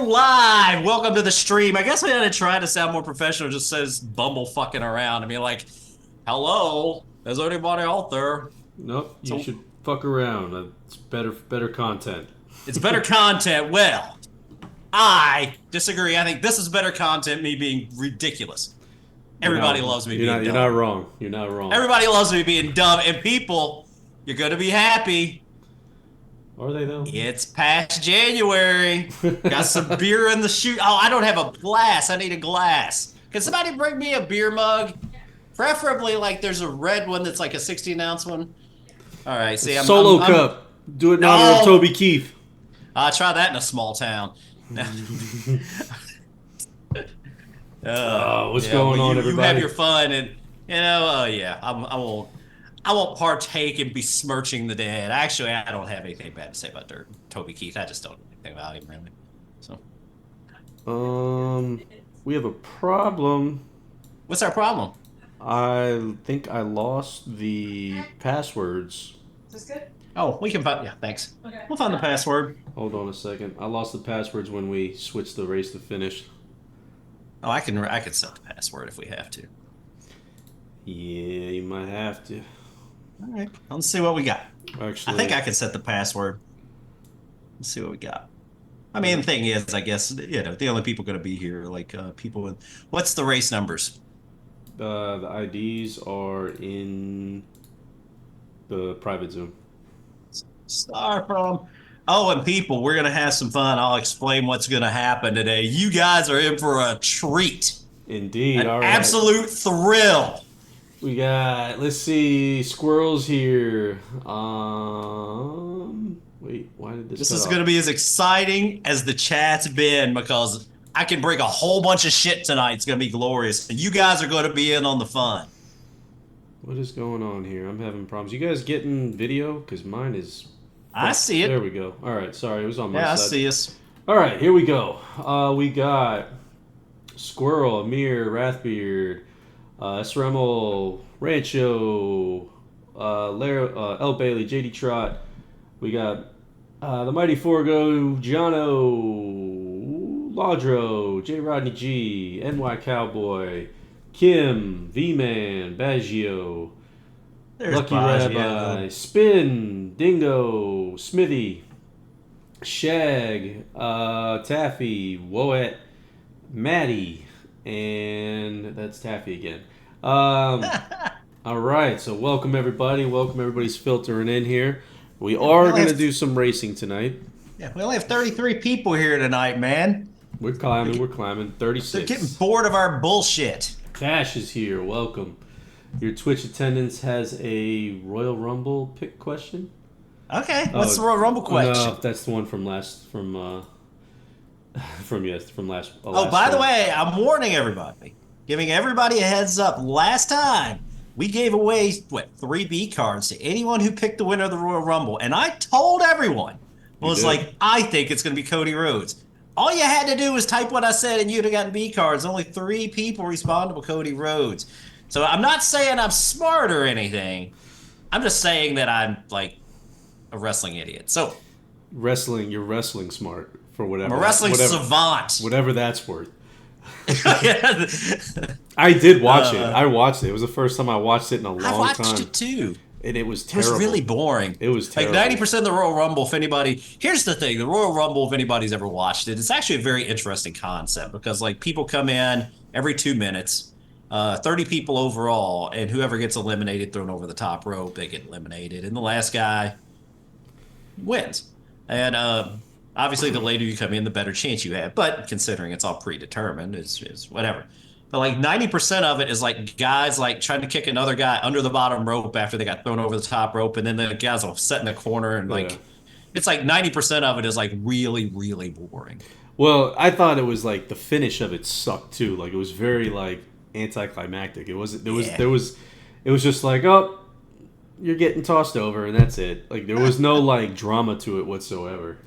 Live. Welcome to the stream. I guess we had to try to sound more professional. Just says bumble fucking around. I mean, like, hello, is anybody out there? Nope, you So should fuck around. It's better content. it's better content. Well, I disagree. I think this is better content. Me being ridiculous. You're Everybody not loves me you're being not you're not dumb. wrong. You're not wrong. Everybody loves me being dumb. And people, you're gonna be happy. Are they though? It's past January. Got some beer in the chute. Oh, I don't have a glass. I need a glass. Can somebody bring me a beer mug? Preferably like there's a red one that's like a 16-ounce one. All right. See, Solo cup. Do it in honor of no. Toby Keith. I'll try that in a small town. What's Yeah. going Well, on, you have everybody? your fun, and yeah. I won't partake in besmirching the dead. Actually, I don't have anything bad to say about Toby Keith. I just don't know anything about him really. So, Um, we have a problem. what's our problem? I think I lost the passwords. Is this good? Oh, we can find. Yeah, thanks. Okay. We'll find the password. Hold on a second. I lost the passwords when we switched the race to finish. Oh, I can set the password if we have to. Yeah, you might have to. All right, let's see what we got. I Actually, think I can set the password. Let's see what we got. I mean, the thing is, I guess the only people going to be here are like people with. What's the race numbers? the IDs are in the private Zoom. Star from. Oh, and people, we're going to have some fun. I'll explain what's going to happen today. You guys are in for a treat, Indeed. an All right. absolute thrill. We got, let's see, squirrels here. Wait, why did this This cut is off? going to be as exciting as the chat's been because I can bring a whole bunch of shit tonight. It's going to be glorious. And you guys are going to be in on the fun. What is going on here? I'm having problems. You guys getting video? Because mine is... I see There it. we go. All right, sorry, it was on my Yeah, I side. see us. All right, here we go. We got Squirrel, Amir, Wrathbeard, Sremel, Rancho, L. Bailey, JD Trot. We got the Mighty Forgo, Giano, Laudro, J. Rodney G, NY Cowboy, Kim, V-Man, Baggio, There's Lucky Baggio. Rabbi, Spin, Dingo, Smithy, Shag, Taffy, Woet, Maddie, and that's Taffy again. All right, so welcome everybody. Welcome everybody's filtering in here. We are going to do some racing tonight. Yeah, we only have 33 people here tonight, man. We're climbing. We're climbing. They're 36. getting bored of our bullshit. Cash is here. Welcome. Your Twitch attendance has a Royal Rumble pick question. Okay, what's the Royal Rumble question? No, that's the one from last from last. Oh, by the way, I'm warning everybody, giving everybody a heads up. Last time we gave away 3B cards to anyone who picked the winner of the Royal Rumble, and I told everyone did? like, I think it's going to be Cody Rhodes. All you had to do was type what I said, and you'd have gotten B cards. Only 3 people responded with Cody Rhodes. So I'm not saying I'm smart or anything. I'm just saying that I'm like a wrestling idiot. So wrestling, you're wrestling smart for whatever. I'm a wrestling savant. Whatever that's worth. I did watch it. I watched it. It was the first time I watched it in a long time. I watched it too. And it was It terrible. was really boring. It was terrible. Like 90% of the Royal Rumble, if anybody... Here's the thing. The Royal Rumble, if anybody's ever watched it, it's actually a very interesting concept because like people come in every 2 minutes, 30 people overall, and whoever gets eliminated, thrown over the top rope, they get eliminated. And the last guy wins. And obviously, the later you come in, the better chance you have. But considering it's all predetermined, is whatever. But like 90% of it is like guys like trying to kick another guy under the bottom rope after they got thrown over the top rope, and then the guys will sit in the corner and like it's like 90% of it is like really, really boring. Well, I thought it was like the finish of it sucked too. Like it was very like anticlimactic. It wasn't. It was just like, oh, you're getting tossed over, and that's it. Like there was no like drama to it whatsoever.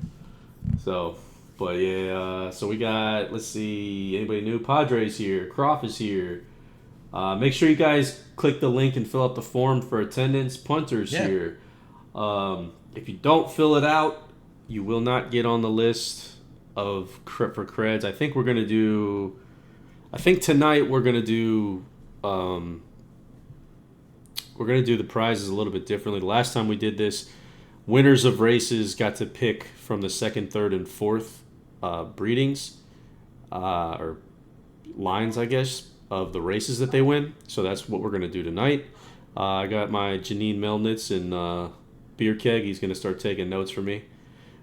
So, but yeah. So we got. Let's see. Anybody new? Padres here. Croft is here. Make sure you guys click the link and fill out the form for attendance. Punters here. If you don't fill it out, you will not get on the list for creds. I think we're gonna do. I think tonight um, we're gonna do the prizes a little bit differently. The last time we did this, winners of races got to pick from the second, third, and fourth breedings or lines, I guess, of the races that they win. So that's what we're gonna do tonight. I got my Janine Melnitz and beer keg. He's gonna start taking notes for me.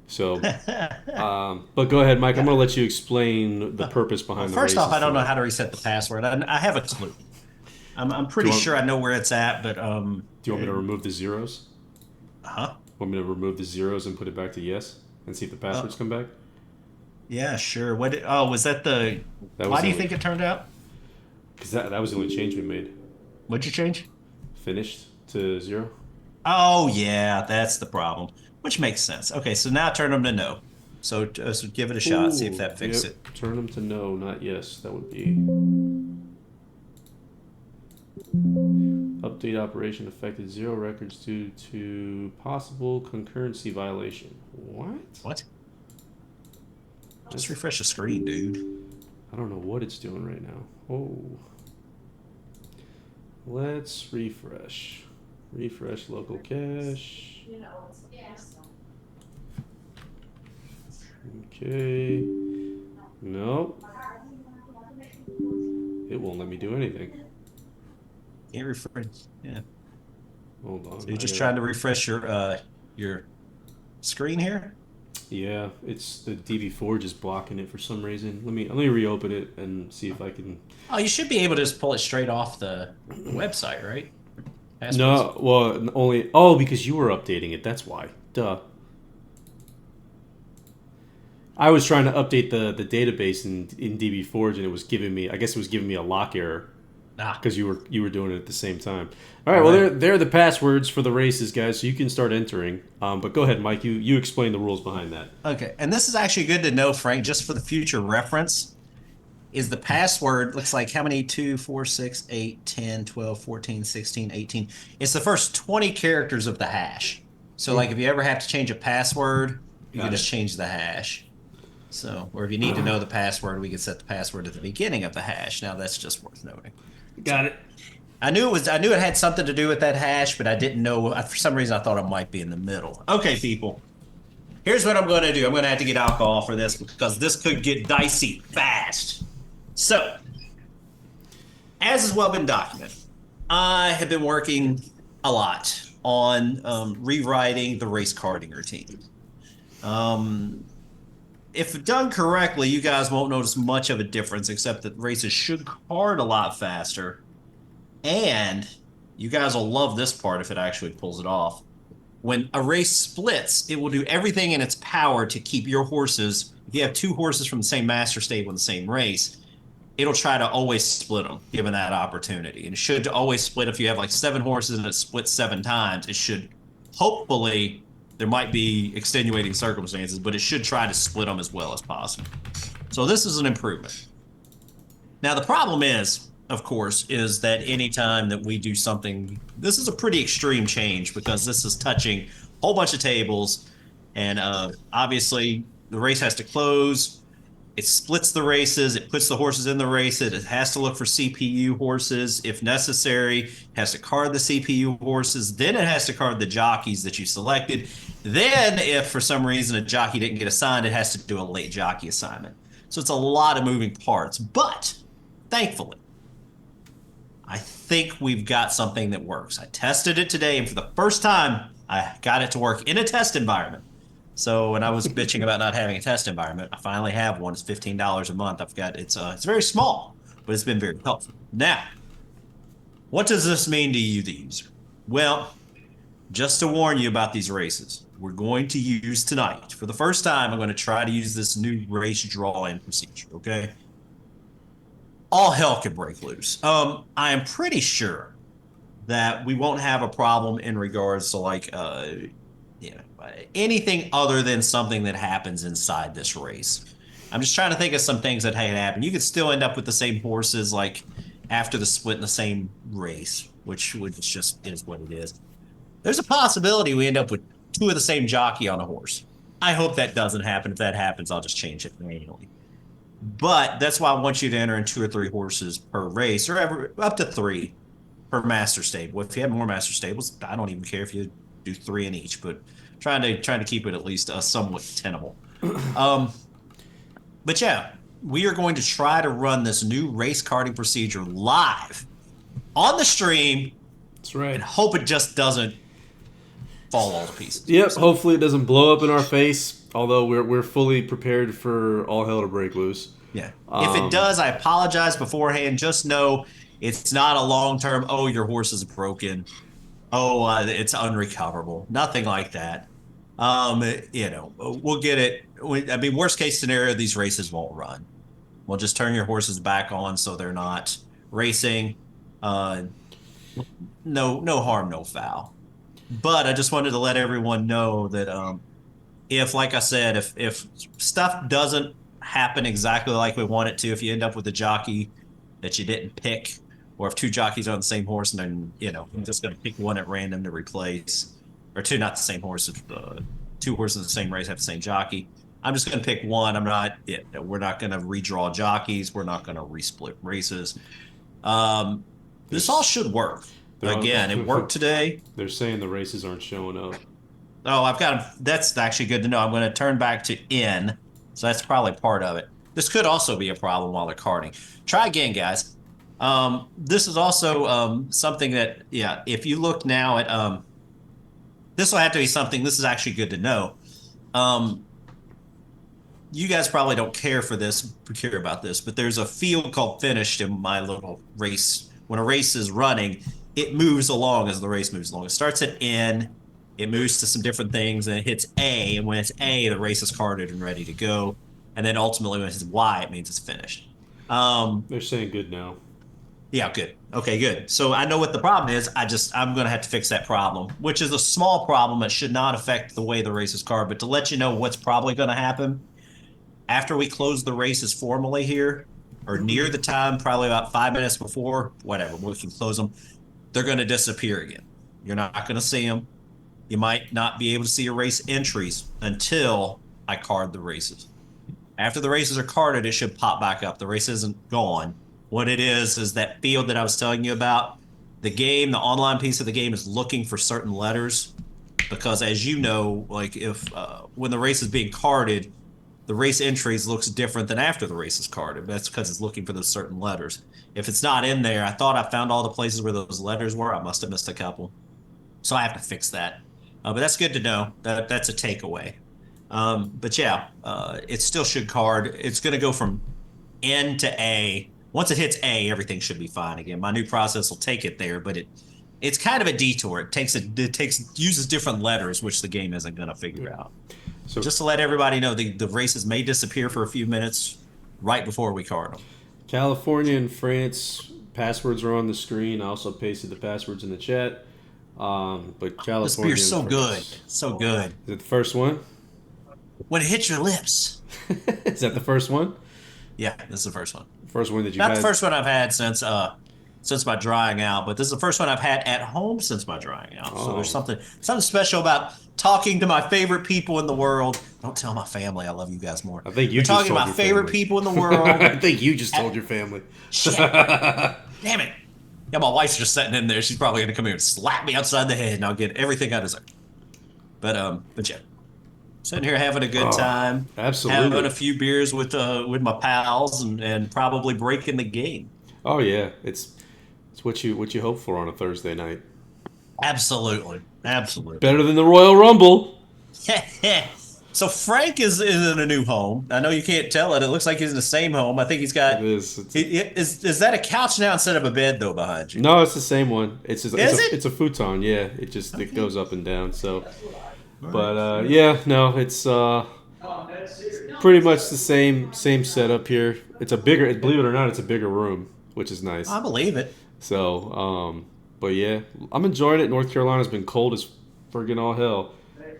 So, but go ahead, Mike. I'm gonna let you explain the purpose Well, behind the first races off, I don't know tonight. how to reset the password. I have a clue. I'm Do pretty you want sure I know where it's at, but Do you want me to remove the zeros? huh? Want me to remove the zeros and put it back to yes and see if the Uh, passwords come back? yeah, sure. Oh, was that the? That Why was do the you only think it turned out? because that was the only change we made. What'd you change? Finished to zero. Oh, yeah, that's the problem, which makes sense. Okay, so now turn them to no. So give it a shot, see if Ooh, that fixes yep. it. Turn them to no, not yes. That would be update operation affected zero records due to possible concurrency violation. What? What? Just That's refresh the screen, dude. I don't know what it's doing right now. Oh, let's refresh. Refresh local cache. Okay. Nope. It won't let me do anything. Can't refresh. Yeah. Hold on. So you're I just gotta. trying to refresh your screen here? Yeah, it's the DB Forge is blocking it for some reason. Let me reopen it and see if I can. Oh, you should be able to just pull it straight off the website, right? Passwords. No, well, only because you were updating it. That's why. Duh. I was trying to update the database in DB Forge and it was giving me. I guess it was giving me a lock error Ah, because you were doing it at the same time. All right. all Well, right. they're the passwords for the races, guys. So you can start entering. But go ahead, Mike. You explain the rules behind that. Okay. And this is actually good to know, Frank, just for the future reference. Is the password looks like how many 2, 4, 6, 8, 10, 12, 14, 16, 18. It's the first 20 characters of the hash. So like if you ever have to change a password, you can Got just it. change the hash. So, or if you need to know the password, we can set the password at the beginning of the hash. Now that's just worth noting. Got So it. I knew it had something to do with that hash, but I didn't know for some reason I thought it might be in the middle. Okay, people. Here's what I'm going to do. I'm going to have to get alcohol for this because this could get dicey fast. So, as has well been documented, I have been working a lot on rewriting the race carding routine. Um, if done correctly, you guys won't notice much of a difference, except that races should card a lot faster. And you guys will love this part if it actually pulls it off. When a race splits, it will do everything in its power to keep your horses. If you have two horses from the same master stable in the same race, it'll try to always split them, given that opportunity. And it should always split if you have like 7 horses and it splits 7 times. It should hopefully there might be extenuating circumstances, but it should try to split them as well as possible. So this is an improvement. Now the problem is, of course, is that anytime that we do something, this is a pretty extreme change because this is touching a whole bunch of tables, and obviously the race has to close. It splits the races. It puts the horses in the races. It has to look for CPU horses if necessary. It has to card the CPU horses. Then it has to card the jockeys that you selected. Then, if for some reason a jockey didn't get assigned, it has to do a late jockey assignment. So it's a lot of moving parts. But thankfully, I think we've got something that works. I tested it today, and for the first time, I got it to work in a test environment. So when I was bitching about not having a test environment, I finally have one. It's $15 a month. I've got it's very small, but it's been very helpful. Now, what does this mean to you, the user? Well, just to warn you about these races, we're going to use tonight. For the first time, I'm going to try to use this new race draw-in procedure, okay? All hell could break loose. I am pretty sure that we won't have a problem in regards to like anything other than something that happens inside this race. I'm just trying to think of some things that had happened. You could still end up with the same horses like after the split in the same race, which just is what it is. There's a possibility we end up with two of the same jockey on a horse. I hope that doesn't happen. If that happens, I'll just change it manually. But that's why I want you to enter in 2 or 3 horses per race, or up to 3 per master stable. If you have more master stables, I don't even care if you do 3 in each, but trying to keep it at least somewhat tenable. Um, but yeah, we are going to try to run this new race karting procedure live on the stream That's and right. hope it just doesn't fall all to pieces. Yep. So Hopefully it doesn't blow up in our face. Although we're fully prepared for all hell to break loose. yeah, if it Um, does, I apologize beforehand. Just know it's not a long term. Oh, your horse is broken. Oh, it's unrecoverable. Nothing like that. We'll get it. I mean, worst case scenario, these races won't run. We'll just turn your horses back on so they're not racing. Uh, no harm, no foul. But I just wanted to let everyone know that if, like I said, if stuff doesn't happen exactly like we want it to, if you end up with a jockey that you didn't pick, or if 2 jockeys are on the same horse and then I'm just going to pick one at random to replace, or two, not the same horse, if 2 horses in the same race have the same jockey. I'm just going to pick one. We're not going to redraw jockeys. We're not going to resplit races. Um, this all should work. they're all, Again, it worked today. they're saying the races aren't showing up. Oh, that's actually good to know. I'm going to turn back to in. So that's probably part of it. This could also be a problem while they're karting. Try again, guys. This is also something that, yeah, if you look now at, this will have to be something, this is actually good to know. You guys probably don't care about this, but there's a field called finished in my little race. When a race is running, it moves along as the race moves along. It starts at N, it moves to some different things, and it hits A. And when it's A, the race is carded and ready to go. And then ultimately, when it hits Y, it means it's finished. They're saying good now. Yeah, good. Okay, good. So I know what the problem is. I'm going to have to fix that problem, which is a small problem. It should not affect the way the race is carded. But to let you know what's probably going to happen, after we close the races formally here, or near the time, probably about 5 minutes before, whatever, we can close them, they're going to disappear again. You're not going to see them. You might not be able to see your race entries until I card the races. After the races are carded, it should pop back up. The race isn't gone. What it is that field that I was telling you about. The online piece of the game is looking for certain letters because, as you know, like if when the race is being carded, the race entries looks different than after the race is carded. That's because it's looking for those certain letters. If it's not in there, I thought I found all the places where those letters were. I must have missed a couple. So I have to fix that. But that's good to know. That's a takeaway. But yeah, it still should card. It's going to go from N to A. Once it hits A, everything should be fine again. My new process will take it there, but it's kind of a detour. It uses different letters, which the game isn't going to figure out. So just to let everybody know, the races may disappear for a few minutes right before we card them. California and France passwords are on the screen. I also pasted the passwords in the chat. But California. This beer's so and good, France. so good. Is it the first one? When it hits your lips. Is that the first one? Yeah, this is the first one. First one that you Not had? the first one I've had since my drying out, but this is the first one I've had at home since my drying out. So there's something special about talking to my favorite people in the world. Don't tell my family I love you guys more. I think you We're just talking told to my your favorite family. people in the world. I think you just told your family. Shit. Damn it. Yeah, my wife's just sitting in there. She's probably gonna come here and slap me outside the head, and I'll get everything I deserve. But yeah, sitting here having a good time, Absolutely. having a few beers with my pals, and probably breaking the game. Oh yeah, it's what you hope for on a Thursday night. Absolutely. Better than the Royal Rumble. So Frank is in a new home. I know you can't tell it. It looks like he's in the same home. I think he's got. It is. Is that a couch now instead of a bed though behind you? No, it's the same one. It's Is a futon. Yeah, it goes up and down. So, but yeah, no, it's pretty much the same setup here. It's a bigger. Believe it or not, it's a bigger room, which is nice. I believe it. So, but yeah, I'm enjoying it. North Carolina's been cold as friggin' all hell,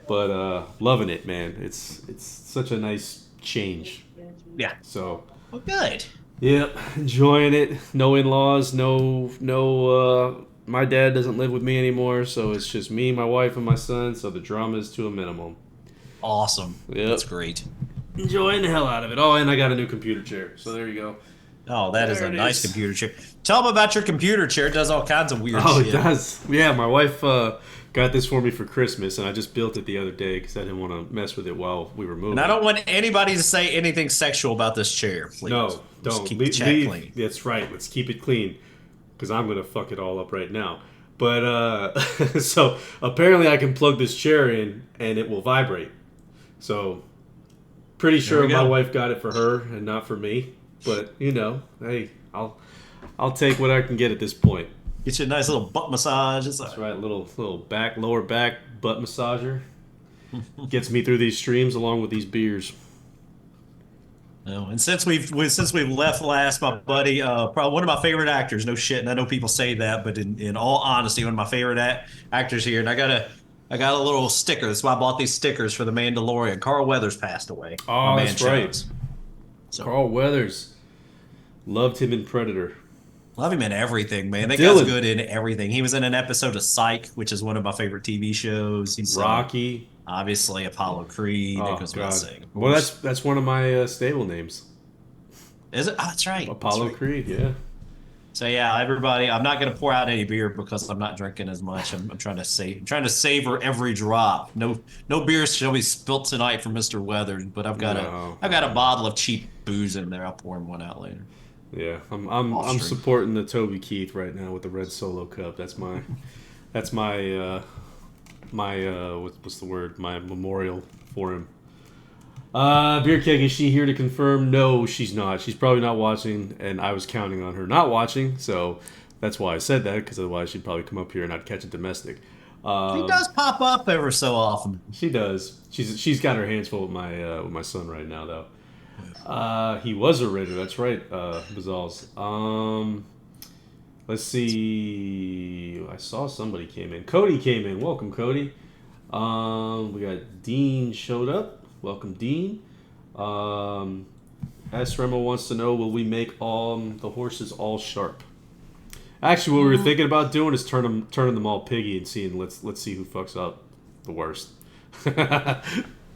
but loving it, man. It's such a nice change. Yeah. So, Well, good. yep, enjoying it. No in-laws, no. My dad doesn't live with me anymore, so it's just me, my wife, and my son. So the drama is to a minimum. awesome. Yep. That's great. Enjoying the hell out of it. Oh, and I got a new computer chair. So there you go. Oh, that is There a it nice is. computer chair. Tell them about your computer chair. It does all kinds of weird Oh, it shit. does. Yeah, my wife got this for me for Christmas, and I just built it the other day because I didn't want to mess with it while we were And I moving. don't want anybody to say anything sexual about this chair, please. No, Just don't keep the chat leave. clean. That's right. Let's keep it clean because I'm gonna fuck it all up right now. But so apparently I can plug this chair in and it will vibrate. So pretty There we sure my go. wife got it for her and not for me. But hey, I'll take what I can get at this point. Get you a nice little butt massage. It's That's right, little lower back butt massager gets me through these streams along with these beers. no. And since we've left last, my buddy, probably one of my favorite actors. No shit, and I know people say that, but in all honesty, one of my favorite actors here. And I got a little sticker. That's why I bought these stickers for the Mandalorian. Carl Weathers passed away. My Oh, man that's right. chose. So Carl Weathers loved him in Predator. love him in everything, man. That guy's Dylan, good in everything. He was in an episode of Psych, which is one of my favorite TV shows. He's Rocky. obviously Apollo Creed. That Oh goes without God. saying. Of Well, course. that's one of my stable names. Is it? Oh, that's right. That's Apollo right. Creed. Yeah. So yeah, everybody, I'm not going to pour out any beer because I'm not drinking as much. I'm trying to savor every drop. No beer shall be spilt tonight for Mr. Weathers, but No. I've got a bottle of cheap booze in there. I'll pour him one out later. Yeah. I'm Off-stream. supporting the Toby Keith right now with the red Solo cup. That's my what's the word? My memorial for him. Beer Keg, is she here to confirm? No, she's not. She's probably not watching, and I was counting on her not watching, so that's why I said that, because otherwise she'd probably come up here and I'd catch a domestic. He does pop up ever so often. She does. She's got her hands full with my son right now, though. He was a Raider. That's right, Bazals. Let's see. I saw somebody came in. Cody came in. Welcome, Cody. We got Dean showed up. Welcome, Dean. S. Remo wants to know: will we make the horses all sharp? Actually, what we were thinking about doing is turning them all piggy and seeing let's see who fucks up the worst.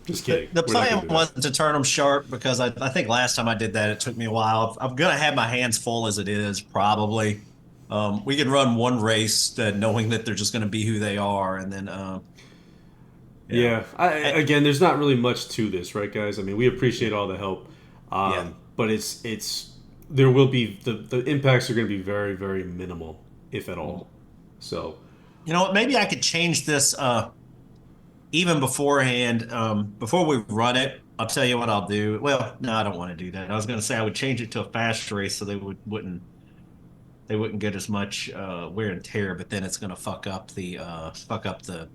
Just kidding. The We're not gonna plan do was that. to turn them sharp because I think last time I did that, it took me a while. I'm going to have my hands full as it is, probably. We can run one race knowing that they're just going to be who they are. And then, Yeah. Again, there's not really much to this, right, guys? I mean, we appreciate all the help, yeah. but it's there will be the impacts are going to be very, very minimal, if at all. So You know what? Maybe I could change this even beforehand. Before we run it, I'll tell you what I'll do. Well, no, I don't want to do that. I was going to say I would change it to a fast race so they wouldn't get as much wear and tear, but then it's going to fuck up the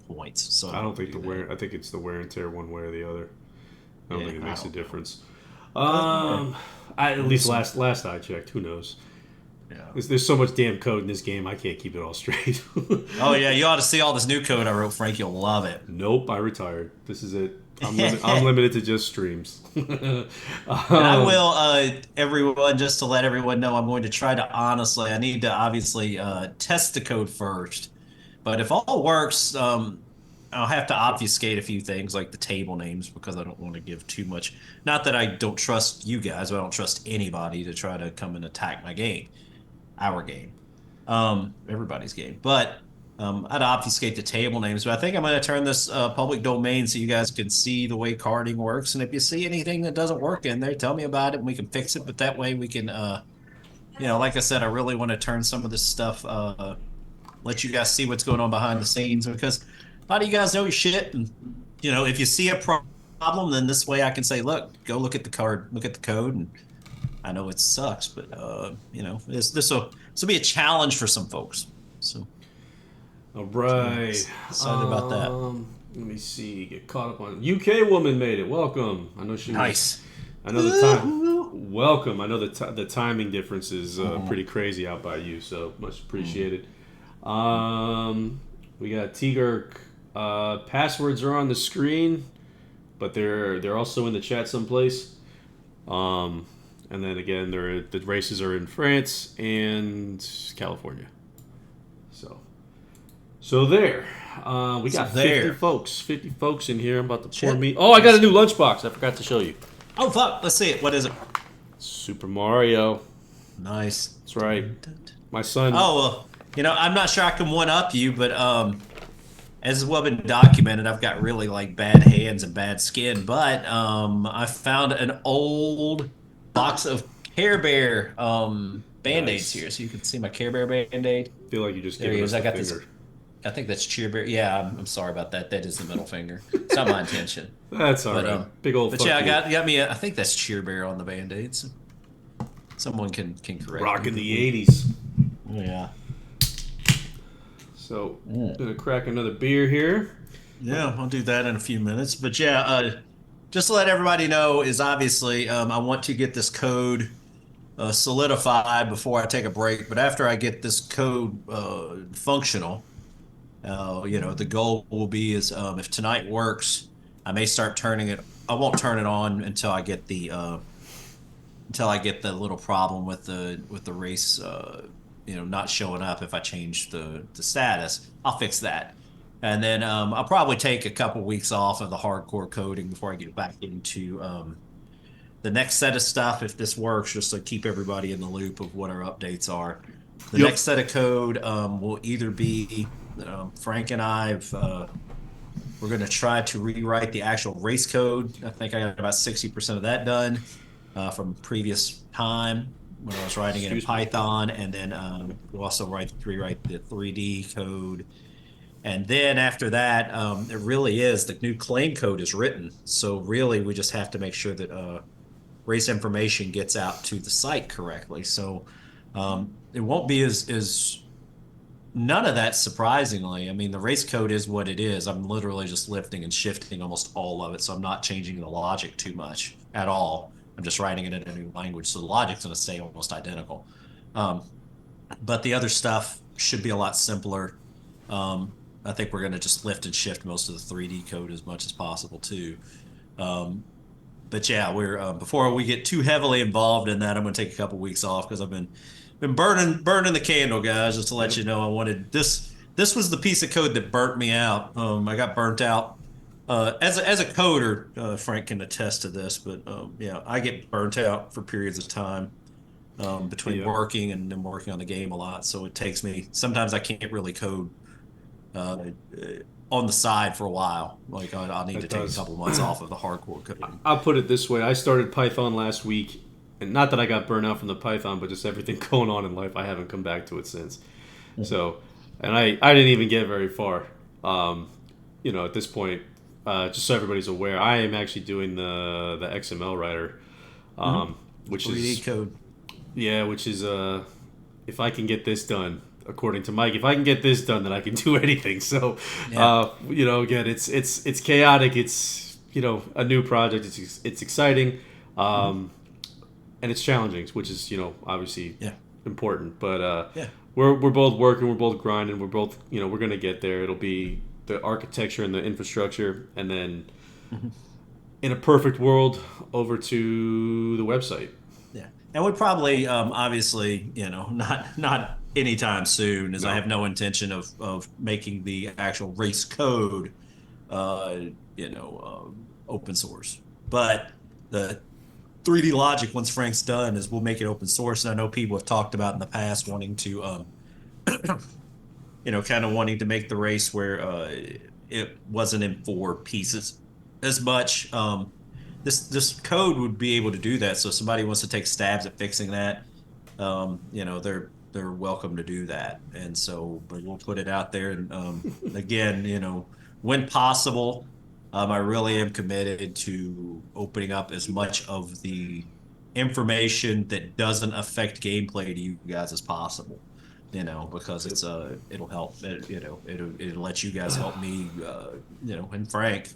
points. So I I don't don't want to think do the that. wear. I think it's the wear and tear one way or the other. I don't Yeah, think it I makes a don't know. difference. Doesn't matter. At least Listen. last I checked. Who knows? Yeah. There's so much damn code in this game. I can't keep it all straight. Oh yeah, you ought to see all this new code I wrote, Frank. You'll love it. Nope, I retired. This is it. I'm limited to just streams. And I will, everyone, just to let everyone know, I'm going to try to honestly, I need to obviously test the code first. But if all works, I'll have to obfuscate a few things like the table names because I don't want to give too much. Not that I don't trust you guys, but I don't trust anybody to try to come and attack my game, our game, everybody's game. But I'd obfuscate the table names. But I think I'm going to turn this public domain so you guys can see the way carding works. And if you see anything that doesn't work in there, tell me about it and we can fix it. But that way we can, like I said, I really want to turn some of this stuff, let you guys see what's going on behind the scenes because a lot of you guys know your shit. And, if you see a problem, then this way I can say, look, go look at the card, look at the code. And I know it sucks, but, this will be a challenge for some folks. So. All right. Excited about that. Let me see. Get caught up on UK woman made it. Welcome. I know she was. Nice. I know the time. Welcome. I know the timing difference is pretty crazy out by you, so much appreciated. We got T-Gurk. Passwords are on the screen, but they're also in the chat someplace. And then again, the races are in France and California. So So there. We So got 50 there. folks. 50 folks in here. I'm about to pour Shit. me. Oh, I got a new lunchbox. I forgot to show you. Oh fuck. Let's see it. What is it? Super Mario. Nice. That's right. My son. Oh well, I'm not sure I can one up you, but as has well been documented, I've got really like bad hands and bad skin. But I found an old box of Care Bear Band-Aids Nice. here, so you can see my Care Bear Band-Aid. Feel like you're just There he giving is. us I the got this. finger. I think that's Cheer Bear. Yeah, I'm sorry about that. That is the middle finger. It's not my intention. That's all But right. Big old but fuck yeah, I you. got me. I think that's Cheer Bear on the Band-Aids. Someone can correct me. Rocking But the 80s. yeah. So, Mm. gonna crack another beer here. Yeah, I'll do that in a few minutes. But yeah, just to let everybody know is obviously I want to get this code solidified before I take a break. But after I get this code functional, the goal will be is if tonight works, I may start turning it. I won't turn it on until I get the little problem with the race, not showing up if I change the status. I'll fix that. And then I'll probably take a couple weeks off of the hardcore coding before I get back into the next set of stuff if this works, just to keep everybody in the loop of what our updates are. The Yep. next set of code will either be Frank and we're going to try to rewrite the actual race code. I think I got about 60% of that done from previous time when I was writing it in Excuse me. Python. And then we'll also rewrite the 3D code. And then after that, it really is the new claim code is written. So really, we just have to make sure that race information gets out to the site correctly. So it won't be as none of that surprisingly. I mean, the race code is what it is. I'm literally just lifting and shifting almost all of it. So I'm not changing the logic too much at all. I'm just writing it in a new language. So the logic's going to stay almost identical. Um, but the other stuff should be a lot simpler. I think we're going to just lift and shift most of the 3D code as much as possible too. Um, but yeah, we're before we get too heavily involved in that, I'm going to take a couple weeks off because I've been burning the candle, guys. Just to let Yep. you know, I wanted this. This was the piece of code that burnt me out. I got burnt out as a coder. Frank can attest to this, but yeah, I get burnt out for periods of time between Yep. working and then working on the game a lot. So it takes me. Sometimes I can't really code uh, on the side for a while. Like I'll need to That take a does. couple months off of the hardcore coding. I'll put it this way. I started Python last week, and not that I got burned out from the Python, but just everything going on in life. I haven't come back to it since. So, and I didn't even get very far. At this point, just so everybody's aware, I am actually doing the XML writer, which 3D is code. yeah, which is if I can get this done, according to Mike, if I can get this done, then I can do anything. So, Yeah. again, it's chaotic. It's a new project. It's exciting, and it's challenging, which is obviously Yeah. important. But Yeah. we're both working. We're both grinding. We're both we're gonna get there. It'll be the architecture and the infrastructure, and then in a perfect world, over to the website. Yeah. And we probably, obviously, not anytime soon, as I No. have no intention of making the actual race code, uh, open source. But the 3D logic, once Frank's done, is we'll make it open source. And I know people have talked about in the past wanting to, kind of wanting to make the race where it wasn't in four pieces as much. This code would be able to do that. So if somebody wants to take stabs at fixing that, they're welcome to do that. And so, but we'll put it out there. And again, when possible, I really am committed to opening up as much of the information that doesn't affect gameplay to you guys as possible. Because it'll help. It'll let you guys help me, and Frank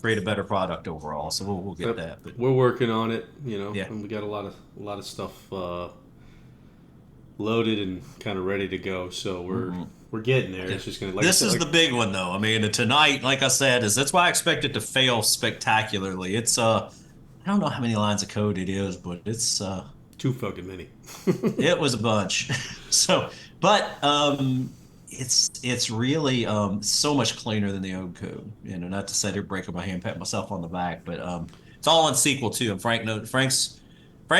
create a better product overall. So we'll get Yep. that. But We're working on it, yeah, and we got a lot of stuff loaded and kind of ready to go. So we're getting there. It's just gonna like I this said, is like, the big one though. I mean, tonight, like I said, that's why I expect it to fail spectacularly. It's I don't know how many lines of code it is, but it's too fucking many. it was a bunch. So, but it's really so much cleaner than the old code. Not to say they're breaking my hand, pat myself on the back, but it's all in SQL too. And Frank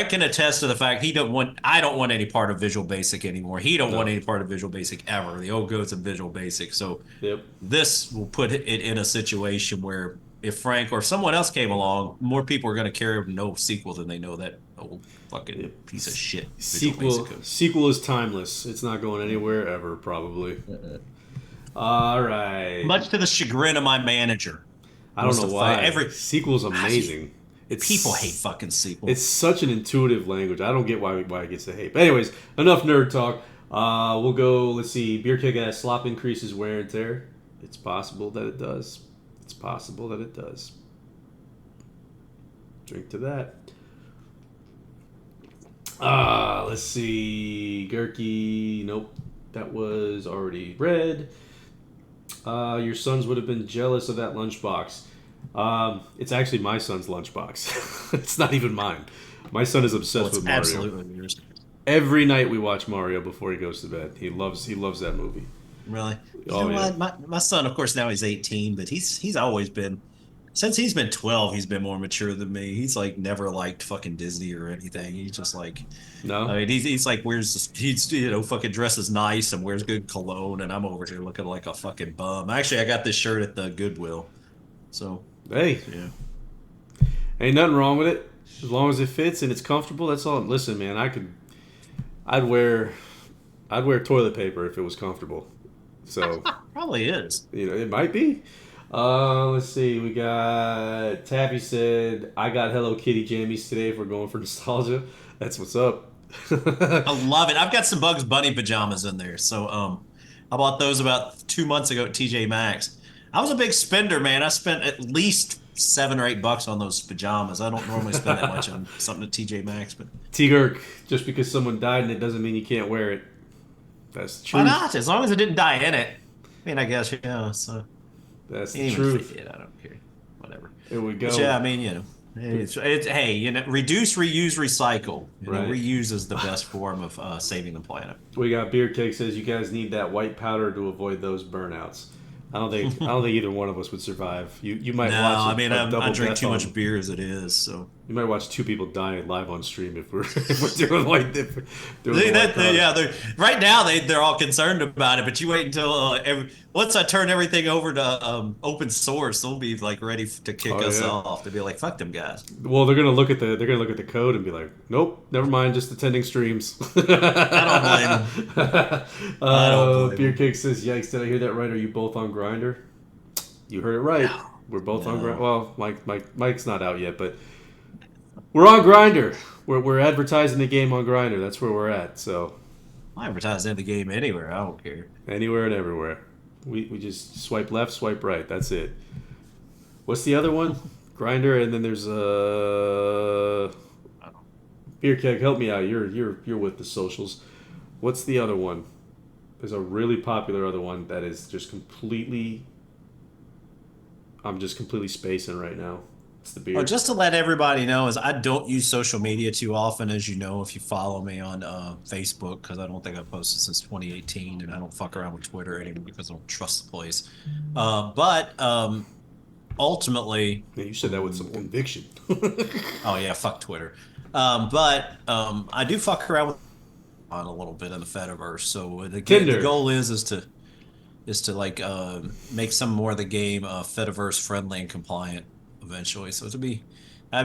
can attest to the fact he don't want I don't want any part of Visual Basic anymore. He don't want No. any part of Visual Basic ever. The old code's in Visual Basic, so Yep. this will put it in a situation where if Frank or if someone else came along, more people are going to care no SQL than they know that old fucking Yep. piece of shit Visual Basic Sequel code. sequel is timeless. It's not going anywhere ever, probably. All right. Much to the chagrin of my manager. I don't Wants know to fight why. every Sequel's amazing. people hate It's fucking SQL. it's such an intuitive language. I don't get why it gets the hate. But anyways, enough nerd talk. We'll go. Let's see. Beer keg as slop increases wear and tear. It's possible that it does. It's possible that it does. Drink to that. Let's see. Gurky. Nope. That was already read. Your sons would have been jealous of that lunchbox. It's actually my son's lunchbox. It's not even mine. My son is Well, obsessed it's with Mario. absolutely yours. Every night we watch Mario before he goes to bed. He loves that movie. Really? Oh yeah. What? My son, of course, now he's 18, but he's always been since he's been 12, he's been more mature than me. He's like never liked fucking Disney or anything. He's just like No. I mean, he's like he's fucking dresses nice and wears good cologne, and I'm over here looking like a fucking bum. Actually, I got this shirt at the Goodwill, so Hey, yeah. ain't nothing wrong with it. As long as it fits and it's comfortable, that's all. Listen, man, I'd wear, I'd wear toilet paper if it was comfortable. So, Probably is. it might be. Let's see. We got Tappy said, "I got Hello Kitty jammies today. If we're going for nostalgia, that's what's up." I love it. I've got some Bugs Bunny pajamas in there. So I bought those about 2 months ago at TJ Maxx. I was a big spender, man. I spent at least $7 or $8 on those pajamas. I don't normally spend that much on something at TJ Maxx, but T-Girk, just because someone died in it doesn't mean you can't wear it. That's the why truth. not? As long as it didn't die in it. I mean, I guess, so That's the even if truth. it did, I don't care. Whatever. Here we But yeah, I go. mean, it's hey, reduce, reuse, recycle. Right. Reuse is the best form of saving the planet. We got Beer Cake says you guys need that white powder to avoid those burnouts. I don't think either one of us would survive. You might No, watch I mean, double I drink death too on- much beer as it is, so. You might watch two people dying live on stream if we're if we're doing doing the white powder. Yeah, right now they're all concerned about it, but you wait until once I turn everything over to open source, they'll be like ready to kick Oh, us yeah. off. They'll be like, "Fuck them guys." Well, they're gonna look at the code and be like, nope, never mind, just attending streams. I don't blame them. I don't blame Beer them. Cake says, "Yikes! Did I hear that right? Are you both on Grinder?" You heard it right. No. We're both on No. Grinder. Well, Mike's not out yet, but we're on Grinder. We're advertising the game on Grinder. That's where we're at. So I advertise in the game anywhere. I don't care. anywhere and everywhere. We just swipe left, swipe right. That's it. What's the other one? Grinder, and then there's Beer Keg. Help me out. You're with the socials. What's the other one? There's a really popular other one that is just completely. I'm just completely spacing right now. It's the beer. Well, just to let everybody know, is I don't use social media too often, as you know, if you follow me on Facebook, because I don't think I've posted since 2018, and I don't fuck around with Twitter anymore because I don't trust the place. But ultimately, Yeah, you said that with some conviction. oh yeah, fuck Twitter. But I do fuck around with on a little bit in the Fediverse. So the Tinder. goal is to like make some more of the game Fediverse friendly and compliant eventually. So that'd be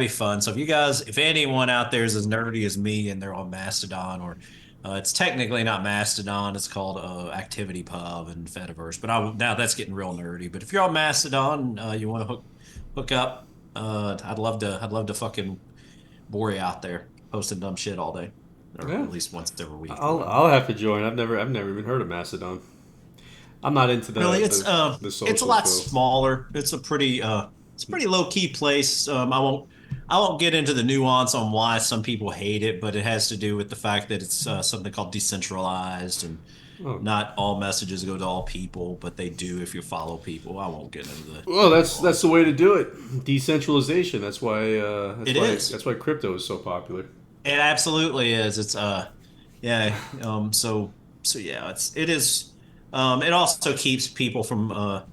fun. So if anyone out there is as nerdy as me and they're on Mastodon or it's technically not Mastodon, it's called Activity Pub and Fediverse. But now that's getting real nerdy. But if you're on Mastodon, you want to hook up, I'd love to fucking bore you out there posting dumb shit all day, or Yeah. at least once every week. I'll have to join. I've never even heard of Mastodon. I'm not into the Really, the it's a social lot stuff. smaller. It's a pretty low key place. I won't get into the nuance on why some people hate it, but it has to do with the fact that it's something called decentralized, and Oh. not all messages go to all people, but they do if you follow people. I won't get into the. Well, that's the way to do it. Decentralization. That's why. It is. That's why crypto is so popular. It absolutely is. It's yeah. So yeah, it is. It also keeps people from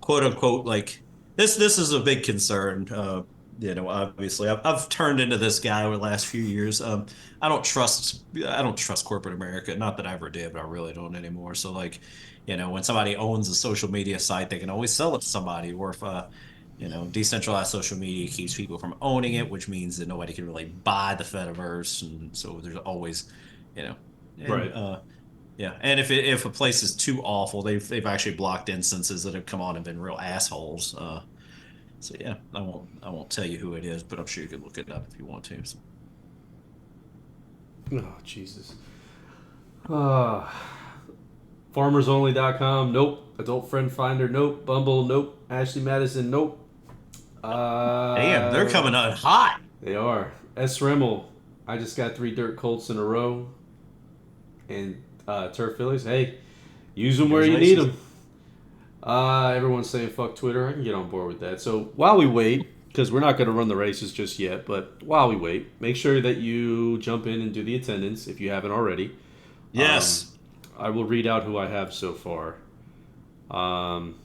quote unquote like this is a big concern. Obviously, I've turned into this guy over the last few years. I don't trust corporate America. Not that I ever did, but I really don't anymore. So like, when somebody owns a social media site, they can always sell it to somebody. Or if decentralized social media keeps people from owning it, which means that nobody can really buy the Fediverse, and so there's always, you know, and Right. yeah, and if a place is too awful, they've actually blocked instances that have come on and been real assholes. So yeah, I won't tell you who it is, but I'm sure you can look it up if you want to. So. Oh, Jesus. Uh, FarmersOnly.com, nope. Adult Friend Finder, nope. Bumble, nope. Ashley Madison, nope. Damn, they're Uh, coming out hot. they are. S. Rimmel, I just got 3 dirt colts in a row. And Turf Phillies, hey, use them where you need Congratulations. them. Everyone's saying fuck Twitter. I can get on board with that. So while we wait, because we're not going to run the races just yet, but while we wait, make sure that you jump in and do the attendance if you haven't already. Um, Yes. I will read out who I have so far. Um,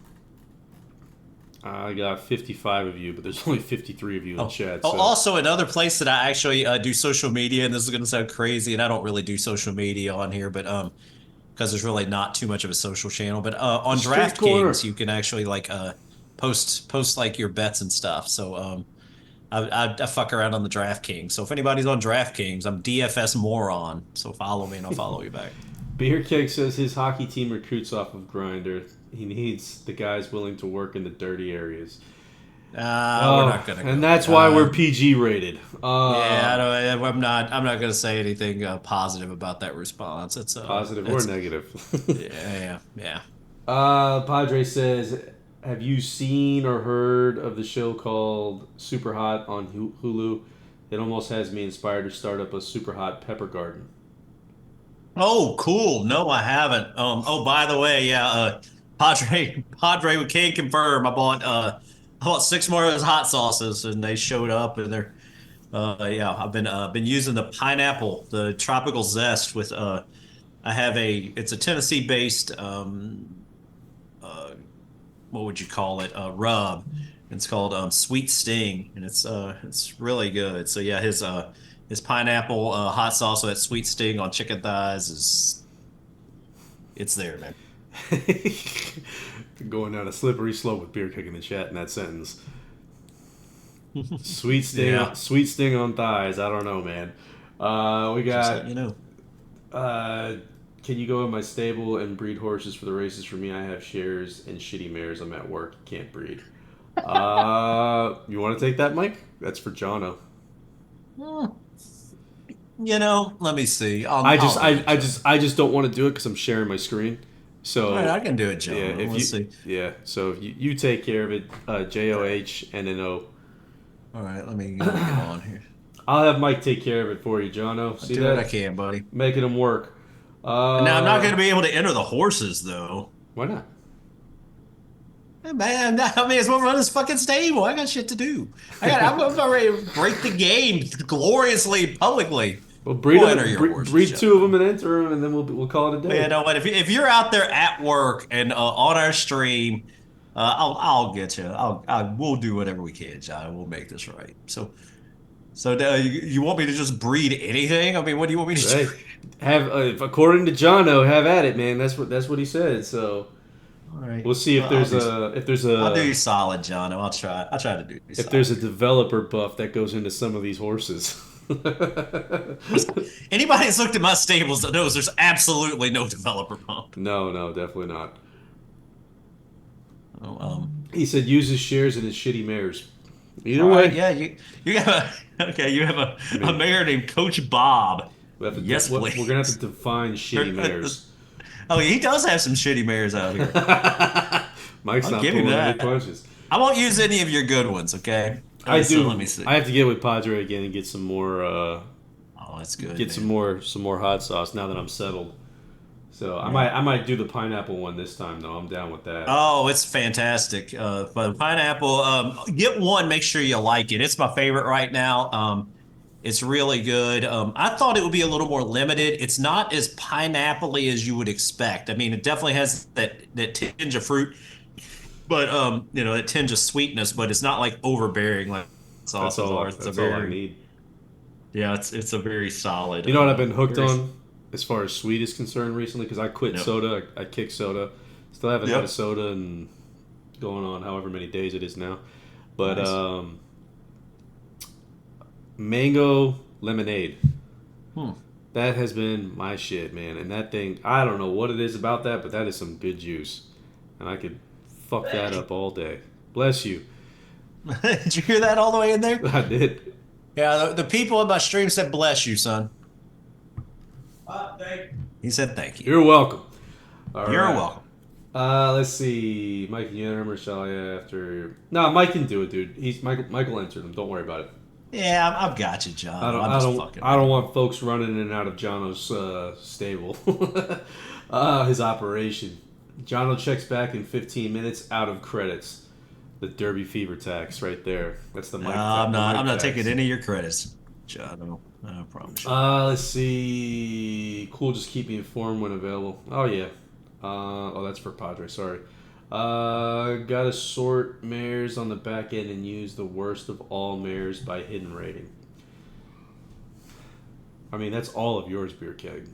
I got 55 of you, but there's only 53 of you in the Oh, chat. oh, So also another place that I actually do social media, and this is going to sound crazy, and I don't really do social media on here, but because there's really not too much of a social channel. But the on street corner. DraftKings, you can actually like post like your bets and stuff. So I fuck around on the DraftKings. So if anybody's on DraftKings, I'm DFS moron. So follow me and I'll follow you back. Beer Cake says his hockey team recruits off of Grinder. He needs the guys willing to work in the dirty areas. We're Oh, not gonna and go that's there. why we're PG rated. Yeah, I don't, I'm not. I'm not gonna say anything positive about that response. Positive or negative. Yeah, yeah. Padre says, have you seen or heard of the show called Super Hot on Hulu? It almost has me inspired to start up a super hot pepper garden. Oh, cool. No, I haven't. Oh, by the way, yeah, Padre can confirm. I bought 6 more of those hot sauces, and they showed up, and they're yeah. I've been using the pineapple, the tropical zest with I have it's a Tennessee based uh what would you call it, rub. It's called Sweet Sting, and it's really good. So yeah, his pineapple hot sauce with that Sweet Sting on chicken thighs is it's there, man. Going down a slippery slope with beer kicking the chat in that sentence. Yeah, Sweet sting on thighs. I don't know, man. We just let got. you know. Uh, can you go in my stable and breed horses for the races for me? I have shares and shitty mares. I'm at work. Can't breed. You want to take that, Mike? That's for Jono. Hmm. Let me see. I just, I'll do it, Joe. I just don't want to do it because I'm sharing my screen. All right, So I can do it, yeah, Joe. if Let's you, see. yeah, so if you take care of it, JOHNNO. All right, let me get on here. I'll have Mike take care of it for you, Jono. I'll See do what I that? can, buddy. Making him work. Now I'm not going Uh, to be able to enter the horses though. why not? Hey, man, I may as well run this fucking stable. I got shit to do. I'm ready to break the game gloriously, publicly. Well, We'll enter your horses, breed Joe. 2 of them and enter them, and then we'll call it a Well, you day. know what? If you're out there at work and on our stream, I'll get you. We'll do whatever we can, John. We'll make this right. So you want me to just breed anything? I mean, what do you want me to do? Hey, have according to Jono, have at it, man. That's what he said. So All right. we'll see if Well, I'll there's do. I'll do you a solid, John. I'll try to do you if there's solid. a developer buff that goes into some of these horses. Anybody that's looked at my stables that knows there's absolutely no developer pump. No, no, definitely not. Oh, He said uses shares in his shitty mares. Either all right, way, yeah, you have you have I a mean, mayor named Coach Bob. we have to Yes, we're gonna have to please. define shitty mares. Oh, he does have some shitty mares out here. Mike's I'll not give him pulling any that. punches. I won't use any of your good ones, okay? I So let do. me see. I have to get with Padre again and get some more. Oh, that's good, Get man. some more hot sauce now that I'm settled. So Yeah. I might do the pineapple one this time though. I'm down with that. Oh, it's fantastic. But pineapple, get one, make sure you like it. It's my favorite right now. It's really good. I thought it would be a little more limited. It's not as pineapple-y as you would expect. I mean, it definitely has that tinge of fruit, but that tinge of sweetness, but it's not like overbearing like That's sauces are. all. It's a That's all I very need. yeah, it's a very solid. You know what I've been hooked Very. on as far as sweet is concerned recently? Because I quit Yep. soda. I kicked soda. Still haven't had a Yep. soda in going on however many days it is now. But Nice. mango lemonade. Hmm. That has been my shit, man. And that thing, I don't know what it is about that, but that is some good juice. And I could fuck that up all day. Bless you. Did you hear that all the way in there? I did. Yeah, the people in my stream said, "Bless you, son." He said, "Thank you." You're welcome. All You're right. welcome. Let's see. Mike and Yenner or shall I after? No, Mike can do it, dude. He's Michael entered him. Don't worry about it. Yeah, I've got you, John. I don't. I'm I just don't. fucking. I don't want folks running in and out of Jono's stable. His operation. Jono checks back in 15 minutes. Out of credits. The Derby Fever tax right there. That's the No, Mike. I'm the not. Mike I'm not tax. taking any of your credits, John. I promise you. Let's see. Cool. Just keep me informed when available. Oh yeah. That's for Padre. Sorry. Gotta sort mares on the back end and use the worst of all mares by hidden rating. I mean, that's all of yours, Beer Keg.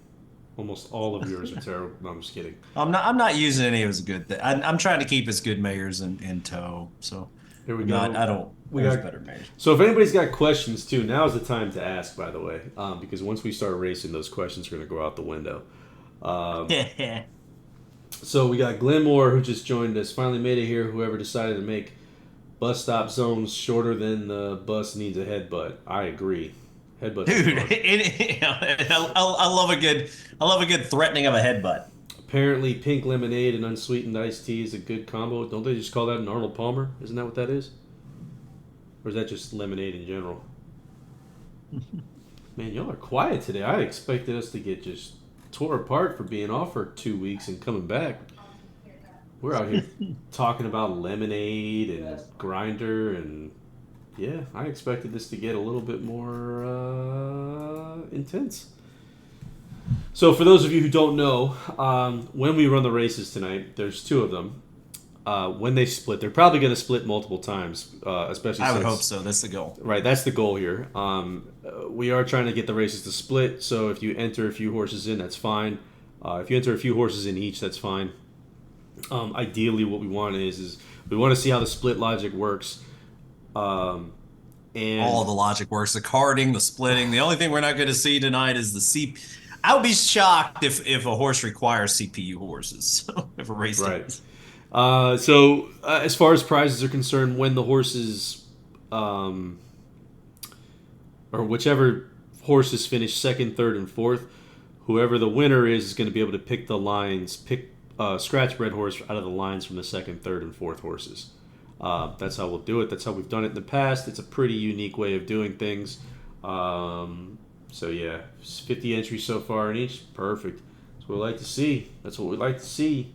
Almost all of yours are terrible. No, I'm just kidding. I'm not using any of his good things. I'm trying to keep his good mayors in tow. So Here we I'm go. not. I don't. We There's got better mayors. So if anybody's got questions too, now is the time to ask. By the way, because once we start racing, those questions are going to go out the window. So we got Glenmore who just joined us. Finally made it here. Whoever decided to make bus stop zones shorter than the bus needs a headbutt. I agree. Headbutt. Dude, I love a good. I love a good threatening of a headbutt. Apparently, pink lemonade and unsweetened iced tea is a good combo. Don't they just call that an Arnold Palmer? Isn't that what that is? Or is that just lemonade in general? Man, y'all are quiet today. I expected us to get just tore apart for being off for 2 weeks and coming back. We're out here talking about lemonade and grinder and yeah, I expected this to get a little bit more intense. So for those of you who don't know, when we run the races tonight, there's two of them. When they split, they're probably going to split multiple times, especially. I would since, hope so. That's the goal. Right, that's the goal here. We are trying to get the races to split, so if you enter a few horses in, that's fine. If you enter a few horses in each, that's fine. Ideally, what we want is we want to see how the split logic works. And All of the logic works. The carding, the splitting. The only thing we're not going to see tonight is the C. I would be shocked if a horse requires CPU horses. If a race right. does. So as far as prizes are concerned, when the horses, or whichever horses finish second, third, and fourth, whoever the winner is going to be able to pick the lines, scratch bred horse out of the lines from the second, third, and fourth horses. That's how we'll do it. That's how we've done it in the past. It's a pretty unique way of doing things. So yeah, 50 entries so far in each. Perfect. That's what we like to see. That's what we like to see.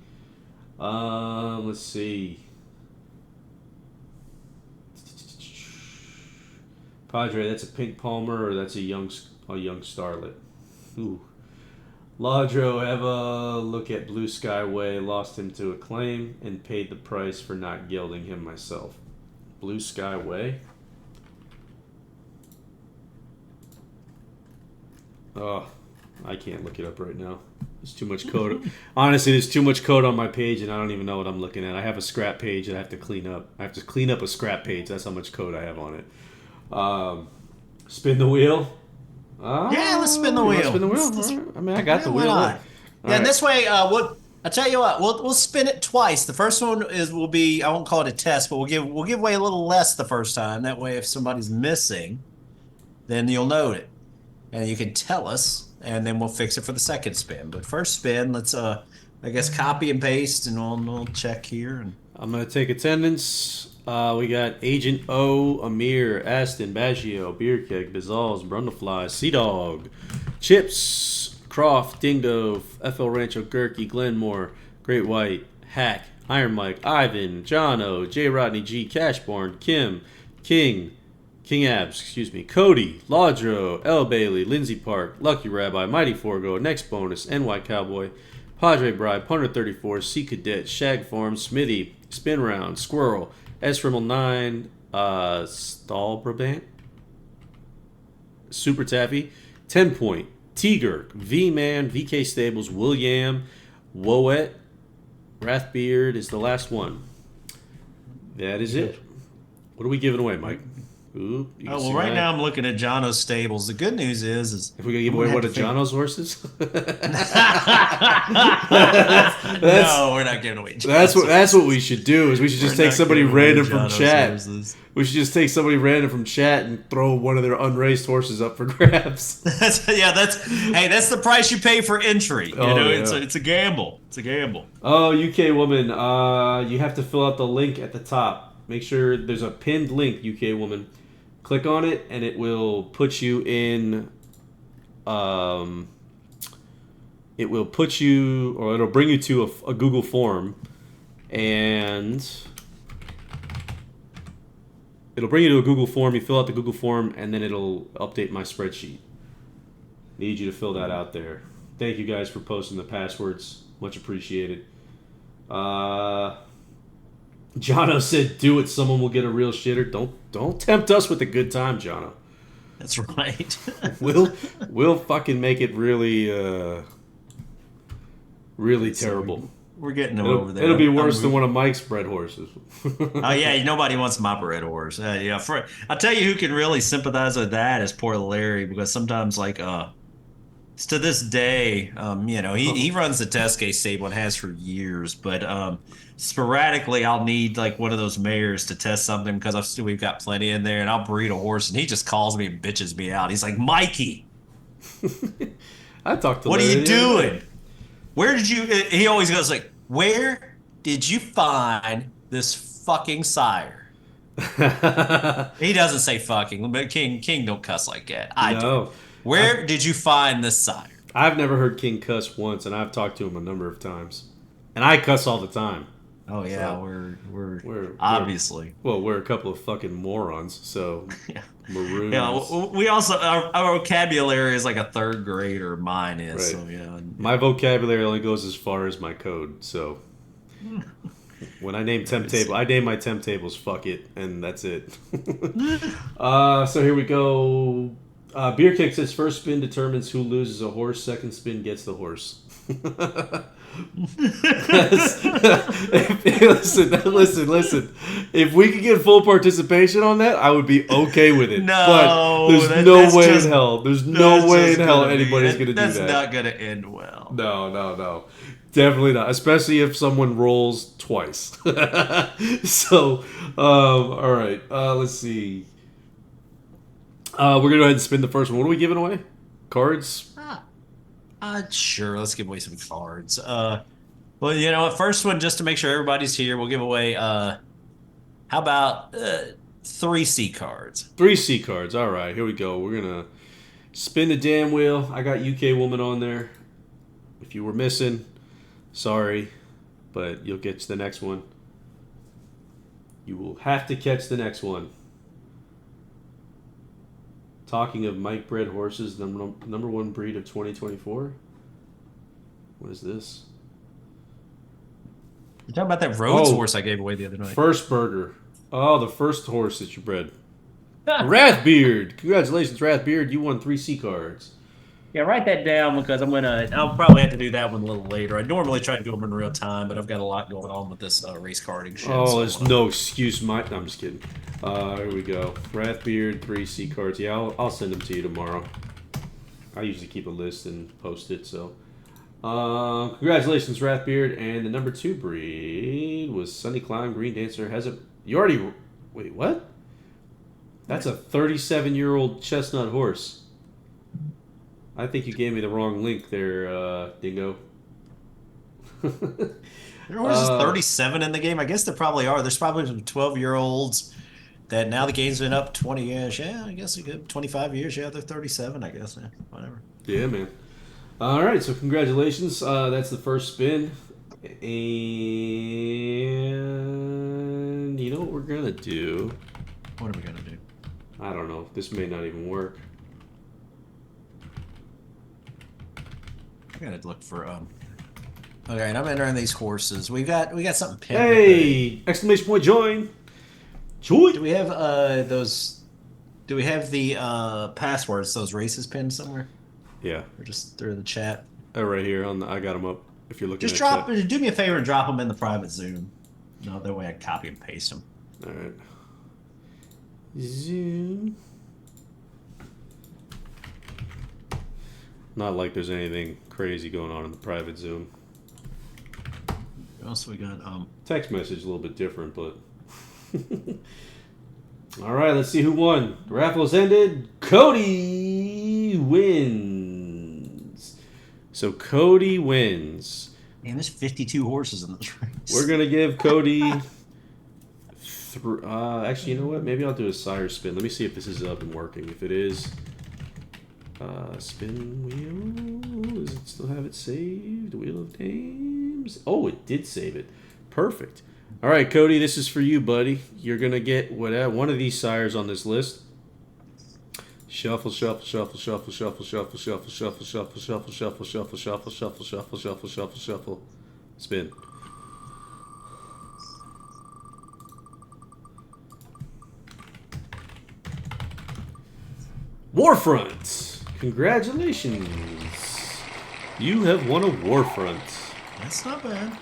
Let's see. Padre, that's a pink Palmer or that's a young starlet. Ooh. Laudro, have a look at Blue Skyway. Lost him to Acclaim and paid the price for not gelding him myself. Blue Skyway. Oh, I can't look it up right now. There's too much code. Honestly, there's too much code on my page, and I don't even know what I'm looking at. I have a scrap page that I have to clean up. I have to clean up a scrap page. That's how much code I have on it. Spin the wheel. Yeah, let's spin the wheel. Spin the wheel. All right. I mean, I got the wheel. Yeah, and this way, I tell you what, we'll spin it twice. The first one will be, I won't call it a test, but we'll give away a little less the first time. That way, if somebody's missing, then you'll know it, and you can tell us, and then we'll fix it for the second spin. But first spin, let's I guess copy and paste, and we'll check here. And I'm gonna take attendance. We got Agent O, Amir, Aston, Baggio, Beer Keg, Bizals, Brundlefly, Sea Dog, Chips, Croft, Dingo, FL Rancho, Gurky, Glenmore, Great White, Hack, Iron Mike, Ivan, Jono, J. Rodney G, Cashborn, Kim, King, King Abs, excuse me. Cody, Laudro, L. Bailey, Lindsey Park, Lucky Rabbi, Mighty Forgo, Next Bonus, NY Cowboy, Padre Bride, Punter 34, Sea Cadet, Shag Farm, Smithy, Spin Round, Squirrel, S. Rimmel 9, Stahlbrabant, Super Taffy, 10 Point, T-Gurk, V-Man, VK Stables, William, Woet, Wrathbeard is the last one. That is it. What are we giving away, Mike? Ooh, Oh, well, right now I'm looking at Jono's stables. The good news is if we gonna give away one of Jono's horses, no, we're not giving away. That's what we should do. Is we should just take somebody random from chat. Horses. We should just take somebody random from chat and throw one of their unraced horses up for grabs. That's the price you pay for entry. It's a gamble. It's a gamble. Oh, UK woman, you have to fill out the link at the top. Make sure there's a pinned link, UK woman. Click on it, and it will put you in. It will put you, or it'll bring you to a Google form, and it'll bring you to a Google form. You fill out the Google form, and then it'll update my spreadsheet. Need you to fill that out there. Thank you guys for posting the passwords. Much appreciated. Jono said, "Do it. Someone will get a real shitter." Don't tempt us with a good time, Jono. That's right. we'll fucking make it really terrible. We're getting over there. It'll be worse than one of Mike's bred horses. Oh yeah, nobody wants my bred horse. I'll tell you who can really sympathize with that is poor Larry, because sometimes to this day, he runs the test case stable and has for years, but sporadically I'll need like one of those mares to test something because we've got plenty in there, and I'll breed a horse and he just calls me and bitches me out. He's like, Mikey, I talked to what Larry are you doing? Where did you? He always goes like, where did you find this fucking sire? He doesn't say fucking, but King don't cuss like that. I do. Where did you find this sire? I've never heard King cuss once, and I've talked to him a number of times, and I cuss all the time. Oh yeah, so we're obviously. We're a couple of fucking morons. So yeah. Maroons. Yeah, we also our vocabulary is like a third grader. Mine is. Right. So yeah. My vocabulary only goes as far as my code. So when I name temp table, I name my temp tables. Fuck it, and that's it. So here we go. Beer Kick says first spin determines who loses a horse. Second spin gets the horse. Listen. If we could get full participation on that, I would be okay with it. No, but there's no way in hell. There's no way in hell anybody's going to do that. That's not going to end well. No. Definitely not. Especially if someone rolls twice. So, all right. Let's see. We're going to go ahead and spin the first one. What are we giving away? Cards? Sure. Let's give away some cards. Well, first one, just to make sure everybody's here, we'll give away, how about 3 C cards? 3 C cards. All right, here we go. We're going to spin the damn wheel. I got UK Woman on there. If you were missing, sorry, but you'll get to the next one. You will have to catch the next one. Talking of Mike bred horses, number one breed of 2024. What is this? You're talking about that Rhodes horse I gave away the other night. First Burger. Oh, the first horse that you bred. Wrathbeard. Congratulations, Wrathbeard. You won 3 C cards. Yeah, write that down because I'll probably have to do that one a little later. I normally try to do them in real time, but I've got a lot going on with this race carding shit. Oh, there's no excuse, Mike. No, I'm just kidding. Here we go. Wrathbeard, 3 C cards. Yeah, I'll send them to you tomorrow. I usually keep a list and post it, so. Congratulations, Wrathbeard. And the number 2 breed was Sunny Clown, Green Dancer. You already... Wait, what? That's a 37-year-old chestnut horse. I think you gave me the wrong link there, Dingo. There horses 37 in the game? I guess there probably are. There's probably some 12-year-olds that now the game's been up 20 years. Yeah, I guess a good 25 years. Yeah, they're 37, I guess. Yeah, whatever. Yeah, man. All right, so congratulations. That's the first spin. And you know what we're going to do? What are we going to do? I don't know. This may not even work. I gotta look for Okay, and I'm entering these horses. We got something pinned. Hey! Exclamation point join! Join! Do we have those? Do we have the passwords? Those races pinned somewhere? Yeah. Or just through the chat? Right here on the. I got them up. If you're looking Just at drop. chat. Do me a favor and drop them in the private Zoom. No, that way I can copy and paste them. All right. Zoom. Not like there's anything crazy going on in the private Zoom. What else we got? Text message a little bit different, but. All right, let's see who won. The raffle's ended. Cody wins. So Cody wins. Man, there's 52 horses in this race. We're gonna give Cody. Actually, you know what? Maybe I'll do a sire spin. Let me see if this is up and working. If it is, spin wheel. Does it still have it saved? Wheel of Names. Oh, it did save it. Perfect. All right, Cody, this is for you, buddy. You're gonna get one of these sires on this list. Shuffle, shuffle, shuffle, shuffle, shuffle, shuffle, shuffle, shuffle, shuffle, shuffle, shuffle, shuffle, shuffle, shuffle, shuffle, shuffle, shuffle, shuffle. Spin. Warfront! Congratulations! You have won a Warfront. That's not bad.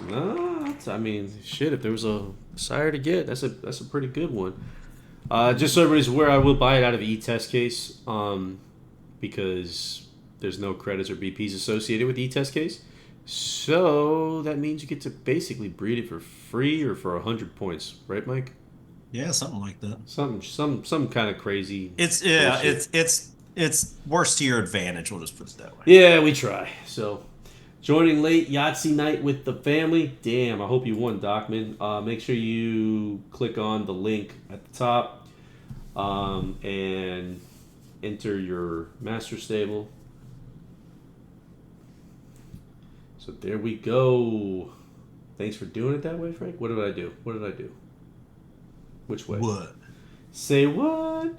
No, I mean, shit. If there was a sire to get, that's a pretty good one. Just so everybody's aware, I will buy it out of the e-test case, because there's no credits or BPs associated with the e-test case. So that means you get to basically breed it for free or for 100 points, right, Mike? Yeah, something like that. Some kind of crazy. It's it's worse to your advantage. We'll just put it that way. Yeah, we try. So. Joining late Yahtzee night with the family. Damn, I hope you won, Docman. Make sure you click on the link at the top and enter your master stable. So there we go. Thanks for doing it that way, Frank. What did I do? What did I do? Which way? What? Say what?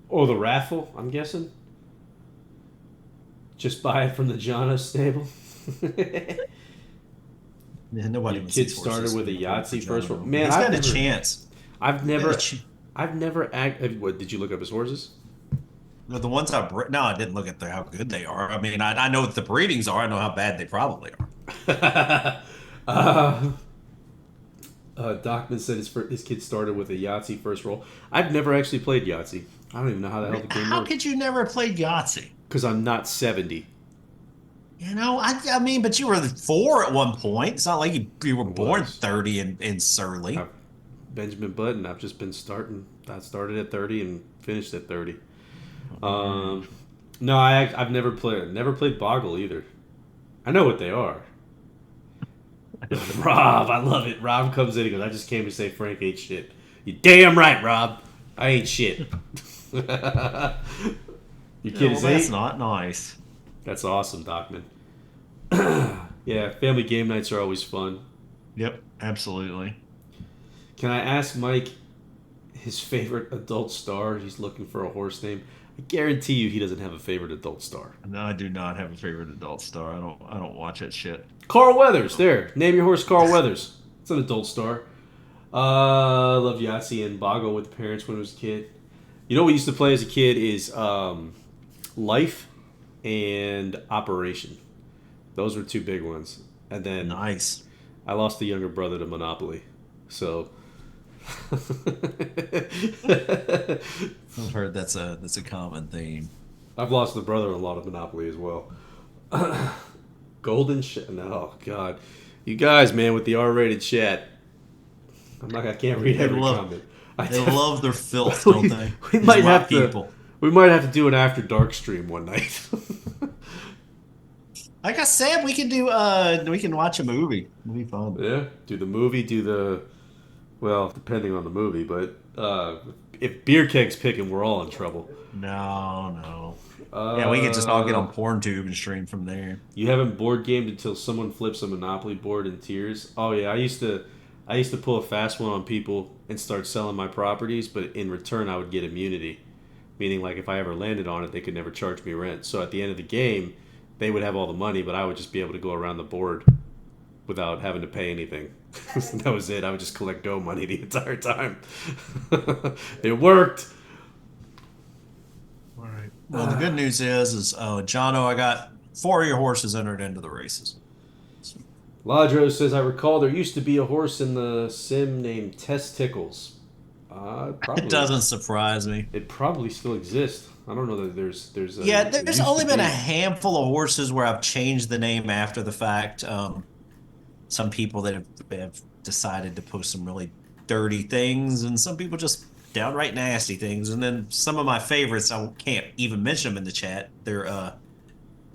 Oh, the raffle, I'm guessing. Just buy it from the Jono stable. Yeah, nobody. Your kid started with a Yahtzee first. Man, he's got a chance. I've never What did you look up his horses? The ones no, I didn't look at how good they are. I mean, I know what the breedings are. I know how bad they probably are. Docman said his kid started with a Yahtzee first roll. I've never actually played Yahtzee. I don't even know how the hell the game works. How could you never play Yahtzee? Because I'm not 70. You know, I mean, but you were 4 at one point. It's not like you were born 30 in Surly. Benjamin Button. I've just been starting. I started at 30 and finished at 30. No, I've never played Boggle either. I know what they are. Rob, I love it. Rob comes in and goes, I just came to say Frank ain't shit. You damn right, Rob. I ain't shit. Your kid is 8? That's not nice. That's awesome, Docman. Yeah, family game nights are always fun. Yep, absolutely. Can I ask Mike his favorite adult star? He's looking for a horse name. I guarantee you he doesn't have a favorite adult star. No, I do not have a favorite adult star. I don't watch that shit. Carl Weathers, there. Name your horse Carl Weathers. It's an adult star. Love Yahtzee and Boggle with the parents when I was a kid. You know what we used to play as a kid is Life and Operation. Those were 2 big ones. And then Nice. I lost a younger brother to Monopoly. So I've heard that's a common theme. I've lost a brother-in-law to Monopoly as well. Golden no, oh God. You guys, man, with the R-rated chat. I can't read every comment. They love their filth, don't they? We might have to do an after dark stream one night. Like I said, we can watch a movie. It'll be fun. Yeah, do the movie, well, depending on the movie, but if Beer Keg's picking, we're all in trouble. No. Yeah, we could just all get on PornTube and stream from there. You haven't board gamed until someone flips a Monopoly board in tears? Oh yeah, I used to I used to pull a fast one on people and start selling my properties, but in return, I would get immunity, meaning like if I ever landed on it, they could never charge me rent. So at the end of the game, they would have all the money, but I would just be able to go around the board without having to pay anything. That was it. I would just collect go money the entire time. It worked. All right. Well, the good news is Jono, I got 4 of your horses entered into the races. Ladro says, I recall there used to be a horse in the sim named Testicles. It Probably. doesn't surprise me. It probably still exists. I don't know that there's a. Yeah, It there's used to only been a be. handful of horses where I've changed the name after the fact. Some people that have decided to post some really dirty things, and some people just downright nasty things. And then some of my favorites, I can't even mention them in the chat. The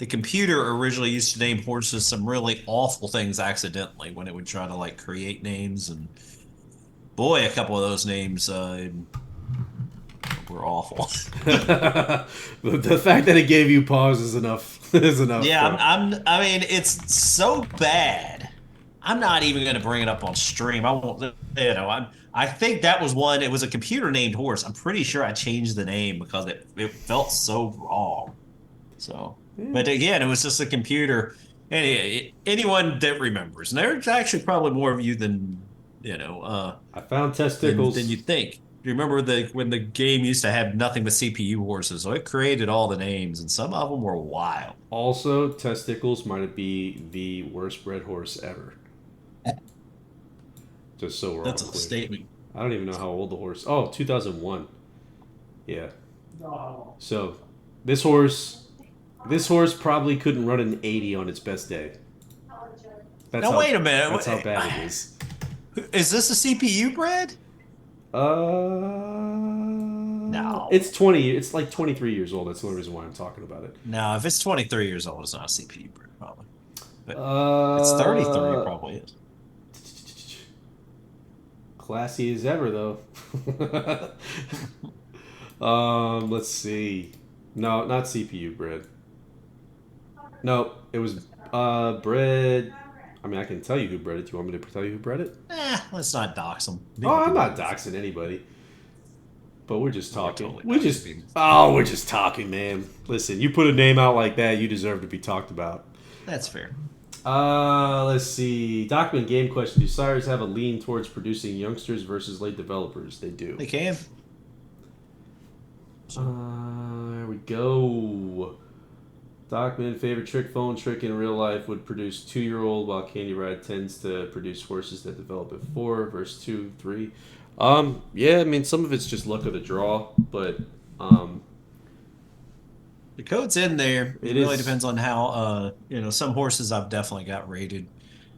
computer originally used to name horses some really awful things accidentally when it would try to like create names, and boy, a couple of those names were awful. The fact that it gave you pause is enough. Is enough. Yeah, I mean, it's so bad. I'm not even going to bring it up on stream. I won't. I think that was one. It was a computer named horse. I'm pretty sure I changed the name because it felt so wrong. So, but again, it was just a computer. Anyone that remembers, and there's actually probably more of you than I found testicles. than you think. Do you remember when the game used to have nothing but CPU horses? So it created all the names, and some of them were wild. Also, testicles might be the worst bred horse ever. Just so we're all That's a clear. statement. I don't even know how old the horse. Oh, 2001. Yeah. So, this horse probably couldn't run an 80 on its best day. Now wait a minute. That's how bad it is. Is this a CPU bred? No. It's 20. It's like 23 years old. That's the only reason why I'm talking about it. No, if it's 23 years old, it's not a CPU bred, probably. But it's 33, probably is. Classy as ever, though. Let's see. No, not CPU bred. No, it was bred. I mean, I can tell you who bred it. Do you want me to tell you who bred it? Let's not dox them. I'm not doxing anybody. But we're just talking. Totally we're just talking, man. Listen, you put a name out like that, you deserve to be talked about. That's fair. Let's see. Document game question. Do sires have a lean towards producing youngsters versus late developers? They do. They can. There we go. Document favorite phone trick in real life would produce 2-year-old, while Candy Ride tends to produce horses that develop at 4 versus 2, 3. Yeah, I mean, some of it's just luck of the draw, but the code's in there. It really is. depends on how some horses I've definitely got rated.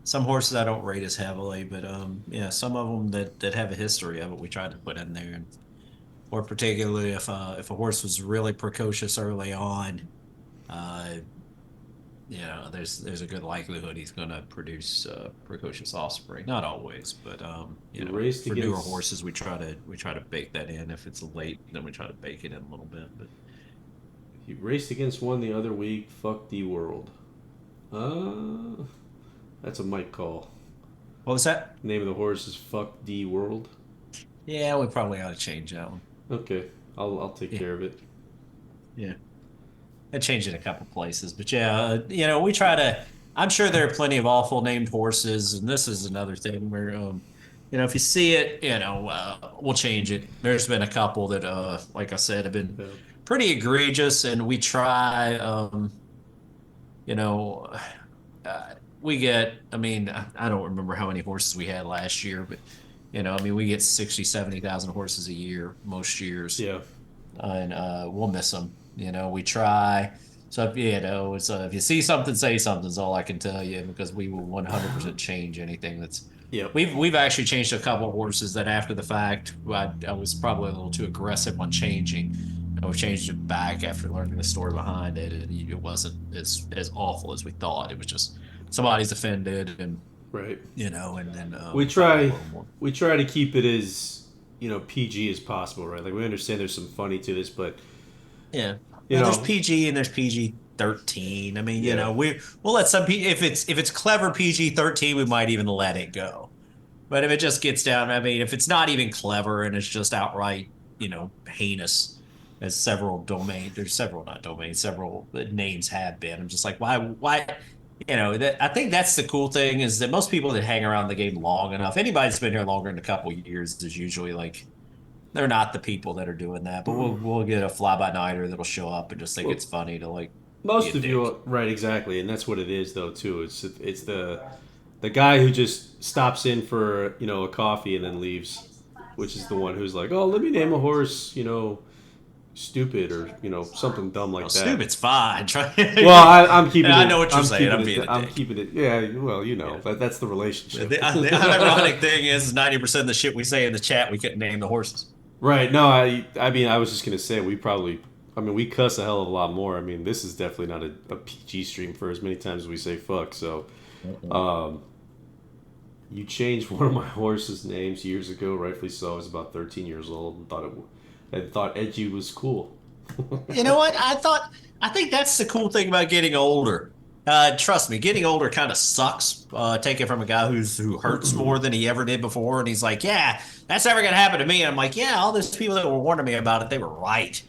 Some horses I don't rate as heavily, but yeah, some of them that have a history of it, we tried to put in there. Or particularly if a horse was really precocious early on, there's a good likelihood he's going to produce precocious offspring. Not always, but for newer horses, we try to bake that in. If it's late, then we try to bake it in a little bit. But he raced against one the other week. Fuck the world. That's a mic call. What was that? Name of the horse is Fuck the World. Yeah, we probably ought to change that one. Okay, I'll take care of it. Yeah. I changed it a couple places, but yeah, we try to. I'm sure there are plenty of awful named horses, and this is another thing where, if you see it, we'll change it. There's been a couple that, like I said, have been pretty egregious, and we try. We get. I mean, I don't remember how many horses we had last year, but we get 60, 70,000 horses a year most years. Yeah, and we'll miss them. We try. So if you see something, say something is all I can tell you, because we will 100% change anything that's. Yeah. We've actually changed a couple of horses that after the fact I was probably a little too aggressive on changing. We changed it back after learning the story behind it, and it wasn't as awful as we thought. It was just somebody's offended, and right. And then we try to keep it as PG as possible, right? Like, we understand there's some funny to this, but yeah, there's PG and there's PG-13. I mean, we'll let some if it's clever PG-13, we might even let it go. But if it just gets down, I mean, if it's not even clever and it's just outright, heinous, as several domains, there's several not domains, several names have been. I'm just like, why? That I think that's the cool thing is that most people that hang around the game long enough, anybody that's been here longer than a couple of years is usually like they're not the people that are doing that. But we'll get a fly by nighter that'll show up and just think Well, it's funny to like be a most of you, dick. are, right? Exactly, and that's what it is, though. Too. It's the guy who just stops in for a coffee and then leaves, which is the one who's like, oh, let me name a horse, stupid or something dumb Well, like that. stupid's fine. Well, I'm And keeping I it. know what you're I'm saying. keeping I'm it. being a I'm dick. keeping it. Yeah. Well, Yeah. that's the The, relationship. the ironic thing is 90% of the shit we say in the chat, we couldn't name the horses. Right. No, I mean, I was just gonna say we probably. I mean, we cuss a hell of a lot more. I mean, this is definitely not a PG stream for as many times as we say fuck. So, um, you changed one of my horses' names years ago, rightfully so. I was about 13 years old and thought edgy was cool. You know what? I think that's the cool thing about getting older. Trust me, getting older kind of sucks. Take it from a guy who hurts more than he ever did before, and he's like, "Yeah, that's never gonna happen to me." And I'm like, "Yeah, all those people that were warning me about it, they were right."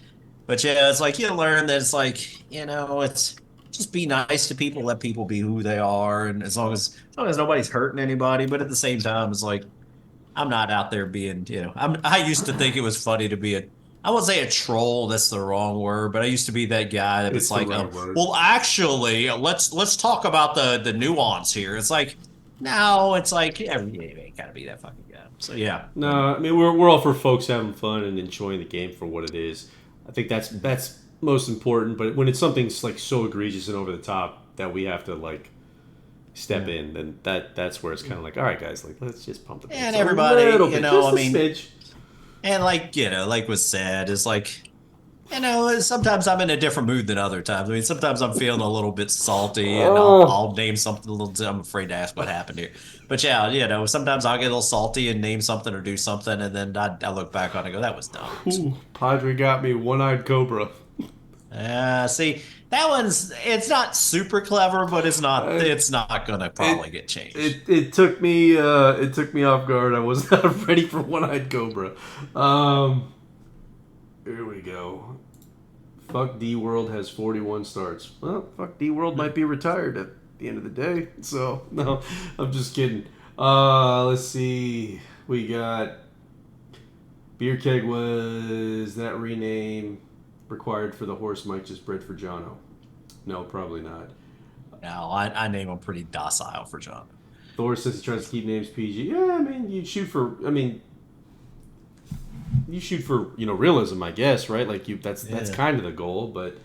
But yeah, it's like you learn that it's like it's just be nice to people, let people be who they are, and as long as nobody's hurting anybody. But at the same time, it's like I'm not out there being, I used to think it was funny to be I won't say a troll, that's the wrong word, but I used to be that guy that it's It's the like, right word. well, actually, let's talk about the nuance here. It's like, no, it's like, yeah, you ain't gotta be that fucking guy. So yeah, No, but I mean we're all for folks having fun and enjoying the game for what it is. I think that's most important. But when it's something like so egregious and over the top that we have to like step yeah. in, then that's where it's kind of like, all right, guys, like let's just pump the brakes And a everybody, little bit, just I a mean, smidge. and like, like was said, is like, sometimes I'm in a different mood than other times. I mean, sometimes I'm feeling a little bit salty, and I'll Oh, I'll name something a little. I'm afraid to ask what happened here, but yeah, sometimes I'll get a little salty and name something or do something, and then I look back on it and go, that was dumb. So, ooh, Padre got me one-eyed cobra. see, that one's it's not super clever, but it's not Uh, it's not gonna it probably get changed. it took me off guard. I was not ready for one-eyed cobra. Um, Here we go. Fuck D World has 41 starts. Well, fuck D World might be retired at the end of the day. So no, I'm just kidding. Let's see. We got Beer Keg. Was that rename required for the horse Mike just bred for Jono? No, probably not. Now I name them pretty docile for John. Thor says he tries to keep names PG. Yeah, I mean, you shoot for. I mean, you shoot for realism, I guess, right? Like that's Yeah. kind of the goal, but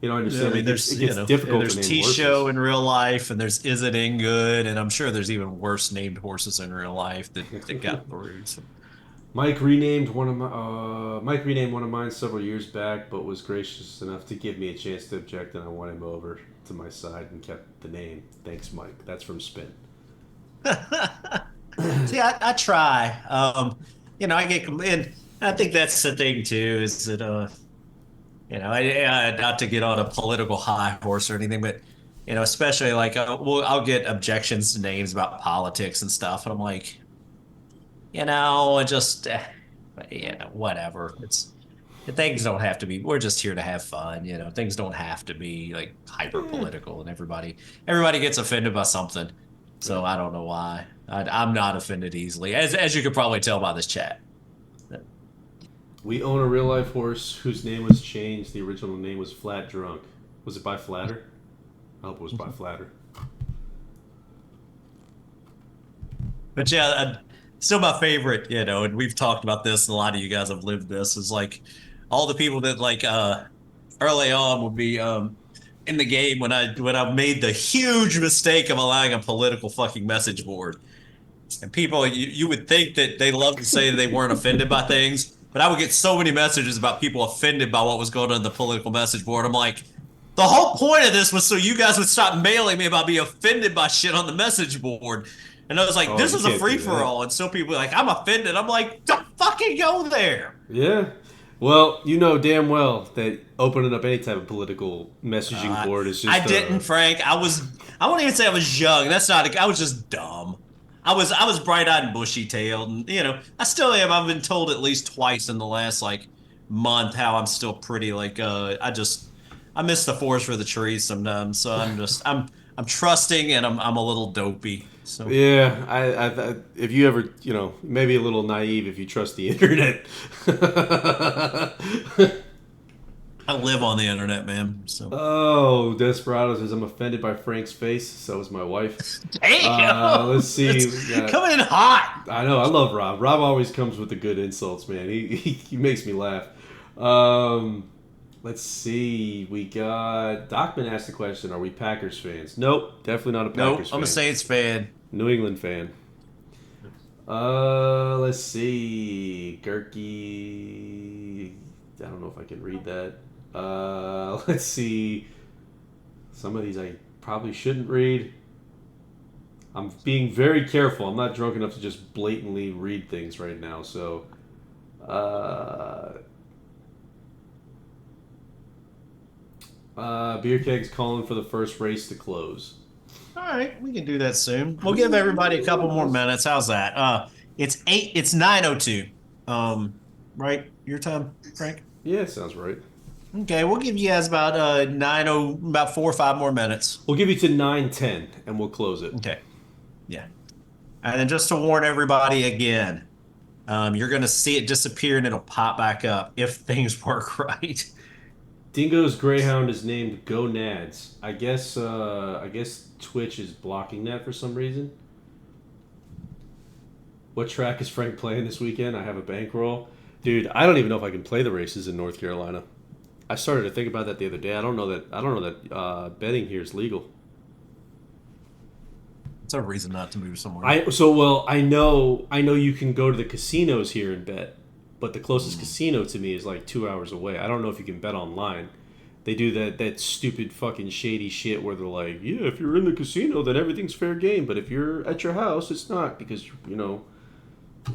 I Yeah, I understand mean, it there's gets difficult to there's name T Show horses. in real life, and there's Is It In Good, and I'm sure there's even worse named horses in real life that got through. So. Mike renamed one of mine several years back, but was gracious enough to give me a chance to object, and I won him over to my side and kept the name. Thanks, Mike. That's from Spin. See, I try. I get and I think that's the thing too is that not to get on a political high horse or anything, but especially like I'll get objections to names about politics and stuff, and I'm like, just whatever. Things don't have to be. We're just here to have fun. Things don't have to be like hyper Yeah. political, and everybody gets offended by something. So Right. I don't know why. I'm not offended easily, as you could probably tell by this chat. We own a real life horse whose name was changed. The original name was Flat Drunk. Was it by Flatter? I hope it was by Flatter. But yeah, still my favorite. And we've talked about this, and a lot of you guys have lived this. Is like all the people that like early on would be in the game when I made the huge mistake of allowing a political fucking message board. And people, you would think that they love to say they weren't offended by things, but I would get so many messages about people offended by what was going on in the political message board. I'm like, the whole point of this was so you guys would stop mailing me about being offended by shit on the message board. And I was like, Oh, this you is a can't free do for that. all. And so people are like, I'm offended. I'm like, don't fucking go there. Yeah. Well, you know damn well that opening up any type of political messaging Uh, board is I just didn't, Frank. I won't even say I was young. That's not, I was just dumb. I was bright-eyed and bushy-tailed, and I still am. I've been told at least twice in the last like month how I'm still pretty like I miss the forest for the trees sometimes. So I'm trusting and I'm a little dopey. So Yeah, if you ever, maybe a little naive if you trust the internet. I live on the internet, man. So Oh, Desperado says I'm offended by Frank's face. So is my wife. damn, Let's see. We it's got. coming in hot. I know. I love Rob. Rob always comes with the good insults, man. He makes me laugh. Um, let's see. We got Dockman asked the question: are we Packers fans? Nope, definitely not a Nope, Packers I'm a fan. Saints fan. New England fan. Let's see. Gurky. I don't know if I can read that. Let's see. Some of these I probably shouldn't read. I'm being very careful. I'm not drunk enough to just blatantly read things right now. So, uh, Beer Keg's calling for the first race to close. All right, we can do that soon. We'll give everybody a couple more minutes. How's that? It's 9:02. Right? Your time, Frank? Yeah, sounds right. Okay, we'll give you guys about about 4 or 5 more minutes. We'll give you to 9:10 and we'll close it. Okay. Yeah. And then just to warn everybody again, you're gonna see it disappear and it'll pop back up if things work right. Dingo's Greyhound is named Go Nads. I guess Twitch is blocking that for some reason. What track is Frank playing this weekend? I have a bankroll. Dude, I don't even know if I can play the races in North Carolina. I started to think about that the other day. I don't know that betting here is legal. It's a reason not to move somewhere. I know you can go to the casinos here and bet, but the closest casino to me is like 2 hours away. I don't know if you can bet online. They do that stupid fucking shady shit where they're like, yeah, if you're in the casino, then everything's fair game, but if you're at your house, it's not because you're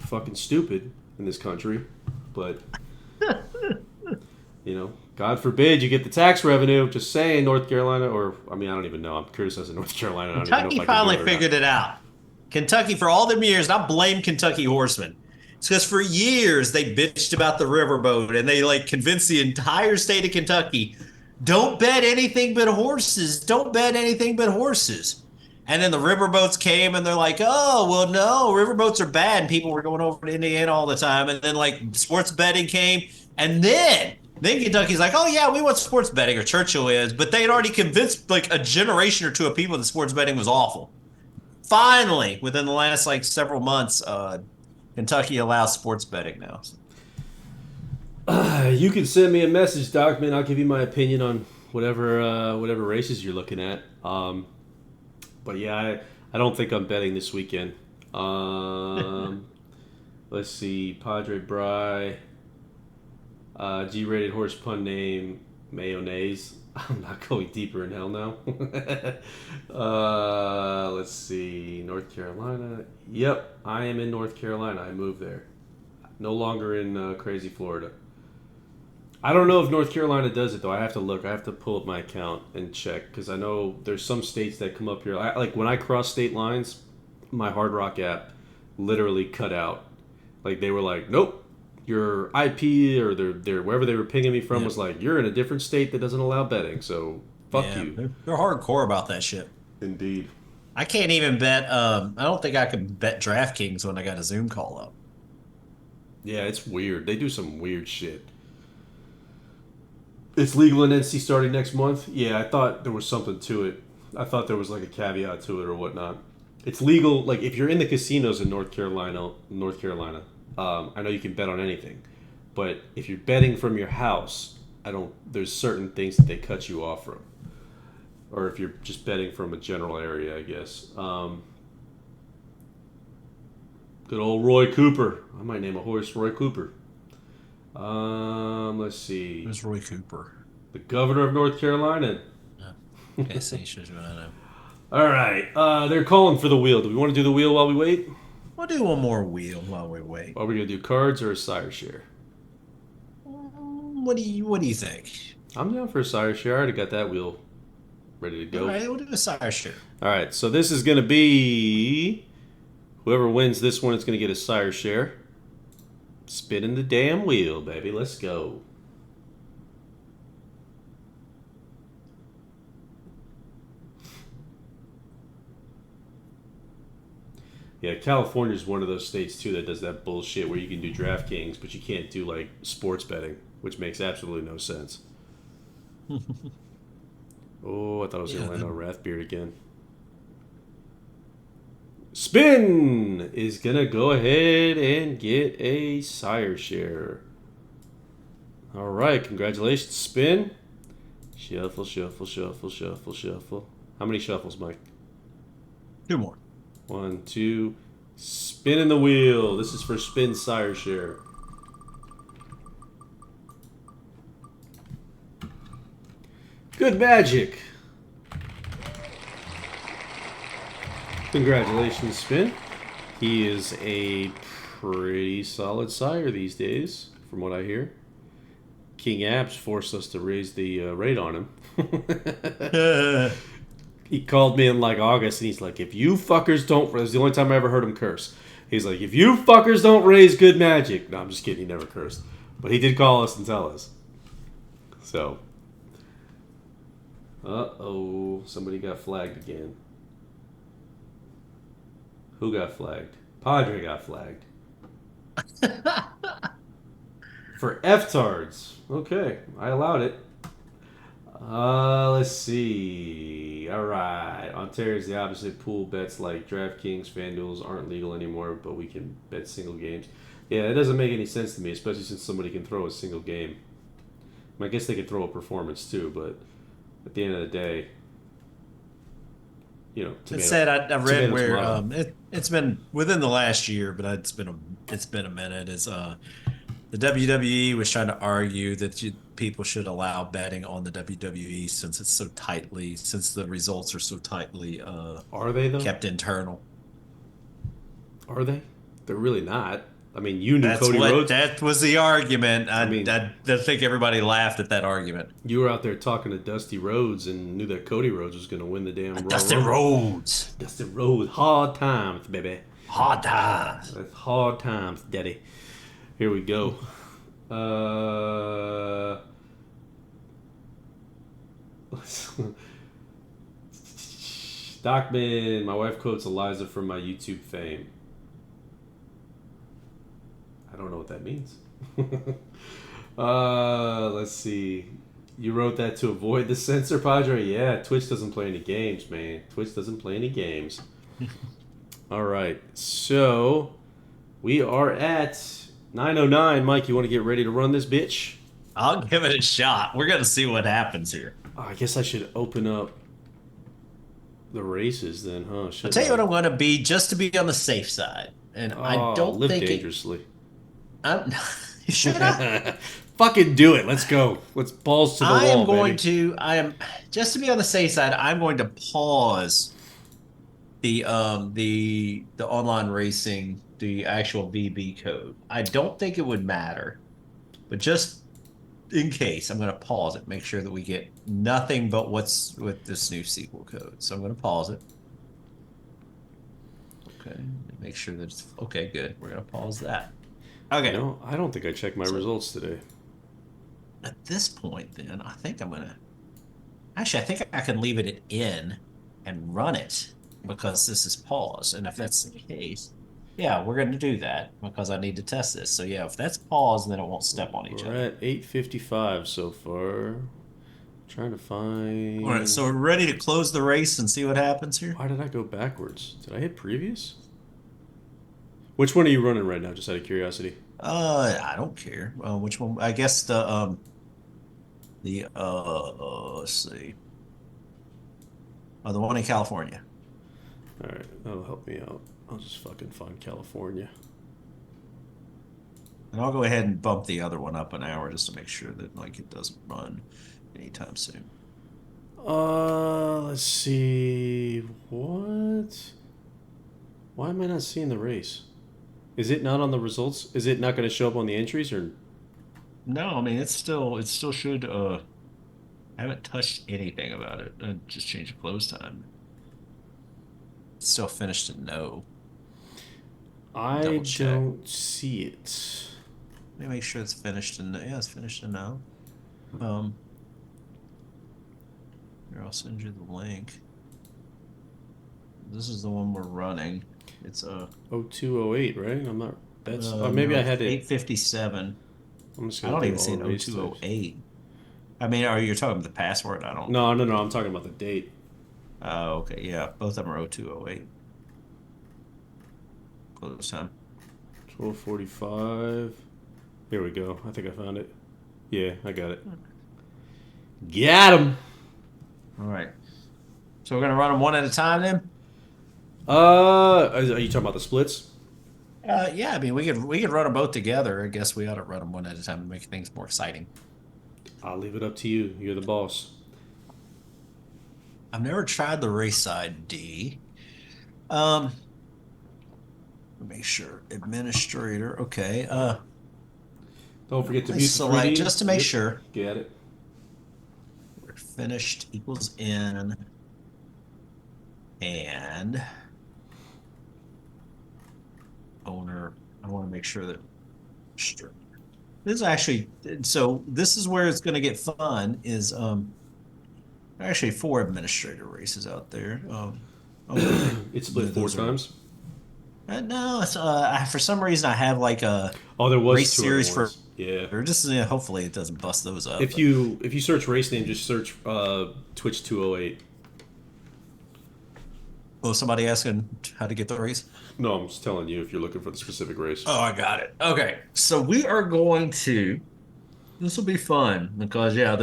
fucking stupid in this country. But God forbid you get the tax revenue. Just saying, North Carolina, or I mean, I don't even know. I'm criticizing North Carolina. I don't even know Kentucky if I can do finally it or figured it out. Kentucky, for all them years, and I blame Kentucky horsemen. It's because for years they bitched about the riverboat and they like convinced the entire state of Kentucky, don't bet anything but horses. Don't bet anything but horses. And then the riverboats came and they're like, oh, well, no, riverboats are bad. And people were going over to Indiana all the time. And then like sports betting came. And then Kentucky's like, oh, yeah, we want sports betting, or Churchill is. But they had already convinced like a generation or two of people that sports betting was awful. Finally, within the last like several months, Kentucky allows sports betting now. You can send me a message, Doc. Man, I'll give you my opinion on whatever races you're looking at. But yeah, I don't think I'm betting this weekend. Let's see, Padre Bry, G-rated horse pun name mayonnaise. I'm not going deeper in hell now. Let's see, North Carolina. Yep, I am in North Carolina. I moved there. No longer in crazy Florida. I don't know if North Carolina does it though. I have to look. I have to pull up my account and check because I know there's some states that come up here. Like when I cross state lines, my Hard Rock app literally cut out. Like they were like, "Nope, your IP or their wherever they were pinging me from was like, you're in a different state that doesn't allow betting. So fuck you." They're hardcore about that shit. Indeed. I can't even bet. I don't think I could bet DraftKings when I got a Zoom call up. Yeah, it's weird. They do some weird shit. It's legal in NC starting next month. Yeah, I thought there was something to it. I thought there was like a caveat to it or whatnot. It's legal, like if you're in the casinos in North Carolina, I know you can bet on anything, but if you're betting from your house, there's certain things that they cut you off from, or if you're just betting from a general area, I guess. Good old Roy Cooper. I might name a horse Roy Cooper. Let's see. Who's Roy Cooper? The governor of North Carolina. Okay, so you should know. All right. They're calling for the wheel. Do we want to do the wheel while we wait? We'll do one more wheel while we wait. Are we going to do cards or a sire share? What do you think? I'm down for a sire share. I already got that wheel ready to go. All right, we'll do a sire share. All right. So this is going to be Whoever wins this one is going to get a sire share. Spinning the damn wheel, baby. Let's go. Yeah, California is one of those states too that does that bullshit where you can do DraftKings, but you can't do like sports betting, which makes absolutely no sense. Oh, I thought I was gonna land on Rathbeard again. Spin is gonna go ahead and get a sire share. All right, congratulations, Spin. Shuffle, shuffle, shuffle, shuffle, shuffle. How many shuffles, Mike? 2 more. 1, 2. Spinning the wheel. This is for Spin Sire Share. Good magic. Congratulations, Spin. He is a pretty solid sire these days, from what I hear. King Abs forced us to raise the rate on him. He called me in like August and he's like, if you fuckers don't, that's the only time I ever heard him curse. He's like, if you fuckers don't raise good magic. No, I'm just kidding. He never cursed. But he did call us and tell us. So. Uh-oh. Somebody got flagged again. Who got flagged? Padre got flagged. For F-tards. Okay. I allowed it. Let's see. All right. Ontario's the opposite. Pool bets like DraftKings, FanDuels aren't legal anymore, but we can bet single games. Yeah, it doesn't make any sense to me, especially since somebody can throw a single game. I guess they could throw a performance too, but at the end of the day, you know. It said I read where it's been within the last year, but it's been a minute. Is the WWE was trying to argue that people should allow betting on the WWE since the results are so tightly are they though kept internal. Are they? They're really not. I mean, you knew That's Cody Rhodes. That was the argument. I think everybody laughed at that argument. You were out there talking to Dusty Rhodes and knew that Cody Rhodes was going to win the damn Royal Dusty Rumble. Rhodes. Dusty Rhodes. Hard times, baby. Hard times. That's hard times, daddy. Here we go. Stockman, my wife quotes Eliza from my YouTube fame. I don't know what that means. Let's see. You wrote that to avoid the censor, Padre? Yeah, Twitch doesn't play any games, man. Twitch doesn't play any games. All right, so we are at 9:09. Mike, you want to get ready to run this bitch? I'll give it a shot. We're going to see what happens here. Oh, I guess I should open up the races then, huh? I'll tell you what I'm going to be just to be on the safe side. And I don't live think dangerously. Should I? Fucking do it. Let's go. Let's balls to the wall, I am just to be on the safe side, I'm going to pause the online racing, the actual VB code. I don't think it would matter, but just in case, I'm going to pause it, make sure that we get nothing but what's with this new sequel code. So I'm going to pause it. Okay, make sure that it's okay. Good. We're going to pause that. Okay. No, I don't think I checked my results today. At this point, then, I think I'm going to... Actually, I think I can leave it in and run it because this is paused. And if that's the case, yeah, we're going to do that because I need to test this. So, yeah, if that's paused, then it won't step on each other. We're at 8:55 so far. Trying to find... All right, so we're ready to close the race and see what happens here? Why did I go backwards? Did I hit previous? Which one are you running right now, just out of curiosity? I don't care. Which one? I guess let's see. Oh, the one in California. All right, that'll help me out. I'll just fucking find California. And I'll go ahead and bump the other one up an hour just to make sure that like it doesn't run anytime soon. Let's see. What? Why am I not seeing the race? Is it not on the results? Is it not going to show up on the entries or? No, I mean it still should. I haven't touched anything about it. I just changed the close time. It's still finished at no. I Double check. don't see it. Let me make sure it's finished. And yeah, it's finished and now. Um, Here, I'll send you the link. This is the one we're running. It's a 0208, right? I'm not. That's. Maybe no, I it's had it. 857. I'm just I gonna don't do even see all an race types. 0208. I mean, are you talking about the password? I don't. No, no, no. I'm talking about the date. Oh, okay. Yeah, both of them are 0208. Close time. 12:45. Here we go. I think I found it. Yeah, I got it. Got him. All right. So we're gonna run them one at a time then. Are you talking about the splits? Yeah. I mean, we could run them both together. I guess we ought to run them one at a time to make things more exciting. I'll leave it up to you. You're the boss. I've never tried the race side D. Um, Make sure administrator. Okay. Don't forget to I mute the select 3D. just to make Yep. sure. Get it. We're finished equals in and owner. I want to make sure that sure. This is actually so this is where it's going to get fun is actually four administrator races out there. Okay. It's split four Those are times. no, it's for some reason I have like a Oh, there was race two other series for ones. Yeah. or just hopefully it doesn't bust those up. If you search race name, just search Twitch 208. Oh, somebody asking how to get the race? No, I'm just telling you if you're looking for the specific race. Oh, I got it. Okay, so we are going to. This will be fun because yeah,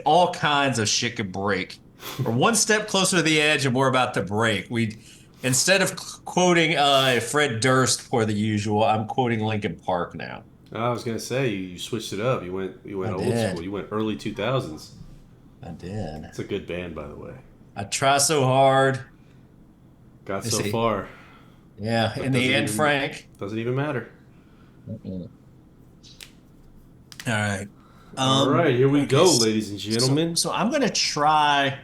all kinds of shit could break. We're one step closer to the edge, and we're about to break. We instead of quoting Fred Durst for the usual, I'm quoting Linkin Park now. I was gonna say you switched it up. You went I old school. did. You went early 2000s. I did. It's a good band, by the way. I try so hard. Got Let's so see. far, Yeah, but in the end, Frank. doesn't even matter. Mm-mm. All right. All right, here we Okay. go, ladies and So, gentlemen. so I'm gonna try.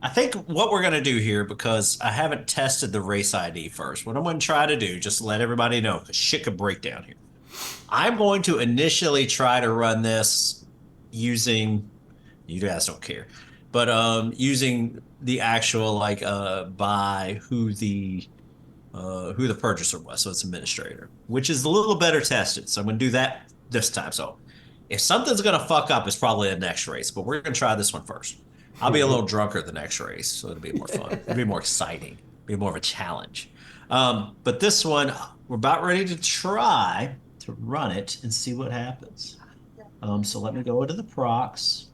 I think what we're gonna do here, because I haven't tested the race ID first. What I'm gonna try to do, just to let everybody know, because shit could break down here. I'm going to initially try to run this using. You guys don't care, but using the actual like by who the purchaser was. So it's administrator, which is a little better tested. So I'm going to do that this time. So if something's going to fuck up, it's probably the next race, but we're going to try this one first. I'll be a little drunker the next race, so it'll be more fun. It'll be more exciting, be more of a challenge. But this one, we're about ready to try to run it and see what happens. So let me go into the procs.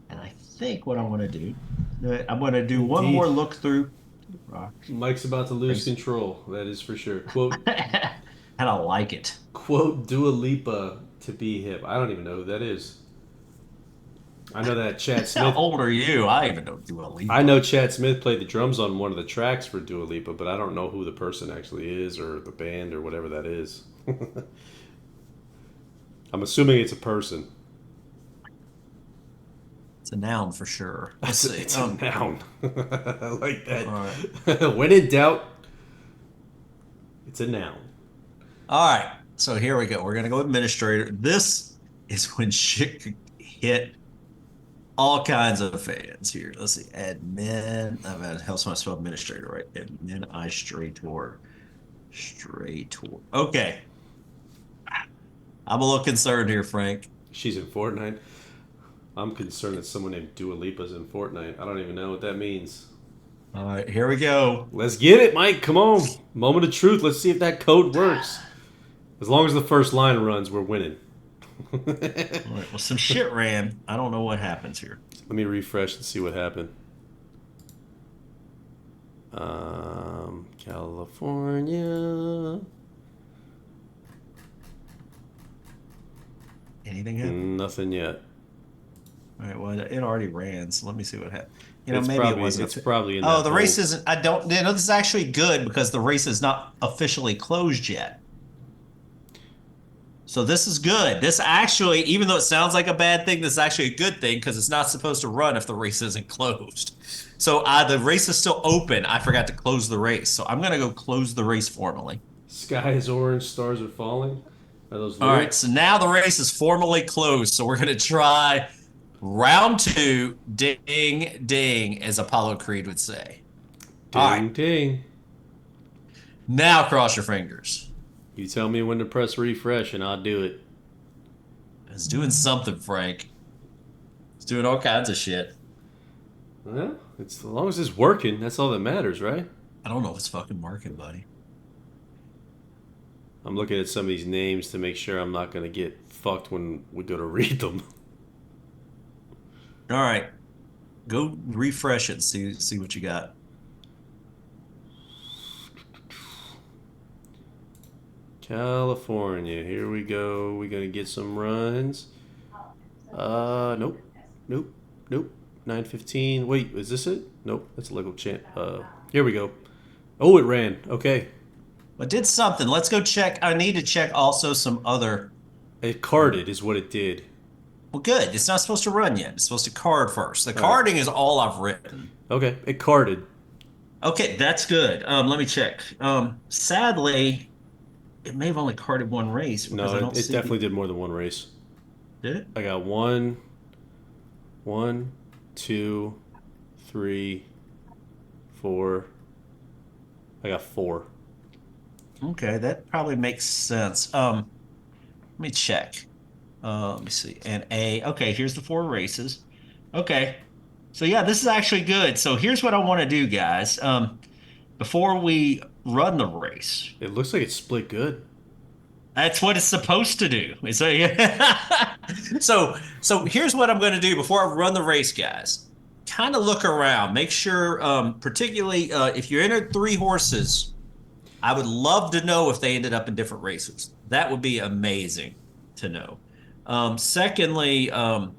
And I think what I'm going to do, I'm going to do one Indeed. more look through. Mike's about to lose control. That is for sure. Quote And I like it. quote Dua Lipa to be hip. I don't even know who that is. I know that Chad How Smith. old are you? I even don't do a leap. I know Chad Smith played the drums on one of the tracks for Dua Lipa, but I don't know who the person actually is or the band or whatever that is. I'm assuming it's a person. It's a noun for sure. Let's see. It's a noun. I like that. All right. When in doubt, it's a noun. All right. So here we go. We're going to go administrator. This is when shit could hit all kinds of fans here. Let's see. Admin. I'm going to help someone spell administrator, right? Admin I straight toward. Straight toward. Okay. I'm a little concerned here, Frank. She's in Fortnite. I'm concerned that someone named Dua Lipa's in Fortnite. I don't even know what that means. All right. Here we go. Let's get it, Mike. Come on. Moment of truth. Let's see if that code works. As long as the first line runs, we're winning. All right. Well, some shit ran. I don't know what happens here. Let me refresh and see what happened. California. Anything happen? Nothing yet. All right. Well, it already ran. So let me see what happened. You know, It's maybe probably, it wasn't. It's probably in Oh, that the race hole. isn't. I don't. You know, this is actually good because the race is not officially closed yet. So this is good. This actually, even though it sounds like a bad thing, this is actually a good thing because it's not supposed to run if the race isn't closed. So the race is still open. I forgot to close the race. So I'm going to go close the race formally. Sky is orange, stars are falling. Are those All right. lyrics? So now the race is formally closed. So we're going to try round two, ding, ding, as Apollo Creed would say. All right. Ding ding. Now cross your fingers. You tell me when to press refresh and I'll do it. It's doing something, Frank. It's doing all kinds of shit. Well, it's as long as it's working, that's all that matters, right? I don't know if it's fucking working, buddy. I'm looking at some of these names to make sure I'm not going to get fucked when we go to read them. All right. Go refresh it and see what you got. California, here we go. We're going to get some runs. Nope. Nope. Nope. 9:15. Wait, is this it? Nope, that's a local champ. Here we go. Oh, it ran. Okay. But did something. Let's go check. I need to check also some other. It carded is what it did. Well, good. It's not supposed to run yet. It's supposed to card first. The All right. carding is all I've written. Okay, it carded. Okay, that's good. Let me check. Sadly, it may have only carded one race because No, I don't it see. definitely did more than one race. Did it? I got one, two, three, four. I got four. Okay, that probably makes sense. Let me check. Let me see. And okay, here's the four races. Okay. So yeah, this is actually good. So here's what I want to do, guys. Before we run the race, It looks like it split good. that's what it's supposed to do. So yeah. So here's what I'm going to do before I run the race, guys. Kind of look around, make sure, particularly if you entered three horses, I would love to know if they ended up in different races. That would be amazing to know. Secondly, kind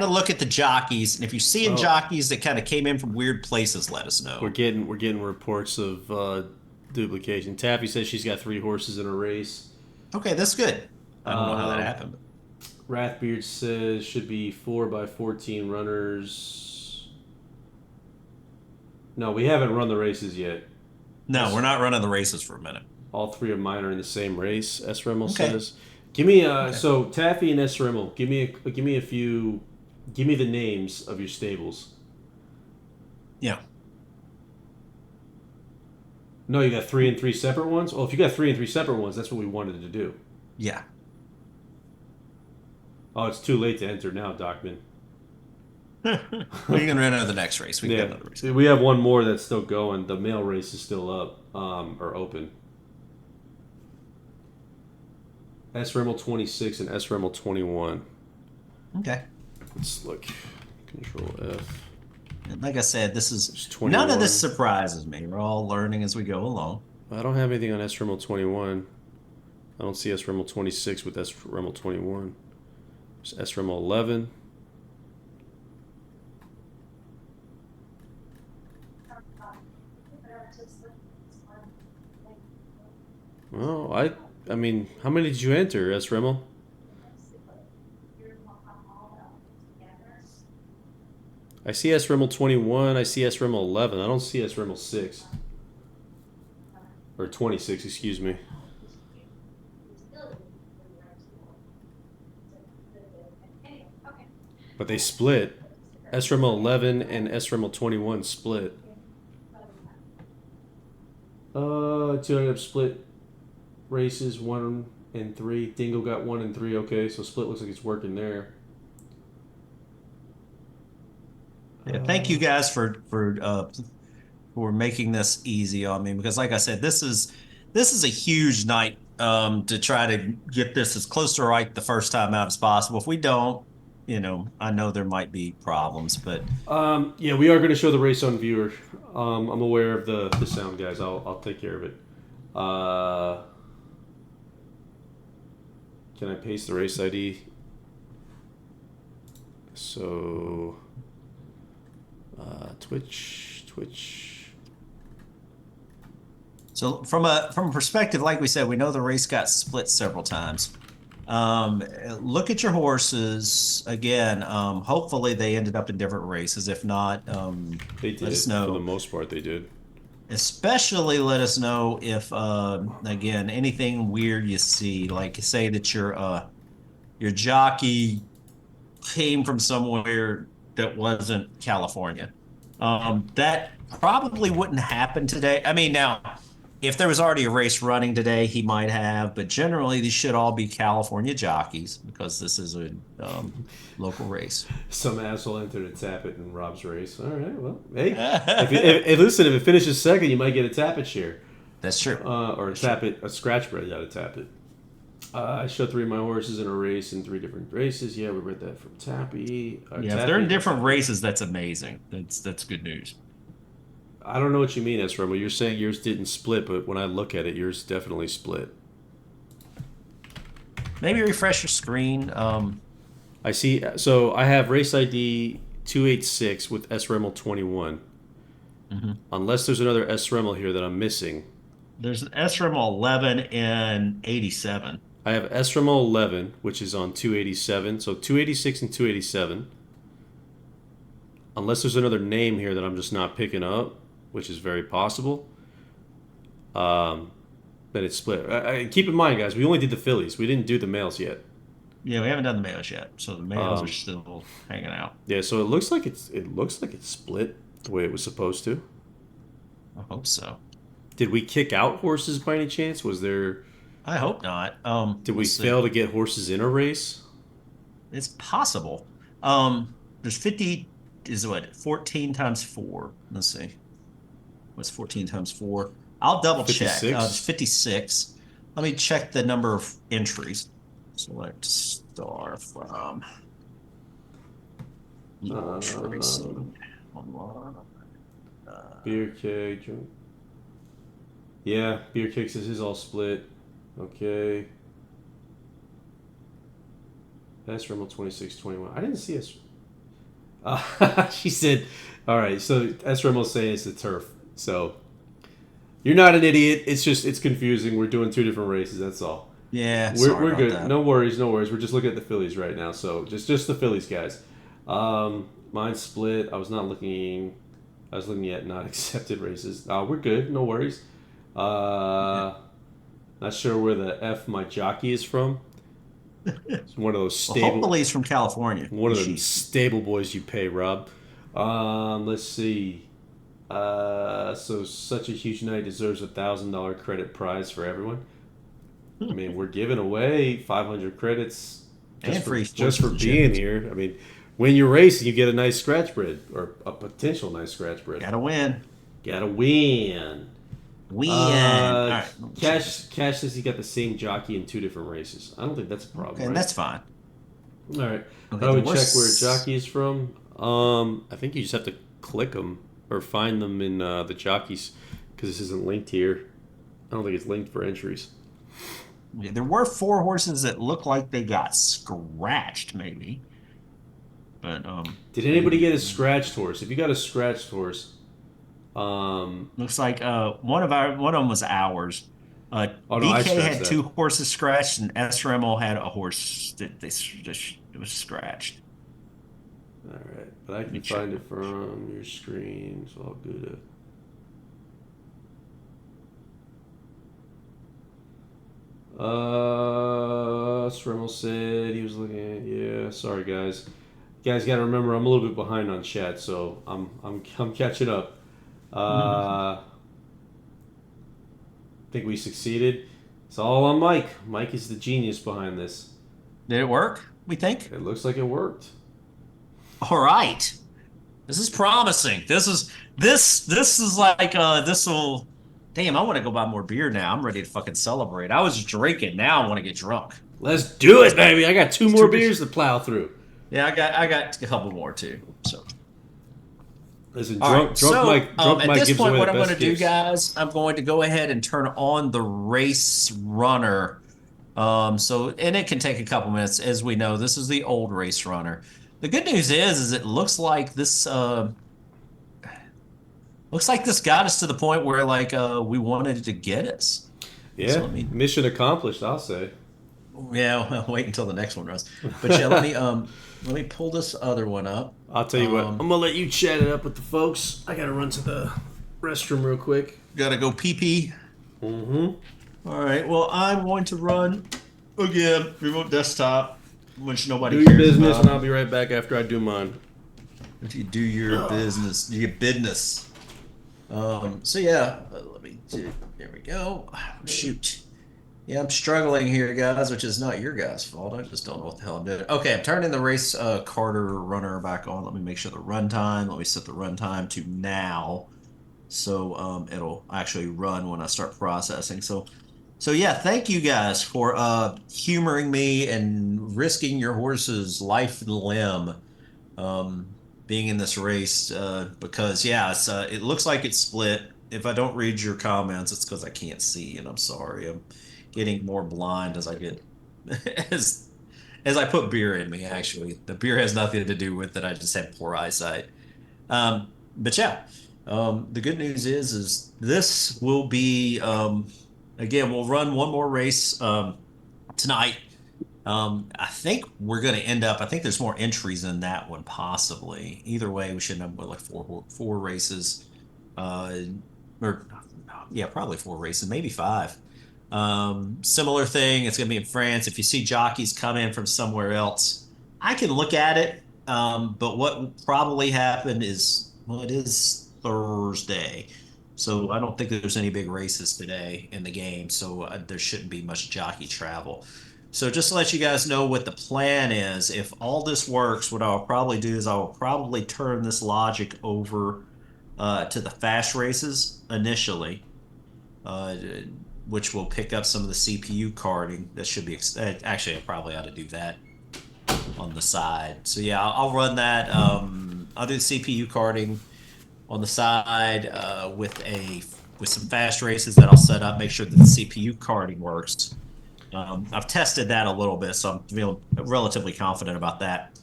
of look at the jockeys, and if you're seeing Oh, jockeys that kind of came in from weird places, let us we're know. getting reports of duplication. Taffy says she's got three horses in a race. Okay, that's good. I don't know how that Um, happened. Rathbeard says should be 4x14 runners. No, we haven't run the races yet. No, we're not running the races for a minute. All three of mine are in the same race. S. Rimmel Okay. says, "Give me Okay. so Taffy and S. Rimmel. Give me a few. Give me the names of your stables. Yeah. No, you got three and three separate ones. Well, if you got three and three separate ones, that's what we wanted to do. Yeah. Oh, it's too late to enter now, Docman. We're going to enter the next race. We got Yeah, another race. we have one more that's still going. The male race is still up, or open. S. Rimmel 26 and S. Rimmel 21. Okay. Let's look. Control F. And like I said, this There's is 21. none of this surprises me. We're all learning as we go along. I don't have anything on S. Rimmel 21. I don't see S. Rimmel 26 with S. Rimmel 21. There's S. Rimmel 11. Oh, I mean, how many did you enter, S. Rimmel? I see S. Rimmel 21. I see S. Rimmel 11. I don't see S. Rimmel 6. Or 26, excuse me. But they split. S. Rimmel 11 and S. Rimmel 21 split. 200 split races, 1 and 3. Dingo got 1 and 3. Okay, so split looks like it's working there. Yeah, thank you guys for making this easy on me because, like I said, this is a huge night to try to get this as close to right the first time out as possible. If we don't, I know there might be problems, but Yeah, we are going to show the race on viewer. I'm aware of the sound, guys. I'll take care of it. Can I paste the race ID? So, Twitch. So from a perspective, like we said, we know the race got split several times. Look at your horses again. Hopefully they ended up in different races. If not, They let us did for the know. most part. They did. Especially let us know if again anything weird you see, like say that your jockey came from somewhere that wasn't California. That probably wouldn't happen today. I mean, now, if there was already a race running today, he might have, but generally these should all be California jockeys because this is a local race. Some asshole entered a Tappet in Rob's race. All right, well, hey, listen, if it finishes second, you might get a Tappet share, That's true. or a That's true. Tappet, a scratch bread out of Tappet. I showed three of my horses in a race in three different races. Yeah, we read that from Tappy. Yeah, if they're in different races, that's amazing. That's good news. I don't know what you mean, Esra. Well, you're saying yours didn't split, but when I look at it, yours definitely split. Maybe refresh your screen. I see. So I have race ID 286 with S Remel 21. Mhm. Unless there's another S Remel here that I'm missing. There's an SRM 11 and 87. I have S Remel 11, which is on 287. So 286 and 287. Unless there's another name here that I'm just not picking up, which is very possible. Then it's split. Keep in mind, guys, we only did the fillies. We didn't do the males yet. Yeah, we haven't done the males yet, so the males are still hanging out. Yeah, so it looks like it's split the way it was supposed to. I hope so. Did we kick out horses by any chance? Was there? I hope not. Did we Let's see. fail to get horses in a race? It's possible. There's 50 is what 14 times 4. Let's see. What's 14 times 4? I'll double check. 56? It's 56. Let me check the number of entries. Select star from Eagles Racing online. Beer keg. Yeah, beer keg says his all split. Okay. S Rimmel 26-21. I didn't see us. She said, all right, so S Rimmel's saying it's the turf. So you're not an idiot. It's confusing. We're doing two different races. That's all. Yeah, We're good. That. No worries, no worries. We're just looking at the fillies right now. So just the fillies, guys. Mine split. I was looking at not accepted races. We're good. No worries. Not sure where the F my jockey is from. It's one of those stable. Well, hopefully, he's from California. One of the stable boys you pay, Rob. Let's see. So such a huge night deserves $1,000 credit prize for everyone. I mean, we're giving away 500 credits just for being here. I mean, when you're racing, you get a nice scratch bread or a potential nice scratch bread. Gotta win. Gotta win. All right. Cash says he got the same jockey in two different races. I don't think that's a problem. Okay, right? that's fine. All right. Okay, How do we check where a jockey is from? I think you just have to click them or find them in the jockeys because this isn't linked here. I don't think it's linked for entries. Yeah, there were 4 horses that looked like they got scratched, maybe. But did anybody get a scratched horse? If you got a scratched horse, looks like one of them was ours. BK had 2 horses scratched, and SRMO had a horse that it was scratched. All right, but I can find it from your screen, so I'll go to. Srimmel said he was looking at. Yeah, sorry guys. You guys got to remember I'm a little bit behind on chat, so I'm catching up. Think we succeeded. It's all on Mike. Mike is the genius behind this. Did it work? We think. It looks like it worked. All right. This is promising. This is like this will. Damn, I want to go buy more beer now. I'm ready to fucking celebrate. I was drinking. Now I want to get drunk. Let's do it, baby. I got 2 more beers to plow through. Yeah, I got a couple more too. So. Listen, drunk Mike at this gives point, away what the I'm going to best do, gifts. guys, I'm going to go ahead and turn on the race runner. And it can take a couple minutes. As we know, this is the old race runner. The good news is it looks like this Looks like this got us to the point where like we wanted it to get us. So Yeah, let me mission accomplished, I'll say. yeah, well, wait until the next one runs. But yeah, let me pull this other one up. I'll tell you what, Um I'm gonna let you chat it up with the folks. I gotta run to the restroom real quick. Gotta go pee pee. Mm-hmm. All right. Well, I'm going to run again, remote desktop, which nobody Do your cares business, and about. I'll be right back after I do mine. If you do your business, your business. So yeah, let me do, there we go. Shoot. Yeah, I'm struggling here, guys, which is not your guys' fault. I just don't know what the hell I'm doing. Okay, I'm turning the race Carter runner back on. Let me make sure the runtime. Let me set the runtime to now. So it'll actually run when I start processing. So yeah, thank you guys for humoring me and risking your horse's life and limb being in this race because yeah, it looks like it's split. If I don't read your comments, it's because I can't see, and I'm sorry. I'm getting more blind as I get as as I put beer in me. Actually, the beer has nothing to do with it. I just have poor eyesight. But yeah, the good news is this will be again. We'll run one more race tonight. I think we're going to end up. I think there's more entries in that one, possibly. Either way, we should end up with like four races, uh, or yeah, probably four races, maybe five. Similar thing. It's going to be in France. If you see jockeys come in from somewhere else, I can look at it. But what will probably happen is, well, it is Thursday. So I don't think there's any big races today in the game. So there shouldn't be much jockey travel. So just to let you guys know what the plan is, if all this works, what I'll probably do is I'll probably turn this logic over to the fast races initially, uh, which will pick up some of the CPU carding. That should be actually I probably ought to do that on the side. So yeah, I'll run that. I'll do the CPU carding on the side with some fast races that I'll set up. Make sure that the CPU carding works. I've tested that a little bit, so I'm feeling relatively confident about that.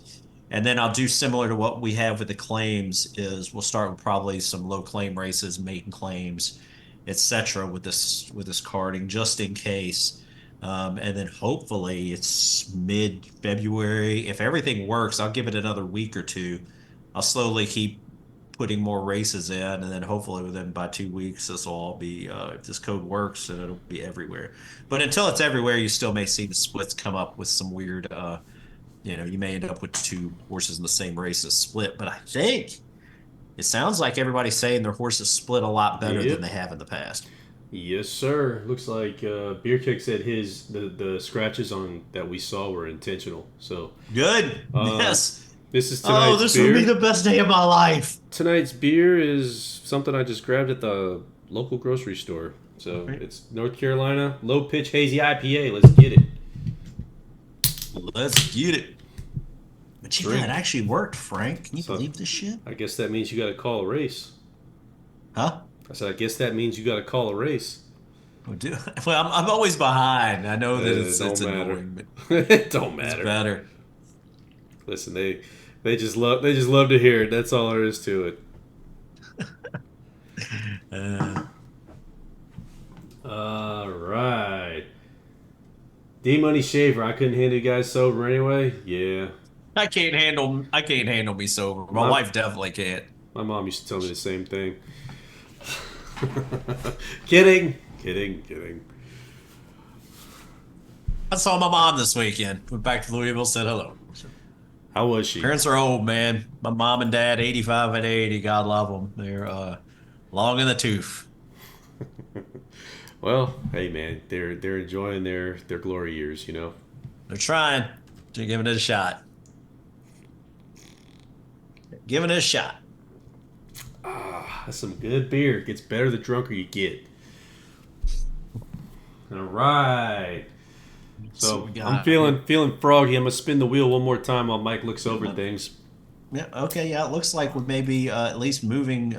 And then I'll do similar to what we have with the claims is we'll start with probably some low claim races, maiden claims, etc. with this carding just in case. And then hopefully it's mid-February. If everything works, I'll give it another week or two. I'll slowly keep putting more races in, and then hopefully within by 2 weeks, this will all be if this code works, then it'll be everywhere. But until it's everywhere, you still may see the splits come up with some weird. You may end up with two horses in the same race as split. But I think it sounds like everybody's saying their horses split a lot better than Yep. they have in the past. Yes, sir. Looks like Beer Kick said the scratches on that we saw were intentional. So Good. um, Yes. this is Oh, tonight's this would be beer. the best day of my life. Tonight's beer is something I just grabbed at the local grocery store. So Okay. it's North Carolina Low Pitch Hazy IPA. Let's get it. Let's get it. But yeah, it Drink. actually worked, Frank. Can you So believe this shit? I guess that means you got to call a race. Huh? I said I guess that means you got to call a race. Well, I'm always behind. I know that It it's don't matter. annoying, but It don't it's matter. better. Listen, they just love to hear it. That's all there is to it. Uh, All right. D Money Shaver. I couldn't handle you guys sober anyway. Yeah. I can't handle me sober. My My wife definitely can't. my mom used to tell me the same thing. Kidding. Kidding. Kidding. I saw my mom this weekend. Went back to Louisville, said hello. How was she? Parents are old, man. My mom and dad, 85 and 80. God love them. They're long in the tooth. Well, hey man, they're enjoying their glory years, you know. They're trying. They're giving it a shot. Giving it a shot. Ah, that's some good beer. Gets better the drunker you get. All right. So So we I'm got. feeling froggy. I'm gonna spin the wheel one more time while Mike looks over things. Yeah. Okay. Yeah. It looks like we may be at least moving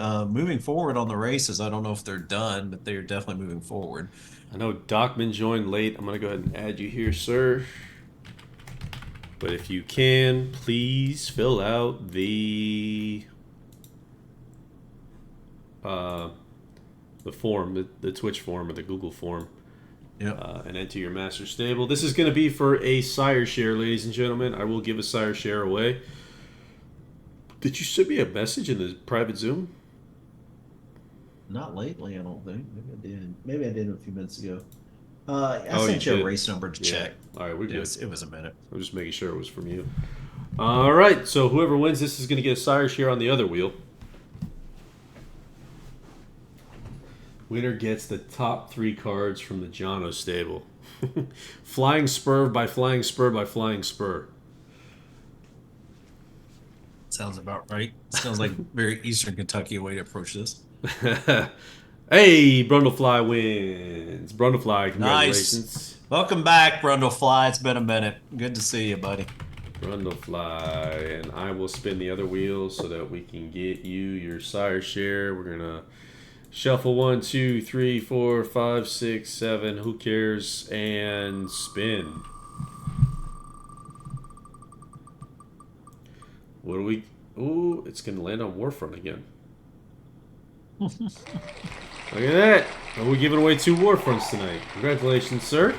forward on the races. I don't know if they're done, but they're definitely moving forward. I know Docman joined late. I'm gonna go ahead and add you here, sir. But if you can, please fill out the uh, the form, the Twitch form or the Google form, Yep. and enter your master stable. This is going to be for a sire share, ladies and gentlemen. I will give a sire share away. Did you send me a message in the private Zoom? Not lately, I don't think. Maybe I did. Maybe I did a few minutes ago. I Oh, you sent you a did. race number to Yeah. check. All right, we're good. It was a minute. I'm just making sure it was from you. All right, so whoever wins this is going to get a sire share on the other wheel. Winner gets the top 3 cards from the Jono stable. Flying Spur by Flying Spur by Flying Spur. Sounds about right. Sounds like very Eastern Kentucky way to approach this. Hey, Brundlefly wins. Brundlefly, Nice. congratulations. Welcome back, Brundlefly. It's been a minute. Good to see you, buddy. Brundlefly. And I will spin the other wheel so that we can get you your sire share. We're going to shuffle 1, 2, 3, 4, 5, 6, 7. Who cares? And spin. What do we... Ooh, it's going to land on Warfront again. Look at that. Oh, we're giving away 2 Warfronts tonight. Congratulations, sir.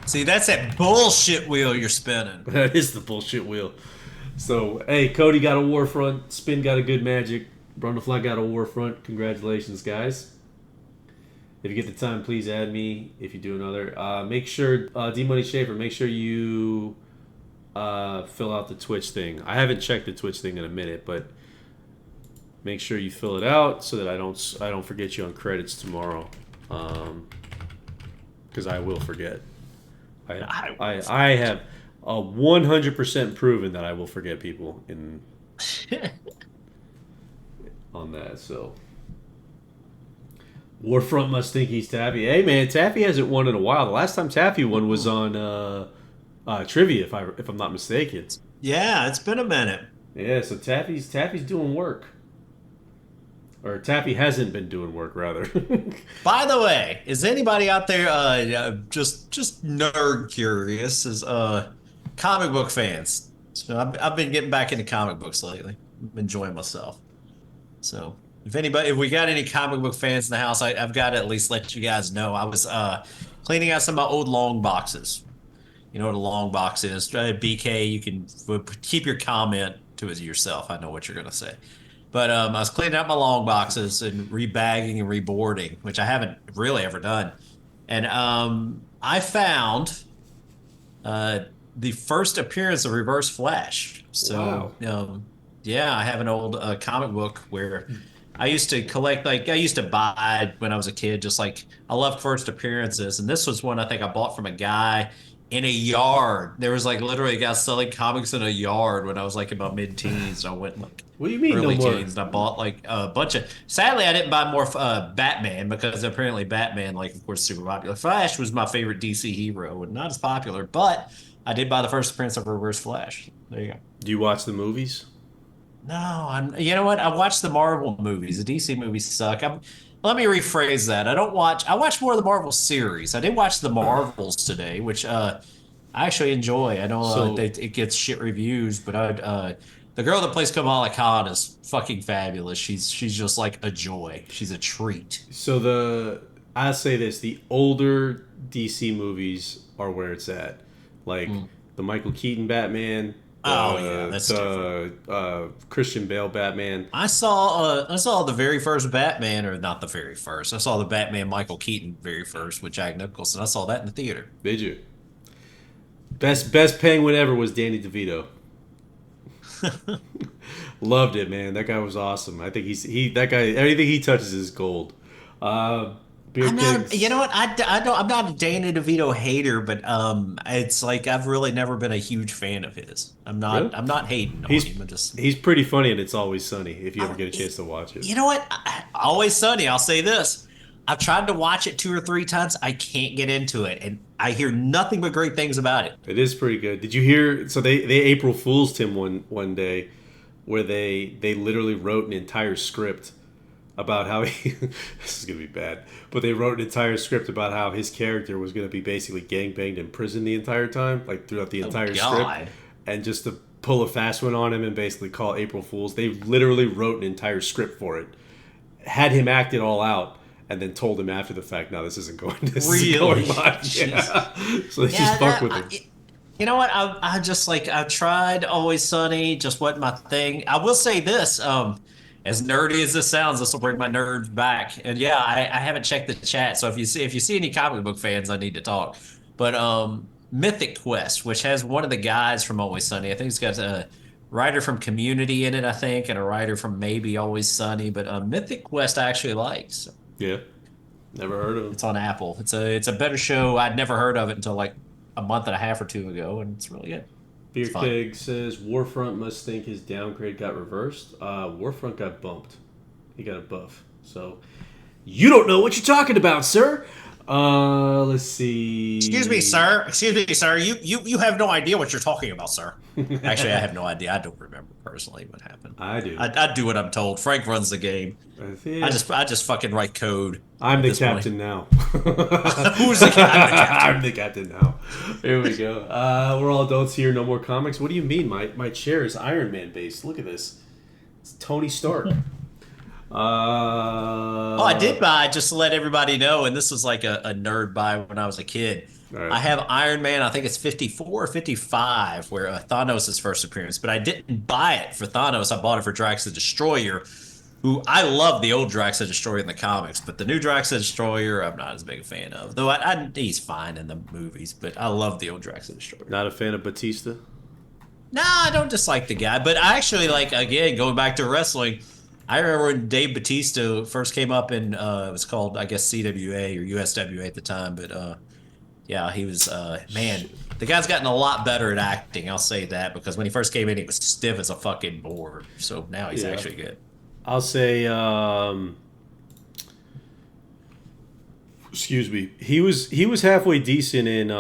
See, that's that bullshit wheel you're spinning. That is the bullshit wheel. So, hey, Cody got a Warfront. Spin got a good magic. Brundlefly got a Warfront. Congratulations, guys. If you get the time, please add me. If you do another, make sure, D-Money Schaefer, make sure you fill out the Twitch thing. I haven't checked the Twitch thing in a minute, but make sure you fill it out so that I don't forget you on credits tomorrow, because I will forget. I have 100% proven that I will forget people on that. So Warfront must think he's Taffy. Hey man, Taffy hasn't won in a while. The last time Taffy won was on trivia, if I'm not mistaken. Yeah, it's been a minute. Yeah, so Taffy's doing work. Or Taffy hasn't been doing work, rather. By the way, is anybody out there just nerd curious as comic book fans? So I've been getting back into comic books lately. I'm enjoying myself. So if we got any comic book fans in the house, I've got to at least let you guys know. I was cleaning out some of my old long boxes. You know what a long box is? BK, you can keep your comment to it yourself. I know what you're gonna say. But I was cleaning out my long boxes and rebagging and reboarding, which I haven't really ever done. And I found the first appearance of Reverse Flash. So, Wow. yeah, I have an old comic book where I used to collect, like, I used to buy when I was a kid, just like, I loved first appearances. And this was one I think I bought from a guy in a yard. There was like literally a guy selling comics in a yard when I was like in my mid-teens. I went like What do you mean no early more? teens, and I bought like a bunch of. Sadly, I didn't buy more Batman because apparently Batman, like of course, super popular. Flash was my favorite DC hero and not as popular, but I did buy the first appearance of Reverse Flash. There you go. Do you watch the movies? No, I'm. You know what? I watch the Marvel movies. The DC movies suck. Let me rephrase that. I don't watch. I watch more of the Marvel series. I did watch the Marvels today, which I actually enjoy. I know So, it gets shit reviews, but the girl that plays Kamala Khan is fucking fabulous. She's just like a joy. She's a treat. I'll say this: the older DC movies are where it's at, like Mm. the Michael Keaton Batman. Oh yeah, that's different. Christian Bale Batman. I saw the very first Batman, or not the very first. I saw the Batman Michael Keaton very first with Jack Nicholson. I saw that in the theater. Did you? Best Penguin ever was Danny DeVito. Loved it, man. That guy was awesome. I think that guy. Anything he touches is gold. Beer I'm not, Kings. you know what? I don't, I'm not a Danny DeVito hater, but it's like I've really never been a huge fan of his. Really? I'm not hating on He's him. I just, he's pretty funny, and It's Always Sunny. If you ever I, get a chance to watch it, you know what? Always Sunny. I'll say this: I've tried to watch it 2 or 3 times. I can't get into it, and I hear nothing but great things about it. it is pretty good. Did you hear? So they April Fool's him one day, where they literally wrote an entire script about how he this is gonna be bad, but they wrote an entire script about how his character was gonna be basically gangbanged in prison the entire time, like throughout the Oh entire script, God! and just to pull a fast one on him and basically call April Fools, they literally wrote an entire script for it, had him act it all out, and then told him after the fact, "No, this isn't going. This isn't Really? going live." Yeah. So they just Yeah, fuck with him. you know what? I just like I tried Always Sunny, just wasn't my thing. I will say this, as nerdy as this sounds, this will bring my nerds back. And yeah, I haven't checked the chat, so if you see any comic book fans, I need to talk. But Mythic Quest, which has one of the guys from Always Sunny, I think it's got a writer from Community in it, I think, and a writer from maybe Always Sunny. But Mythic Quest I actually like. So Yeah, never heard of him. it's on Apple. It's a better show. I'd never heard of it until like a month and a half or two ago, and it's really good. Beer It's fun. Keg says Warfront must think his downgrade got reversed. Warfront got bumped. He got a buff. So you don't know what you're talking about, sir. Let's see. Excuse me, sir. Excuse me, sir. You have no idea what you're talking about, sir. Actually, I have no idea. I don't remember personally what happened. I do. I do what I'm told. Frank runs the game. I just fucking write code. I'm at the this captain point. now. Who's the captain? I'm the captain now. Here we go. We're all adults here. No more comics. What do you mean? My chair is Iron Man based. Look at this. It's Tony Stark. Oh, I did buy, just to let everybody know, and this was like a nerd buy when I was a kid. Right. I have Iron Man, I think it's 54 or 55, where Thanos' first appearance, but I didn't buy it for Thanos. I bought it for Drax the Destroyer, who I love the old Drax the Destroyer in the comics, but the new Drax the Destroyer, I'm not as big a fan of. Though he's fine in the movies, but I love the old Drax the Destroyer. Not a fan of Batista? No, I don't dislike the guy, but I actually like, again, going back to wrestling, I remember when Dave Batista first came up in, it was called, I guess, CWA or USWA at the time, but yeah, he was, man, the guy's gotten a lot better at acting, I'll say that, because when he first came in, he was stiff as a fucking board, so now he's actually good. I'll say, excuse me, he was halfway decent in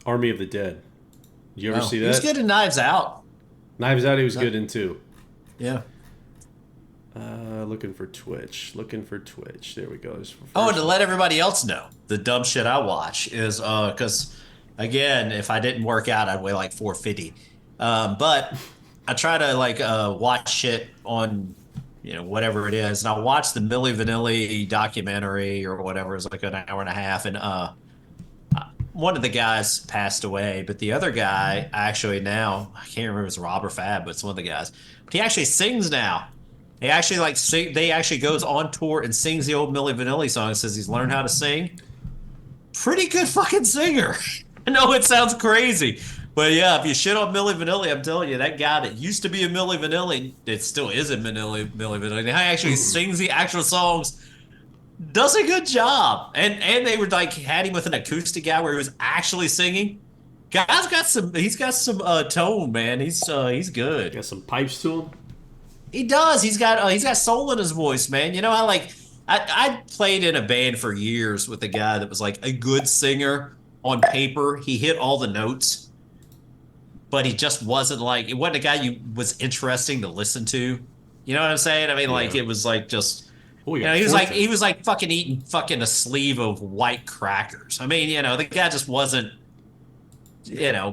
Army of the Dead. Did you ever see that? He was good in Knives Out. Knives Out, he was good in too. Yeah. Looking for Twitch. There we go. Oh, and to let everybody else know, the dumb shit I watch is because, again, if I didn't work out, I'd weigh like 450. But I try to like watch shit on, whatever it is, and I watched the Milli Vanilli documentary or whatever. It's like an hour and a half, and one of the guys passed away, but the other guy actually now, I can't remember if it's Rob or Fab, but it's one of the guys. But he actually sings now. He actually they actually goes on tour and sings the old Milli Vanilli song. Says he's learned how to sing. Pretty good fucking singer. I know it sounds crazy, but yeah, if you shit on Milli Vanilli, I'm telling you, that guy that used to be a Milli Vanilli, it still is a Milli Vanilli. He actually sings the actual songs. Does a good job, and they were like had him with an acoustic guy where he was actually singing. Guy's got some. He's got some tone, man. He's good. Got some pipes to him. He does. He's got soul in his voice, man. I played in a band for years with a guy that was like a good singer on paper. He hit all the notes, but he just wasn't like, it wasn't a guy you was interesting to listen to. You know what I'm saying? I mean, like it was like just, he was like fucking eating fucking a sleeve of white crackers. I mean, the guy just wasn't.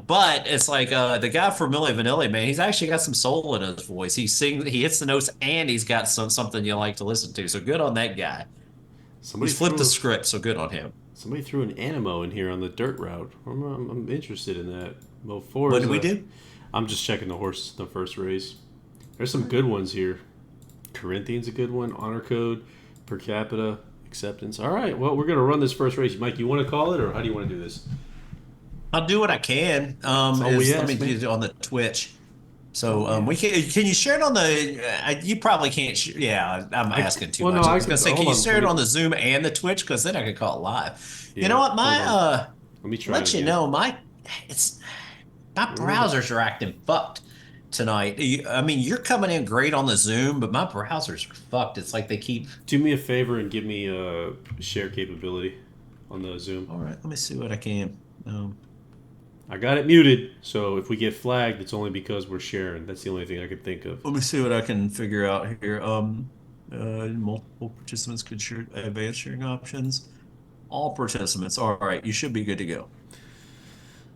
But it's like the guy for Milli Vanilli, man, he's actually got some soul in his voice. He sings, he hits the notes, and he's got something you like to listen to. So good on that guy. He's flipped the script, so good on him. Somebody threw an Animo in here on the dirt route. I'm interested in that. What did we do? I'm just checking the first race. There's some good ones here. Corinthians a good one. Honor code, per capita, acceptance. All right, well, we're gonna run this first race. Mike, you want to call it, or how do you want to do this? I'll do what I can. Let me do it on the Twitch. So can you share it on the? You probably can't. Yeah, I'm asking too much. I was gonna say, can you share it on the Zoom and the Twitch? Because then I could call it live. Yeah, you know what? Let me try. Let you know, my browsers are acting fucked tonight. I mean, you're coming in great on the Zoom, but my browsers are fucked. It's like they keep. Do me a favor and give me a share capability on the Zoom. All right, let me see what I can. I got it muted, so if we get flagged, it's only because we're sharing. That's the only thing I could think of. Let me see what I can figure out here. Multiple participants could share advanced sharing options. All participants. All right, you should be good to go.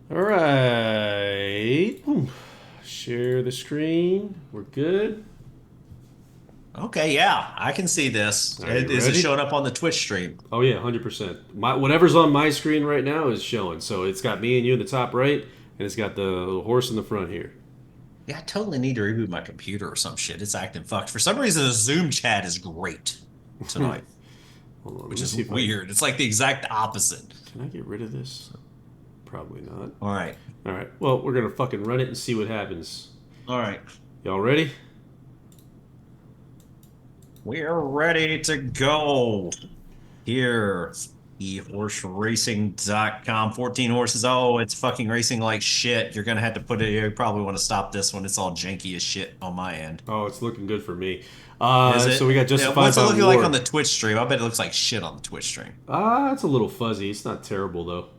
All right. Share the screen. We're good. Okay, yeah, I can see this. Are you Is it ready? showing up on the Twitch stream? Oh yeah, 100%. My whatever's on my screen right now is showing. So it's got me and you in the top right, and it's got the horse in the front here. Yeah, I totally need to reboot my computer or some shit. It's acting fucked. For some reason, the Zoom chat is great tonight, Hold on, let which me is see if I weird. It's like the exact opposite. can I get rid of this. Probably not. All right. All right. Well, we're gonna fucking run it and see what happens. All right. Y'all ready? We're ready to go. Here, eHorseRacing.com. 14 horses. Oh, it's fucking racing like shit. You're gonna have to put it. You probably want to stop this one. It's all janky as shit on my end. Oh, it's looking good for me. Is So we it? got Yeah. Justified What's it by looking like on War. the Twitch stream? I bet it looks like shit on the Twitch stream. It's a little fuzzy. It's not terrible though.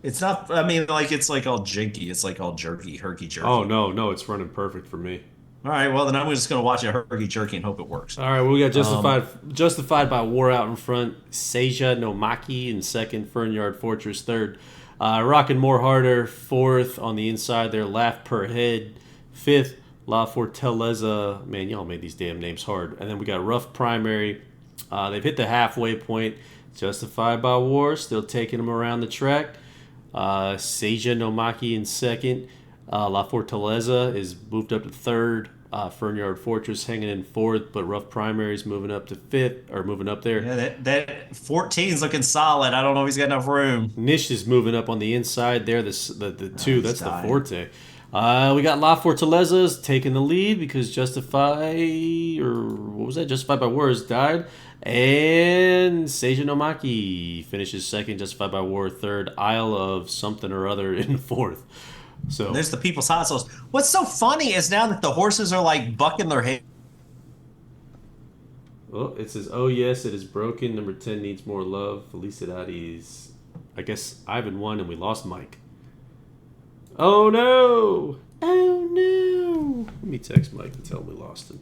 It's not. I mean, like it's like all janky. It's like all jerky, herky Oh jerky. no, no, it's running perfect for me. All right. Well, then I'm just gonna watch it herky jerky and hope it works. All right, well, we got Um, Justified by War out in front. Seija Nomaki in second. Fernyard Fortress third. Rockin' More Harder fourth on the inside there. Laugh Per Head fifth. La Fortaleza. Man, y'all made these damn names hard. And then we got Rough Primary. They've hit the halfway point. Justified by War still taking them around the track. Seija Nomaki in second. La Fortaleza is moved up to third. Fernyard Fortress hanging in fourth, but Rough Primary's moving up to fifth, or moving up there. yeah, that 14's looking solid. I don't know if he's got enough room. Nish is moving up on the inside there. The two, He's that's the dying. Forte. We got La Fortaleza's taking the lead because Justify, or what was that? Justified by War has died. And Seija Nomaki finishes second, Justified by War third, Isle of something or other in fourth. So There's the people's hot sauce. What's so funny is now that the horses are like bucking their head. oh, it says, "Oh yes, it is broken. Number 10 needs more love." Felicidades. I guess Ivan won and we lost Mike. Oh no! Oh no! Let me text Mike and tell him we lost him.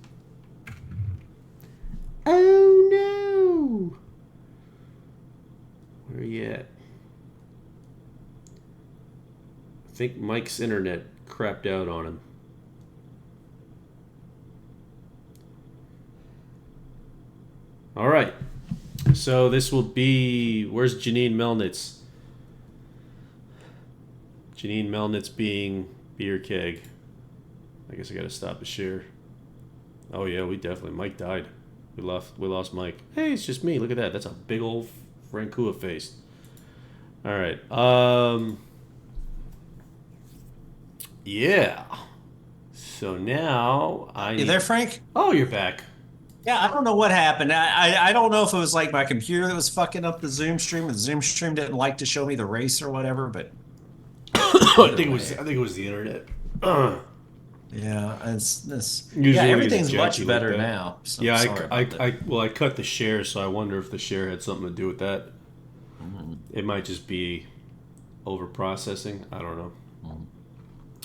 Oh no! Where are you at? I think Mike's internet crapped out on him. All right. So this will be. Where's Janine Melnitz? Janine Melnitz being beer keg. I guess I gotta stop the share. Oh yeah, we definitely. Mike died. We lost Mike. Hey, it's just me. Look at that. That's a big old Frankua face. All right. Yeah. So now I. You there, Frank? Oh, you're back. Yeah, I don't know what happened. I don't know if it was like my computer that was fucking up the Zoom stream. The Zoom stream didn't like to show me the race or whatever, but I think it was the internet. yeah, it's this. Usually Yeah, when everything's it's much janky like better that. now. So Yeah, sorry about that. I cut the share, so I wonder if the share had something to do with that. Mhm, It might just be over processing. I don't know. mhm.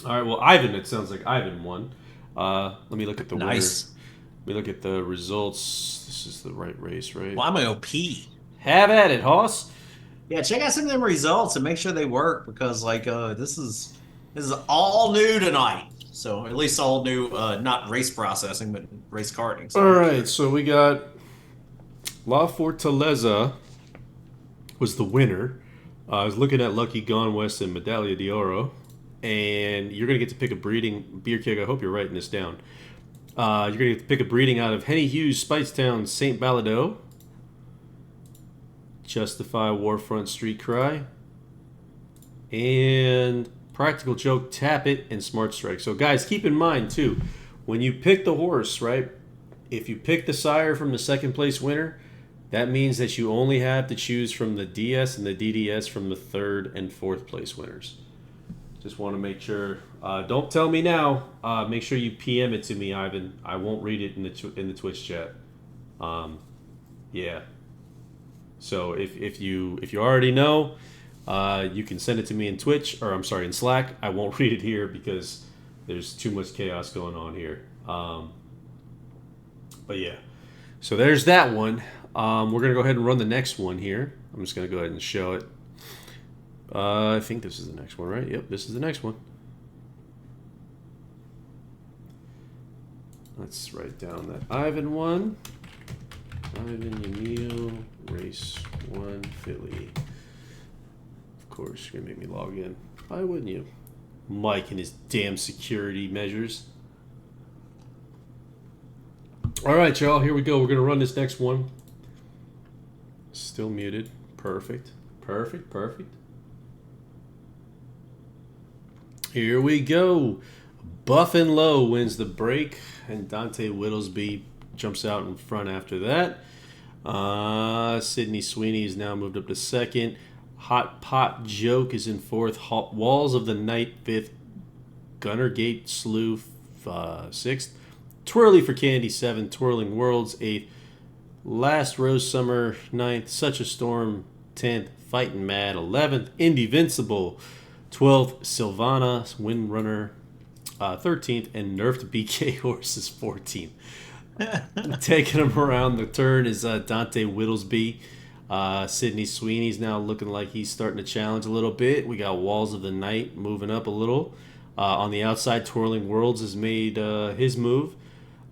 All right, well, Ivan. It sounds like Ivan won. Let me look at the Nice. winner. Let me look at the results. This is the right race, right? Well, I'm gonna go pee. Have at it, Hoss. Yeah, check out some of them results and make sure they work because like this is all new tonight. So at least all new, not race processing, but race karting. So All right, so we got La Fortaleza was the winner. I was looking at Lucky Gone West and Medaglia d'Oro, and you're gonna get to pick a breeding beer keg. I hope you're writing this down. You're gonna get to pick a breeding out of Henny Hughes, Speightstown, St. Balado, Justify, Warfront, Street Cry, and Practical Joke, Tap It, and Smart Strike. So guys, keep in mind too, when you pick the horse, right? If you pick the sire from the second place winner, that means that you only have to choose from the DS and the DDS from the third and fourth place winners. Just want to make sure. Don't tell me now. Make sure you PM it to me, Ivan. I won't read it in the Twitch chat. Yeah. So if you already know, you can send it to me in Twitch, or I'm sorry, in Slack. I won't read it here because there's too much chaos going on here. But yeah. So there's that one. We're gonna go ahead and run the next one here. I'm just gonna go ahead and show it. I think this is the next one, right? Yep, this is the next one. Let's write down that Ivan won. Ivan Yamil, race 1, Philly. Of course, you're going to make me log in. Why wouldn't you? Mike and his damn security measures. All right, y'all, here we go. We're going to run this next one. Still muted. Perfect. Perfect. Perfect. Here we go. Buff and Low wins the break, and Dante Whittlesby jumps out in front after that. Sydney Sweeney is now moved up to second. Hot Pot Joke is in fourth. Walls of the Night fifth. Gunnergate Slew sixth. Twirly for Candy seventh. Twirling Worlds eighth. Last Rose Summer ninth. Such a Storm 10th. Fightin' Mad 11th. Invincible 12th. Sylvana Windrunner 13th. And Nerfed BK Horses 14th. Taking him around the turn is Dante Whittlesby. Sydney Sweeney's now looking like he's starting to challenge a little bit. We got Walls of the Night moving up a little. On the outside, Twirling Worlds has made his move.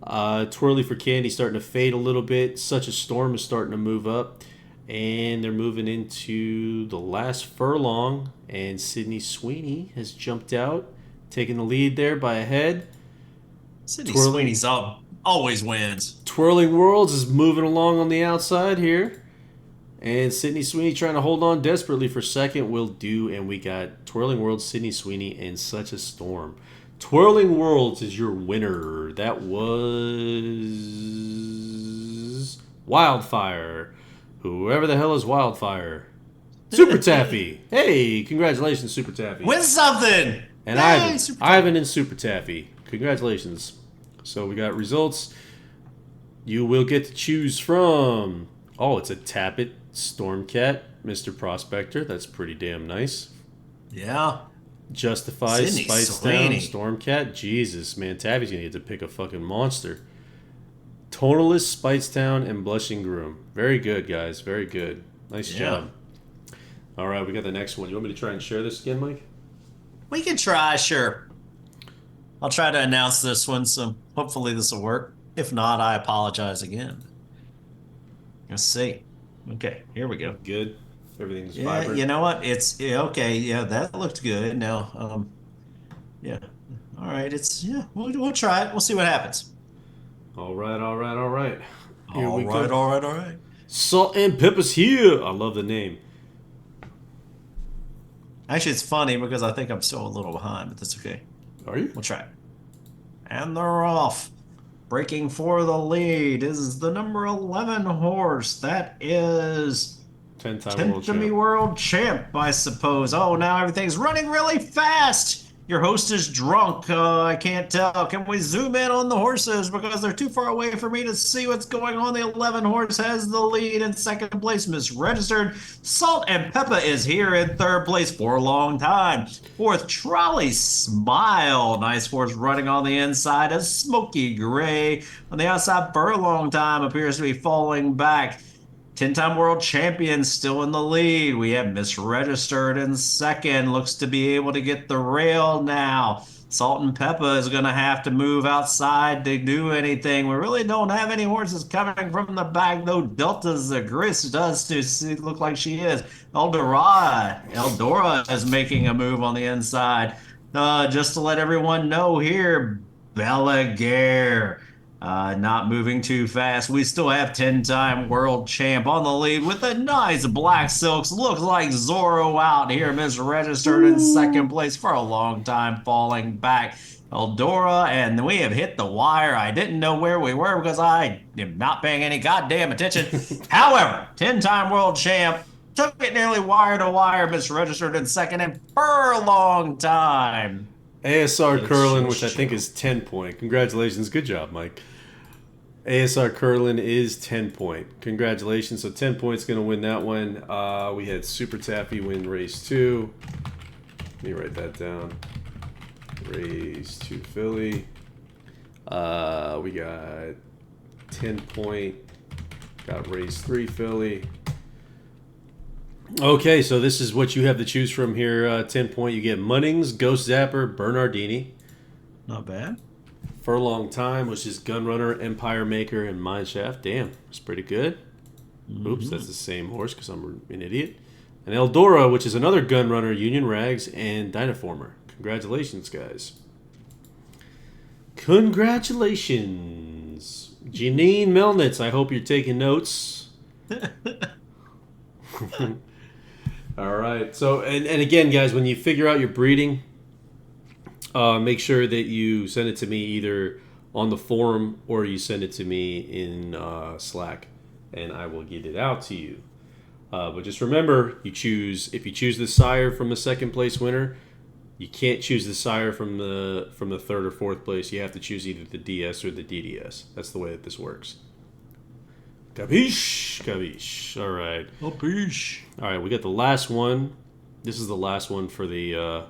Twirly for Candy starting to fade a little bit. Such a Storm is starting to move up. And they're moving into the last furlong. And Sydney Sweeney has jumped out, taking the lead there by a head. Sydney Sweeney's up. Always wins. Twirling Worlds is moving along on the outside here. And Sydney Sweeney trying to hold on desperately for second will do. And we got Twirling Worlds, Sydney Sweeney, and Such a Storm. Twirling Worlds is your winner. That was Wildfire. Whoever the hell is Wildfire. Super Taffy. Hey, congratulations, Super Taffy. Win something. And Ivan. Ivan and Super Taffy. Congratulations. So we got results. You will get to choose from. Oh, it's a Tappet Stormcat, Mr. Prospector. That's pretty damn nice. Yeah. Justify Spicetown Stormcat. Jesus, man. Taffy's going to get to pick a fucking monster. Tonalist, Spicetown, and Blushing Groom. Very good, guys. Very good. Nice job. All right, we got the next one. You want me to try and share this again, Mike? We can try, sure. I'll try to announce this one, so hopefully this will work. If not, I apologize again. Let's see. Okay, here we go. Good. Everything's Yeah, vibrant. you know what? It's okay. Yeah, that looked good. Now, yeah. All right. We'll try it. We'll see what happens. All right. Here All we right. go. All right. Salt and Pepper's here. I love the name. Actually, it's funny because I think I'm still a little behind, but that's okay. Are you? We'll try it. And they're off. Breaking for the lead is the number 11 horse. That is 10-time world Temptamy champ. World Champ, I suppose. Oh, now everything's running really fast. Your host is drunk. I can't tell. Can we zoom in on the horses because they're too far away for me to see what's going on? The 11 horse has the lead in second place. Misregistered. Salt and Pepper is here in third place for a long time. Fourth, Trolley Smile. Nice horse running on the inside. A Smoky Gray. On the outside, Furlong Time appears to be falling back. 10-time world champion still in the lead. We have Misregistered in second. Looks to be able to get the rail now. Salt and Pepper is going to have to move outside to do anything. We really don't have any horses coming from the back, though Delta Zagris does look like she is. Eldora is making a move on the inside. Just to let everyone know here, Belaguer. Not moving too fast. We still have 10-time world champ on the lead with a nice black silks. Looks like Zorro out here. Misregistered in second place for a long time, falling back. Eldora, and we have hit the wire. I didn't know where we were because I am not paying any goddamn attention. However, 10-time world champ took it nearly wire to wire. Misregistered in second and for a long time. ASR Curlin, which I think is 10 point. Congratulations. Good job, Mike. ASR Curlin is 10 point. Congratulations. So 10 points going to win that one. We had Super Taffy win race 2. Let me write that down. Race 2 Philly. We got 10 point. Got race 3 Philly. Okay, so this is what you have to choose from here. 10 point, you get Munnings, Ghost Zapper, Bernardini. Not bad. Furlong Time, which is Gunrunner, Empire Maker, and Mineshaft. Damn, that's pretty good. Oops, that's the same horse because I'm an idiot. And Eldora, which is another Gunrunner, Union Rags, and Dynaformer. Congratulations, guys. Congratulations. Janine Melnitz, I hope you're taking notes. All right. So, and again, guys, when you figure out your breeding, make sure that you send it to me either on the forum or you send it to me in Slack, and I will get it out to you. But just remember, if you choose the sire from the second place winner, you can't choose the sire from the third or fourth place. You have to choose either the DS or the DDS. That's the way that this works. Capiche? Capiche. All right. Capiche. All right, we got the last one. This is the last one for the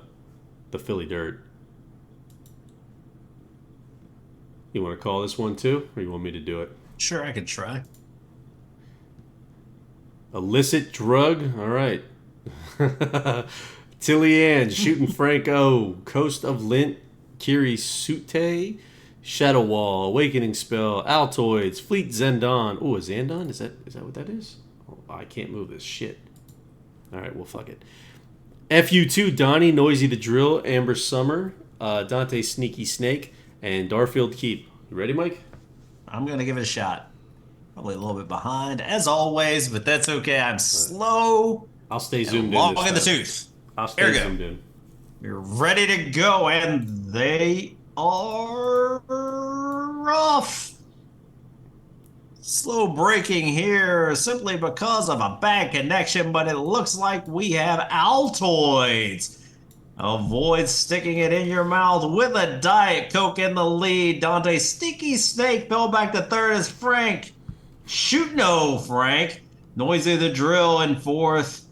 Philly Dirt. You want to call this one too, or you want me to do it? Sure, I could try. Illicit drug. All right. Tilly Ann, Shooting Franco, Coast of Lint, Kiri Sute, Shadow Wall, Awakening Spell, Altoids, Fleet Zendon. Oh, a Zendon? Is that what that is? Oh, I can't move this shit. All right, well, fuck it. FU2, Donnie, Noisy the Drill, Amber Summer, Dante Sneaky Snake, and Darfield Keep. You ready, Mike? I'm going to give it a shot. Probably a little bit behind, as always, but that's okay. I'm slow. I'll stay zoomed in. Long This in the time. tooth. I'll stay Here we zoomed go. in. You're ready to go, and they are off. Slow braking here simply because of a bad connection, but it looks like we have Altoids. Avoid sticking it in your mouth with a Diet Coke in the lead. Dante Sneaky Snake fell back to third as Frank. Shoot no, Frank. Noisy the Drill in fourth.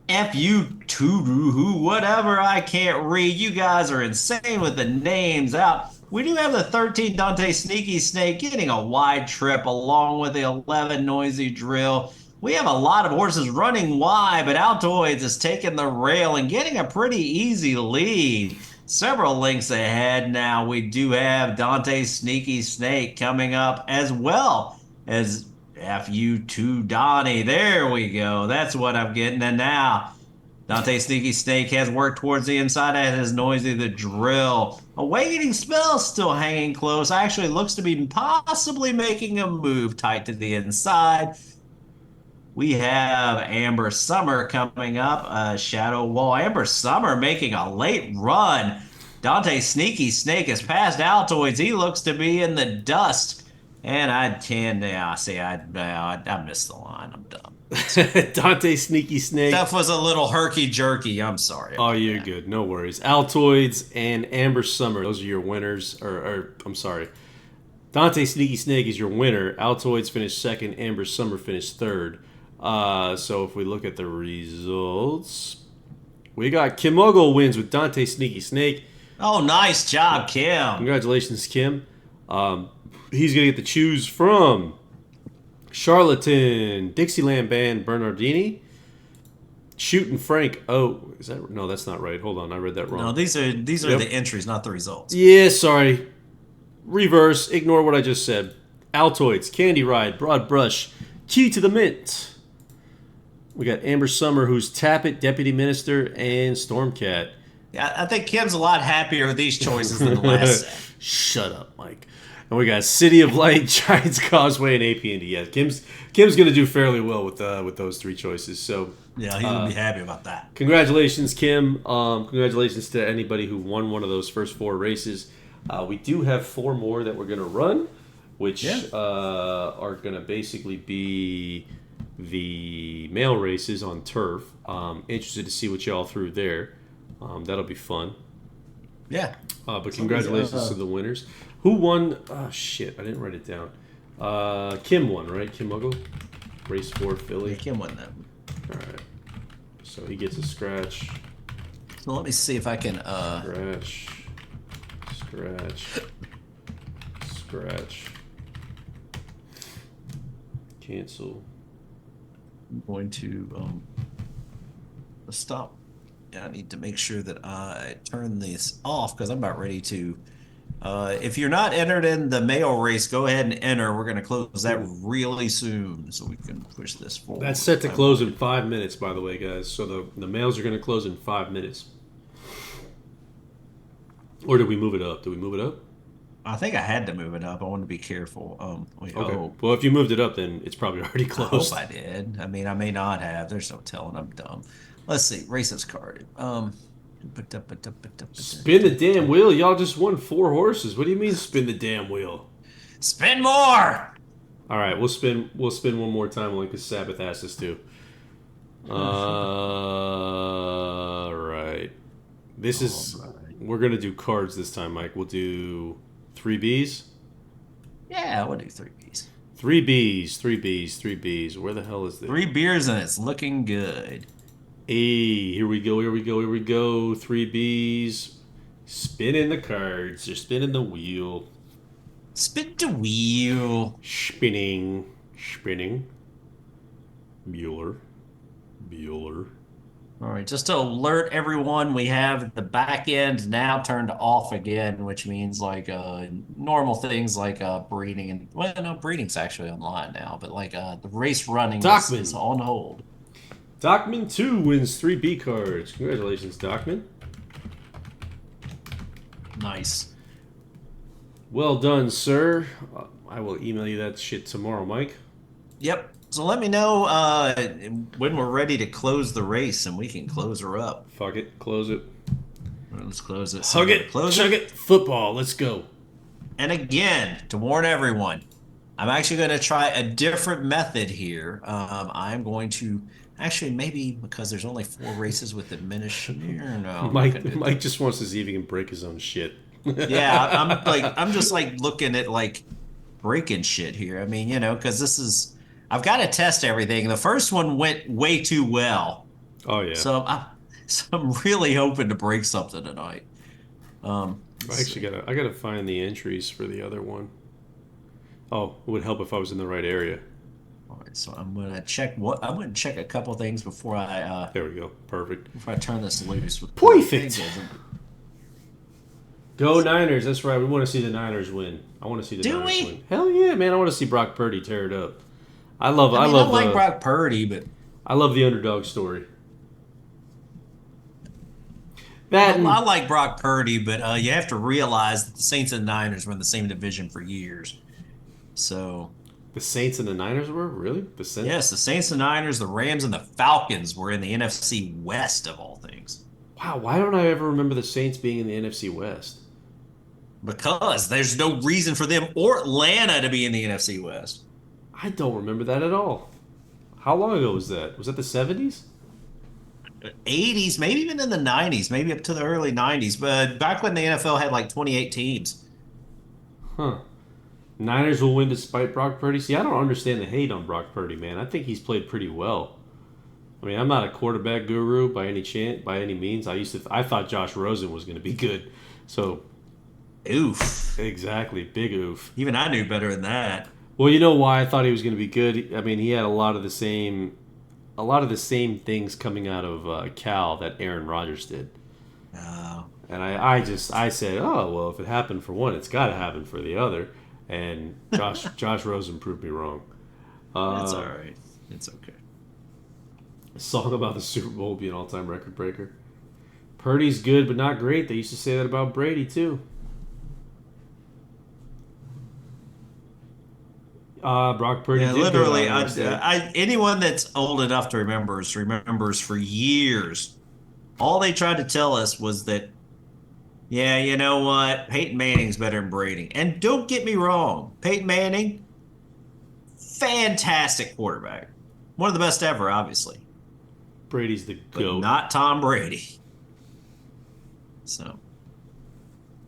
FU2, whatever, I can't read. You guys are insane with the names out. We do have the 13 Dante Sneaky Snake getting a wide trip along with the 11 Noisy Drill. We have a lot of horses running wide, but Altoids is taking the rail and getting a pretty easy lead. Several lengths ahead now. We do have Dante Sneaky Snake coming up as well as FU2 Donnie. There we go. That's what I'm getting. And now Dante Sneaky Snake has worked towards the inside as his Noisy the Drill. Awakening Spell still hanging close. Actually looks to be possibly making a move tight to the inside. We have Amber Summer coming up. Shadow Wall. Amber Summer making a late run. Dante Sneaky Snake has passed Altoids. He looks to be in the dust. And I missed the line. I'm dumb. Dante Sneaky Snake. That was a little herky-jerky. I'm sorry. Oh, you're good. No worries. Altoids and Amber Summer. Those are your winners. I'm sorry. Dante Sneaky Snake is your winner. Altoids finished second. Amber Summer finished third. So if we look at the results, we got Kim Ogle wins with Dante Sneaky Snake. Oh, nice job, Kim. Congratulations, Kim. He's going to get to choose from Charlatan, Dixieland Band, Bernardini, Shootin' Frank. Oh, is that no? That's not right. Hold on, I read that wrong. No, these are the entries, not the results. Yeah, sorry. Reverse. Ignore what I just said. Altoids, Candy Ride, Broad Brush, Key to the Mint. We got Amber Summer, who's Tappet, Deputy Minister, and Stormcat. Yeah, I think Kim's a lot happier with these choices than the last set. Shut up, Mike. And we got City of Light, Giants Causeway, and APND. Yeah, Kim's gonna do fairly well with those three choices. So yeah, he's gonna be happy about that. Congratulations, Kim. Congratulations to anybody who won one of those first four races. We do have four more that we're gonna run, which are gonna basically be the male races on turf. Interested to see what y'all threw there. That'll be fun. Yeah. But congratulations to the winners. Who won? Oh, shit. I didn't write it down. Kim won, right? Kim Ogle? Race 4 Philly. Yeah, Kim won that. All right. So he gets a scratch. So let me see if I can... Scratch. Cancel. I'm going to stop. Yeah, I need to make sure that I turn this off because I'm about ready to If you're not entered in the mail race, go ahead and enter. We're going to close that really soon so we can push this That's forward. set to close in 5 minutes, by the way, guys. So the mails are going to close in 5 minutes. Or did we move it up? Did we move it up? I think I had to move it up. I want to be careful. We Okay. hope. Well, if you moved it up, then it's probably already I hope closed. I did. I mean, I may not have. There's no telling. I'm dumb. Let's see. Racist card. Spin the damn wheel. Y'all just won 4 horses. What do you mean spin the damn wheel? Spin more. All right, we'll spin. We'll spin one more time, like Sabbath asked us to. Right. This is. All right. We're gonna do cards this time, Mike. We'll do 3 Bs. Yeah, we'll do 3 Bs. 3 Bs. 3 Bs. 3 Bs. Where the hell is this? 3 beers and it's looking good. Hey, here we go. Here we go. Here we go. 3 Bs. Spinning the cards. They're spinning the wheel. Spin the wheel. Spinning. Spinning. Bueller. Bueller. All right, just to alert everyone, we have the back end now turned off again, which means like normal things like breeding and well, no, breeding's actually online now, but like the race running is on hold. Dockman 2 wins 3 B cards. Congratulations, Dockman. Nice. Well done, sir. I will email you that shit tomorrow, Mike. Yep. So let me know when we're ready to close the race, and we can close her up. Fuck it. Close it. All right, let's close it. Hug it. Chug it. Football. Let's go. And again, to warn everyone, I'm actually going to try a different method here. I'm going to actually maybe because there's only 4 races with diminished. No, Mike just wants to see if he can break his own shit. Yeah, I'm just like looking at like breaking shit here. I mean, because I've got to test everything. The first one went way too well. Oh yeah. So I'm really hoping to break something tonight. I gotta find the entries for the other one. Oh, it would help if I was in the right area. All right, so I'm gonna check a couple things before I There we go. Perfect. before I turn this loose with Perfect. Go Niners! That's right. We want to see the Niners win. I want to see the Niners win. Hell yeah, man! I want to see Brock Purdy tear it up. I like Brock Purdy, but I love the underdog story. I like Brock Purdy, but you have to realize that the Saints and Niners were in the same division for years. So the Saints and the Niners were really Yes, the Saints and Niners, the Rams and the Falcons were in the NFC West of all things. Wow, why don't I ever remember the Saints being in the NFC West? Because there's no reason for them or Atlanta to be in the NFC West. I don't remember that at all. How long ago was that? Was that the 70s? 80s, maybe even in the 90s, maybe up to the early 90s. But back when the NFL had like 28 teams. Huh. Niners will win despite Brock Purdy. See, I don't understand the hate on Brock Purdy, man. I think he's played pretty well. I mean, I'm not a quarterback guru by any means. I thought Josh Rosen was going to be good. So, oof. Exactly, big oof. Even I knew better than that. Well, you know why I thought he was going to be good? I mean, he had a lot of the same things coming out of Cal that Aaron Rodgers did. Oh. And I said, oh well, if it happened for one, it's got to happen for the other. And Josh Rosen proved me wrong. That's all right. It's okay. A song about the Super Bowl being an all-time record breaker. Purdy's good, but not great. They used to say that about Brady too. Brock Purdy. Yeah, literally. Anyone that's old enough to remembers for years. All they tried to tell us was that, yeah, you know what? Peyton Manning's better than Brady. And don't get me wrong, Peyton Manning, fantastic quarterback, one of the best ever, obviously. Brady's the GOAT, but not Tom Brady. So,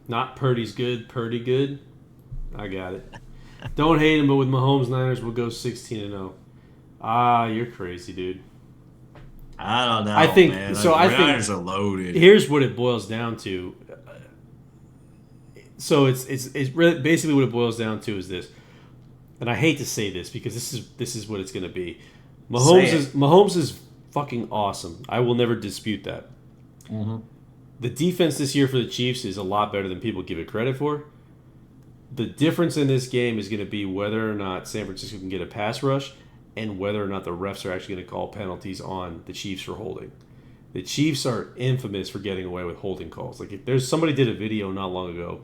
not Purdy's good. Purdy good. I got it. Don't hate him, but with Mahomes, Niners will go 16-0. Ah, you're crazy, dude. I don't know. I think man. so. The Niners are loaded. Here's what it boils down to. So it's really basically what it boils down to is this, and I hate to say this because this is what it's going to be. Mahomes is fucking awesome. I will never dispute that. Mm-hmm. The defense this year for the Chiefs is a lot better than people give it credit for. The difference in this game is going to be whether or not San Francisco can get a pass rush and whether or not the refs are actually going to call penalties on the Chiefs for holding. The Chiefs are infamous for getting away with holding calls. Like, if there's somebody did a video not long ago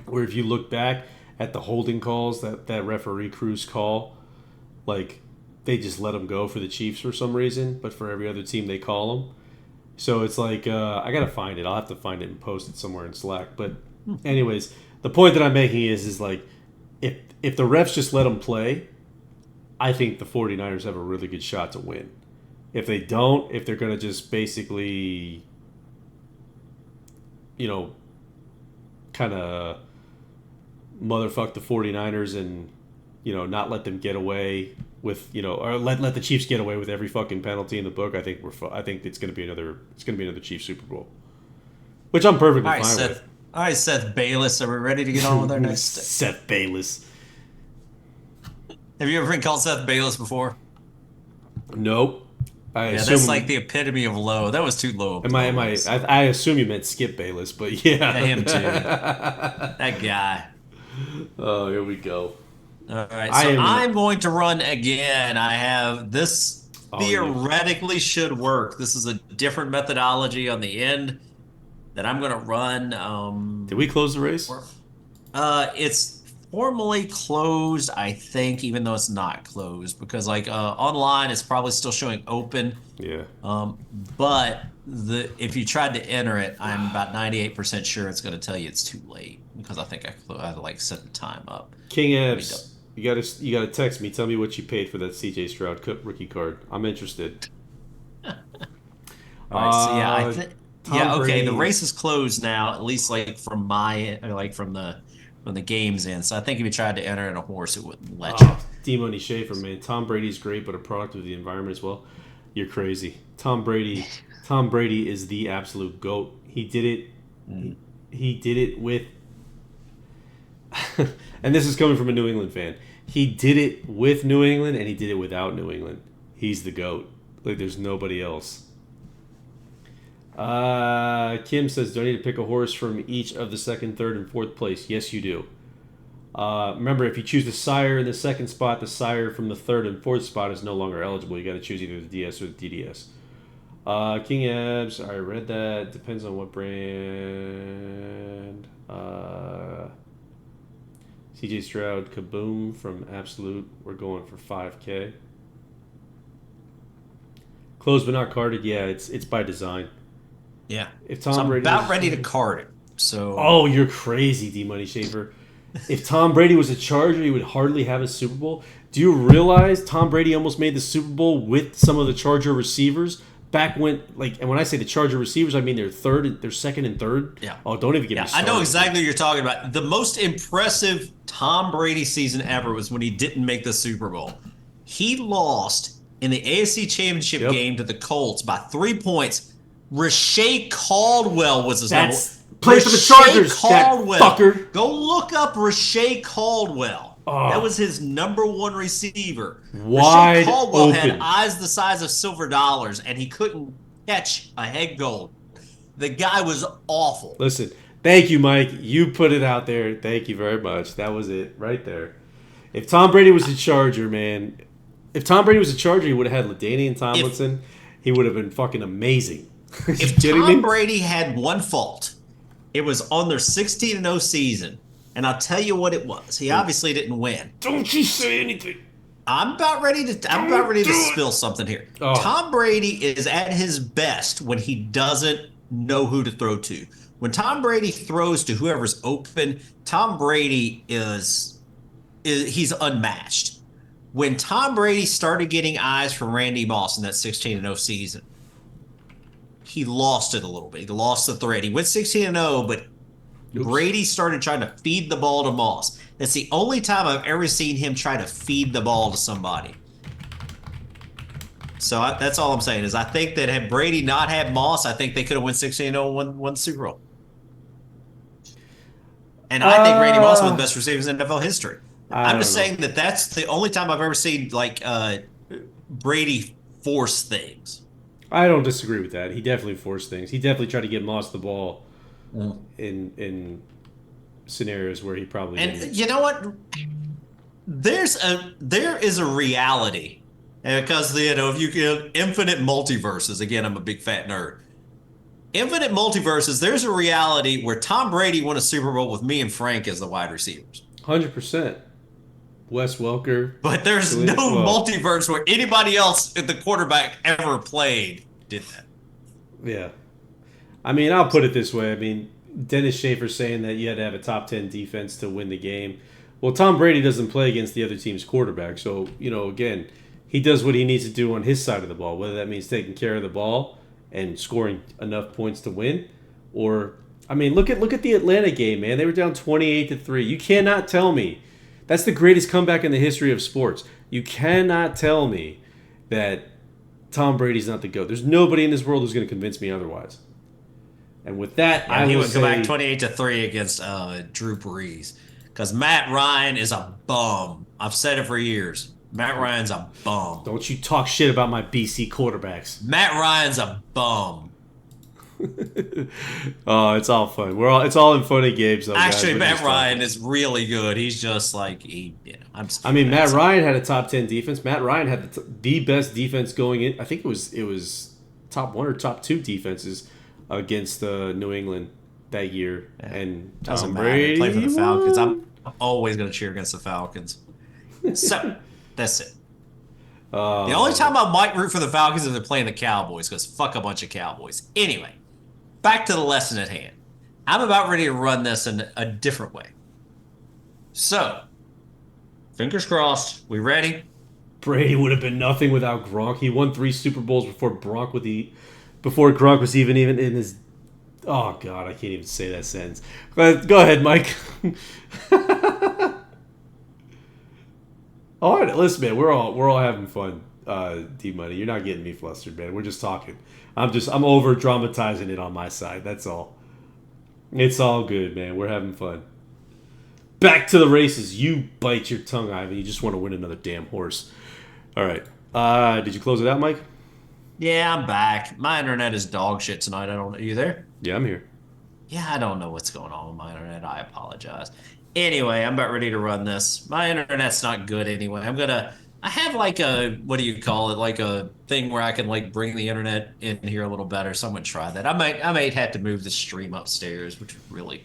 where if you look back at the holding calls that referee Cruz call, like, they just let them go for the Chiefs for some reason, but for every other team they call them. So it's like, I gotta find it. I'll have to find it and post it somewhere in Slack. But anyways, the point that I'm making is like, if the refs just let them play, I think the 49ers have a really good shot to win. If they don't, if they're gonna just basically, kind of motherfuck the 49ers and, not let them get away with, or let the Chiefs get away with every fucking penalty in the book, I think I think it's going to be another Chiefs Super Bowl, which I'm perfectly fine with. All right, Seth Bayless, are we ready to get on with our next? Seth Bayless. Have you ever been called Seth Bayless before? Nope. That's like the epitome of low. That was too low. I assume you meant Skip Bayless, but yeah. Him too. That guy. Oh, here we go. All right, so I'm going to run again. I have this theoretically should work. This is a different methodology on the end that I'm going to run. Did we close the race? It's formally closed, I think, even though it's not closed, because online it's probably still showing open. Yeah. But if you tried to enter it, I'm about 98% sure it's going to tell you it's too late because I think I set the time up. King Abs. You gotta text me. Tell me what you paid for that CJ Stroud rookie card. I'm interested. All right, so Brady. The race is closed now. At least from from the game's end. So I think if you tried to enter in a horse, it wouldn't let you. D-Money Schaefer, man. Tom Brady's great, but a product of the environment as well. You're crazy. Tom Brady is the absolute GOAT. He did it. He did it with. And this is coming from a New England fan. He did it with New England, and he did it without New England. He's the GOAT. Like, there's nobody else. Kim says, do I need to pick a horse from each of the second, third, and fourth place? Yes, you do. Remember, if you choose the sire in the second spot, the sire from the third and fourth spot is no longer eligible. You got to choose either the DS or the DDS. King Abs, I read that. Depends on what brand. CJ Stroud, Kaboom from Absolute. We're going for 5K. Closed but not carded. Yeah, it's by design. Yeah. If Tom I'm Brady about ready to card it. So. Oh, you're crazy, D-Money Schaefer. If Tom Brady was a Charger, he would hardly have a Super Bowl. Do you realize Tom Brady almost made the Super Bowl with some of the Charger receivers? Back when, and when I say the Charger receivers, I mean their second and third. Yeah. Oh, don't even get me started. I know exactly what you're talking about. The most impressive Tom Brady season ever was when he didn't make the Super Bowl. He lost in the AFC Championship game to the Colts by 3 points. Rashae Caldwell was his number. Played for the Chargers. Caldwell. That fucker. Go look up Rashae Caldwell. That was his number one receiver. Wide Caldwell open. had eyes the size of silver dollars, and he couldn't catch a head goal. The guy was awful. Listen, thank you, Mike. You put it out there. Thank you very much. That was it right there. If Tom Brady was a Charger, man, he would have had LaDainian Tomlinson. He would have been fucking amazing. If Tom Brady had one fault, it was on their 16-0 season. And I'll tell you what it was. He obviously didn't win. Don't you say anything. I'm about ready to spill something here. Oh. Tom Brady is at his best when he doesn't know who to throw to. When Tom Brady throws to whoever's open, Tom Brady he's unmatched. When Tom Brady started getting eyes from Randy Moss in that 16-0 season, he lost it a little bit. He lost the thread. He went 16-0, but Brady started trying to feed the ball to Moss. That's the only time I've ever seen him try to feed the ball to somebody. So that's all I'm saying is I think that had Brady not had Moss, I think they could have won 16-0 and won the Super Bowl. And I think Randy Moss was one of the best receivers in NFL history. I'm just saying that that's the only time I've ever seen Brady force things. I don't disagree with that. He definitely forced things. He definitely tried to get Moss the ball in scenarios where he probably didn't. And you know what? There is a reality, because if you can infinite multiverses. Again, I'm a big fat nerd. Infinite multiverses. There's a reality where Tom Brady won a Super Bowl with me and Frank as the wide receivers. 100%. Wes Welker. But there's no multiverse where anybody else at the quarterback ever played did that. Yeah. I mean, I'll put it this way. I mean, Dennis Schaefer saying that you had to have a top 10 defense to win the game. Well, Tom Brady doesn't play against the other team's quarterback. So, again, he does what he needs to do on his side of the ball, whether that means taking care of the ball and scoring enough points to win. Or, I mean, look at the Atlanta game, man. They were down 28-3. You cannot tell me. That's the greatest comeback in the history of sports. You cannot tell me that Tom Brady's not the GOAT. There's nobody in this world who's going to convince me otherwise. And with that, he would go back 28-3 against Drew Brees, because Matt Ryan is a bum. I've said it for years. Matt Ryan's a bum. Don't you talk shit about my BC quarterbacks. Matt Ryan's a bum. Oh, it's all fun. It's all in funny games, though. Actually, Matt Ryan is really good. He's just like Matt Ryan had a top 10 defense. Matt Ryan had the best defense going in. I think it was top 1 or top 2 defenses against New England that year. Yeah. And Tom Brady played for the Falcons. I'm always going to cheer against the Falcons. So that's it. The only time I might root for the Falcons is they're playing the Cowboys, because fuck a bunch of Cowboys. Anyway, back to the lesson at hand. I'm about ready to run this in a different way. So, fingers crossed. We ready? Brady would have been nothing without Gronk. He won 3 Super Bowls before Gronk was even in his. Oh God, I can't even say that sentence. Go ahead, Mike. All right, listen, man. We're all having fun. D Money, you're not getting me flustered, man. We're just talking. I'm over dramatizing it on my side. That's all. It's all good, man. We're having fun. Back to the races. You bite your tongue, Ivan. You just want to win another damn horse. All right. Did you close it out, Mike? Yeah, I'm back. My internet is dog shit tonight. Are you there? Yeah, I'm here. Yeah, I don't know what's going on with my internet. I apologize. Anyway, I'm about ready to run this. My internet's not good anyway. I have like a, what do you call it? Like a thing where I can like bring the internet in here a little better. So I'm gonna try that. I might have to move the stream upstairs, which really,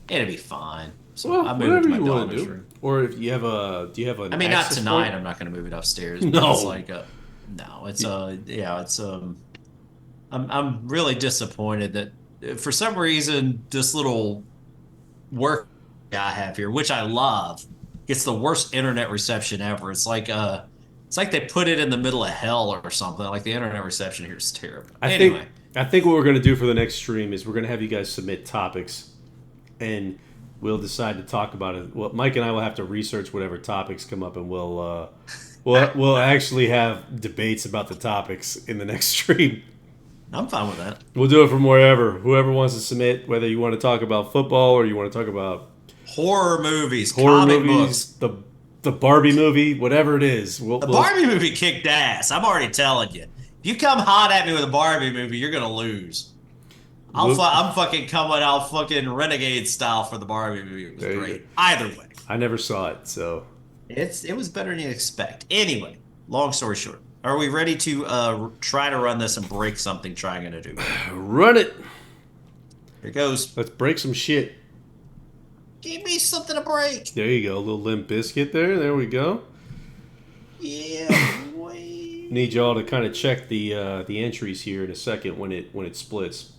it'll be fine. So I moved to my daughter's room. Or if you have do you have an? I mean, not tonight. I'm not gonna move it upstairs. No. It's like I'm really disappointed that for some reason this little work I have here, which I love, gets the worst internet reception ever. It's like they put it in the middle of hell or something. Like the internet reception here is terrible. I think what we're gonna do for the next stream is we're gonna have you guys submit topics, and we'll decide to talk about it. Well, Mike and I will have to research whatever topics come up, and we'll actually have debates about the topics in the next stream. I'm fine with that. We'll do it from whoever wants to submit, whether you want to talk about football or you want to talk about horror movies, comic books, the Barbie movie, whatever it is. Barbie movie kicked ass. I'm already telling you. If you come hot at me with a Barbie movie, you're gonna lose. I'm fucking coming out fucking Renegade style for the Barbie movie. It was great. Either way, I never saw it, so it was better than you expect. Anyway, long story short, are we ready to try to run this and break something trying to do? Run it. Here it goes. Let's break some shit. Give me something to break. There you go, a little Limp Biscuit there. There we go. Yeah, boy. Need y'all to kind of check the entries here in a second when it splits.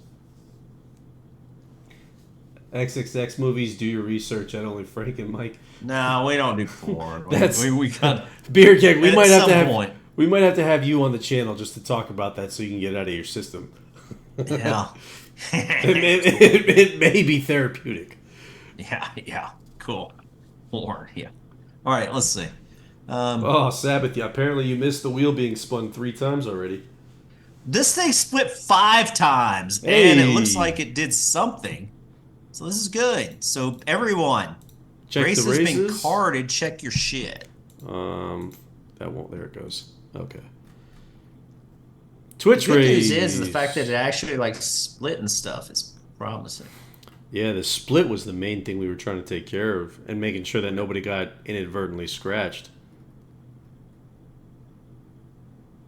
XXX movies, do your research at only Frank and Mike. No, we don't do porn. we got beer keg. We might have to have you on the channel just to talk about that so you can get it out of your system. Yeah. it may be therapeutic. Yeah. Cool. Porn, yeah. All right, let's see. Sabbath, yeah. Apparently you missed the wheel being spun 3 times already. This thing split 5 times, and it looks like it did something. So this is good. So everyone, check races the races. Been carded. Check your shit. That won't. There it goes. Okay. Twitch the good race. news is the fact that it actually like split and stuff is promising. Yeah, the split was the main thing we were trying to take care of, and making sure that nobody got inadvertently scratched.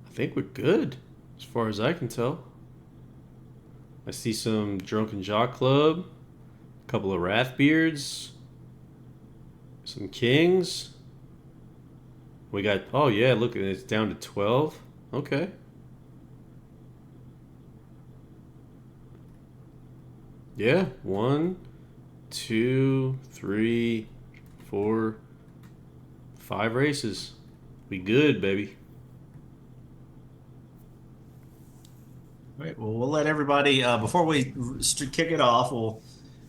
I think we're good, as far as I can tell. I see some Drunken Jock Club, a couple of Wrathbeards, some Kings. We got, oh yeah, look, it's down to 12. Okay. Yeah, 1, 2, 3, 4, 5 races. We good, baby. All right. Well, we'll let everybody before we kick it off. We'll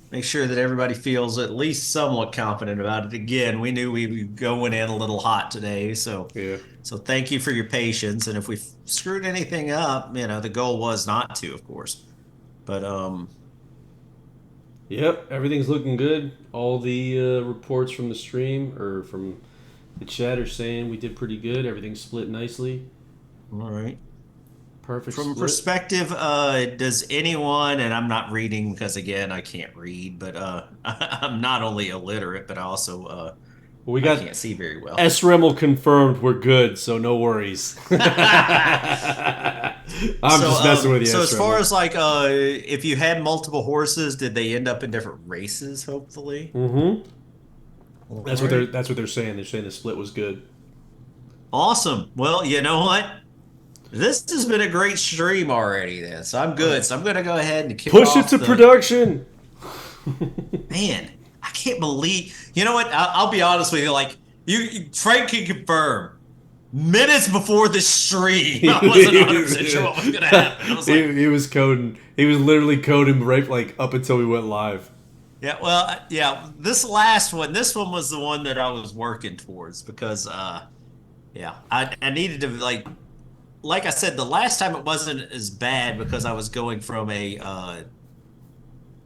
make sure that everybody feels at least somewhat confident about it. Again, we knew we were going in a little hot today, so Yeah. thank you for your patience. And if we screwed anything up, the goal was not to, of course. But Yep, everything's looking good. All the reports from the stream or from the chat are saying we did pretty good. Everything's split nicely. all right. Perfect From a split. perspective, does anyone, and I'm not reading because again I can't read, but I'm not only illiterate, but I also Well, we I got can't see very well. SREML confirmed we're good, so no worries. I'm just messing with you, So as far SREML. as like if you had multiple horses, did they end up in different races, hopefully? Mm-hmm. All right. That's what they're saying. They're saying the split was good. Awesome. Well, you know what? This has been a great stream already then. So I'm good. So I'm gonna go ahead and kick Push it off to the production. man. I can't believe you know what? I'll be honest with you, like Frank can confirm. Minutes before the stream, I wasn't 100% sure what was gonna happen. I was like, He was coding. He was literally coding right like up until we went live. yeah, well, yeah, this last one, this one was the one that I was working towards because yeah, I needed to like I said, the last time it wasn't as bad because I was going from a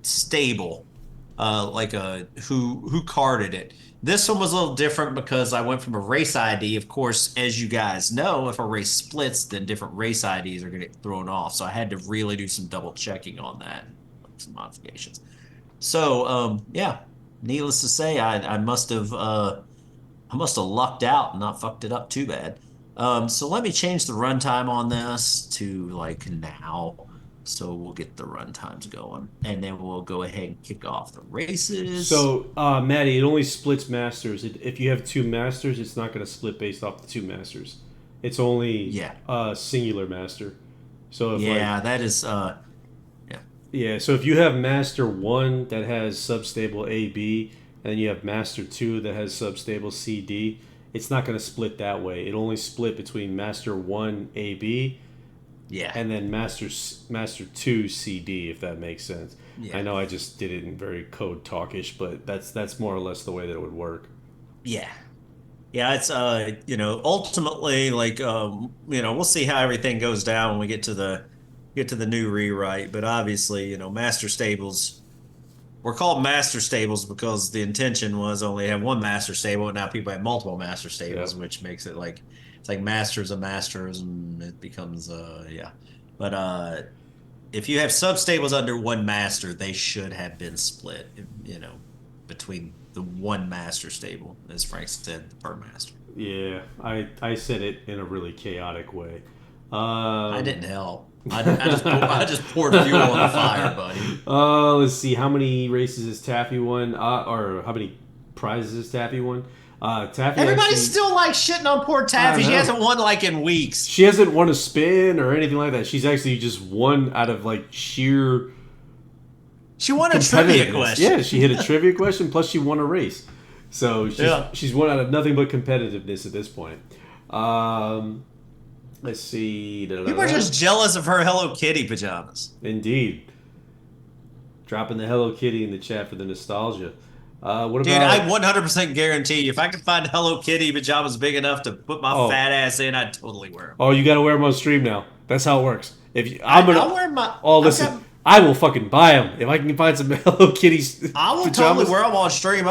stable, like a who carded it. This one was a little different because I went from a race ID. Of course, as you guys know, if a race splits, then different race IDs are going to get thrown off. So I had to really do some double checking on that, some modifications. So yeah, needless to say, I must have lucked out and not fucked it up too bad. So let me change the runtime on this to like now. So we'll get the run times going, and then we'll go ahead and kick off the races. So, Maddie, it only splits masters. If you have two masters, it's not going to split based off the two masters. It's only Yeah, a singular master. So if yeah, like that is yeah, yeah, so if you have master one that has substable AB, and then you have master two that has substable CD, it's not going to split that way. It only split between master one AB yeah, and then master two CD, if that makes sense. I yeah, know I just did it in very code talkish, but that's more or less the way that it would work. yeah. Yeah, it's ultimately like we'll see how everything goes down when we get to the new rewrite, but obviously, master stables were called master stables because the intention was only have one master stable, and now people have multiple master stables, Yep. which makes it like it's like masters of masters, and it becomes yeah. But if you have sub stables under one master, they should have been split, between the one master stable, as Frank said, per master. Yeah, I said it in a really chaotic way. I didn't help. I just poured fuel on the fire, buddy. Let's see. How many races has Taffy won? Or how many prizes has Taffy won? Taffy Everybody's actually. still like shitting on poor I Taffy. don't She know. hasn't won like in weeks. She hasn't won a spin or anything like that. She's actually just won out of like sheer She won a trivia competitiveness. question. Yeah, she hit a trivia question plus she won a race. So Yeah. she's won out of nothing but competitiveness at this point. Um, let's see. People are just jealous of her Hello Kitty pajamas. Indeed. Dropping the Hello Kitty in the chat for the nostalgia. What Dude, I about 100% guarantee you, if I could find Hello Kitty pajamas big enough to put my oh fat ass in, I'd totally wear them. oh you got to wear them on stream now. That's how it works. If you, I'll wear my. oh I've listen, got, I will fucking buy them if I can find some Hello Kitty I will pajamas. totally wear them on stream.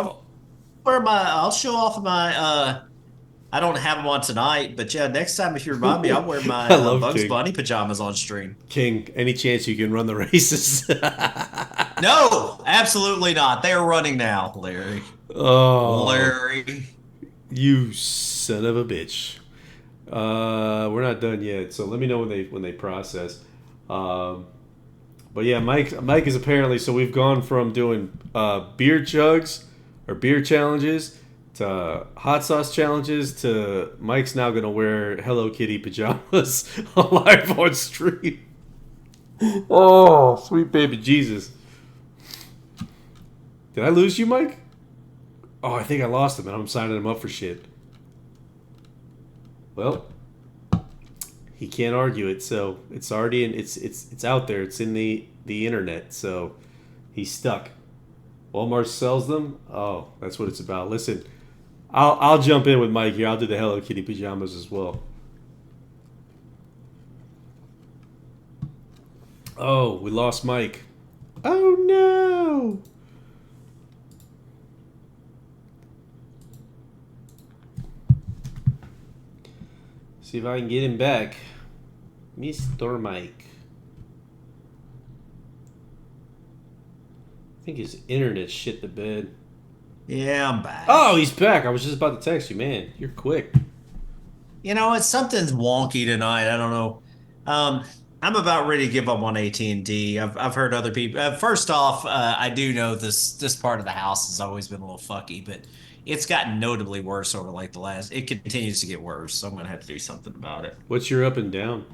I'll show off my. I don't have them on tonight, but yeah, next time if you remind me, I'll wear my I love Bugs King. Bunny pajamas on stream. King, any chance you can run the races? No, absolutely not. They are running now, Larry. Oh, Larry. you son of a bitch. We're not done yet, so let me know when they process. Um, but yeah, Mike is apparently so we've gone from doing beer chugs or beer challenges to hot sauce challenges to Mike's now gonna wear Hello Kitty pajamas live on stream. Oh, sweet baby Jesus! Did I lose you, Mike? Oh, I think I lost him, and I'm signing him up for shit. Well, he can't argue it, so it's already in. It's out there. It's in the internet. So he's stuck. Walmart sells them. Oh, that's what it's about. Listen, I'll jump in with Mike here. I'll do the Hello Kitty pajamas as well. Oh, we lost Mike. Oh no! See if I can get him back, Mr. Mike. I think his internet shit the bed. Yeah, I'm back. Oh, he's back. I was just about to text you, man. You're quick. It's something's wonky tonight. I don't know. Um, I'm about ready to give up on AT&T. I've heard other people. First off, I do know this part of the house has always been a little fucky, but it's gotten notably worse over like the last. It continues to get worse, so I'm gonna have to do something about it. What's your up and down?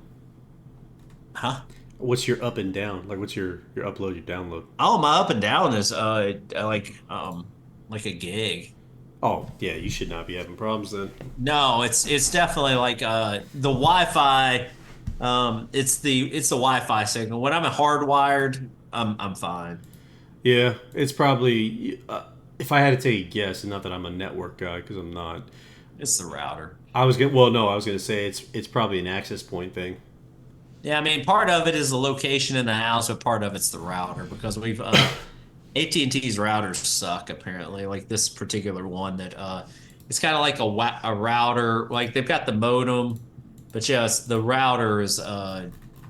Huh? What's your up and down? Like, what's your upload, your download? Oh, my up and down is like a gig. Oh, yeah, you should not be having problems then. No, it's definitely like the Wi-Fi. It's the Wi-Fi signal. When I'm hardwired, I'm fine. Yeah, it's probably. If I had to take a guess, and not that I'm a network guy because I'm not. It's the router. I was gonna. Well, no, I was gonna say it's probably an access point thing. Yeah, I mean, part of it is the location in the house, but part of it's the router because we've AT&T's routers suck apparently. Like this particular one that it's kind of like a router. Like they've got the modem, but yes, the router is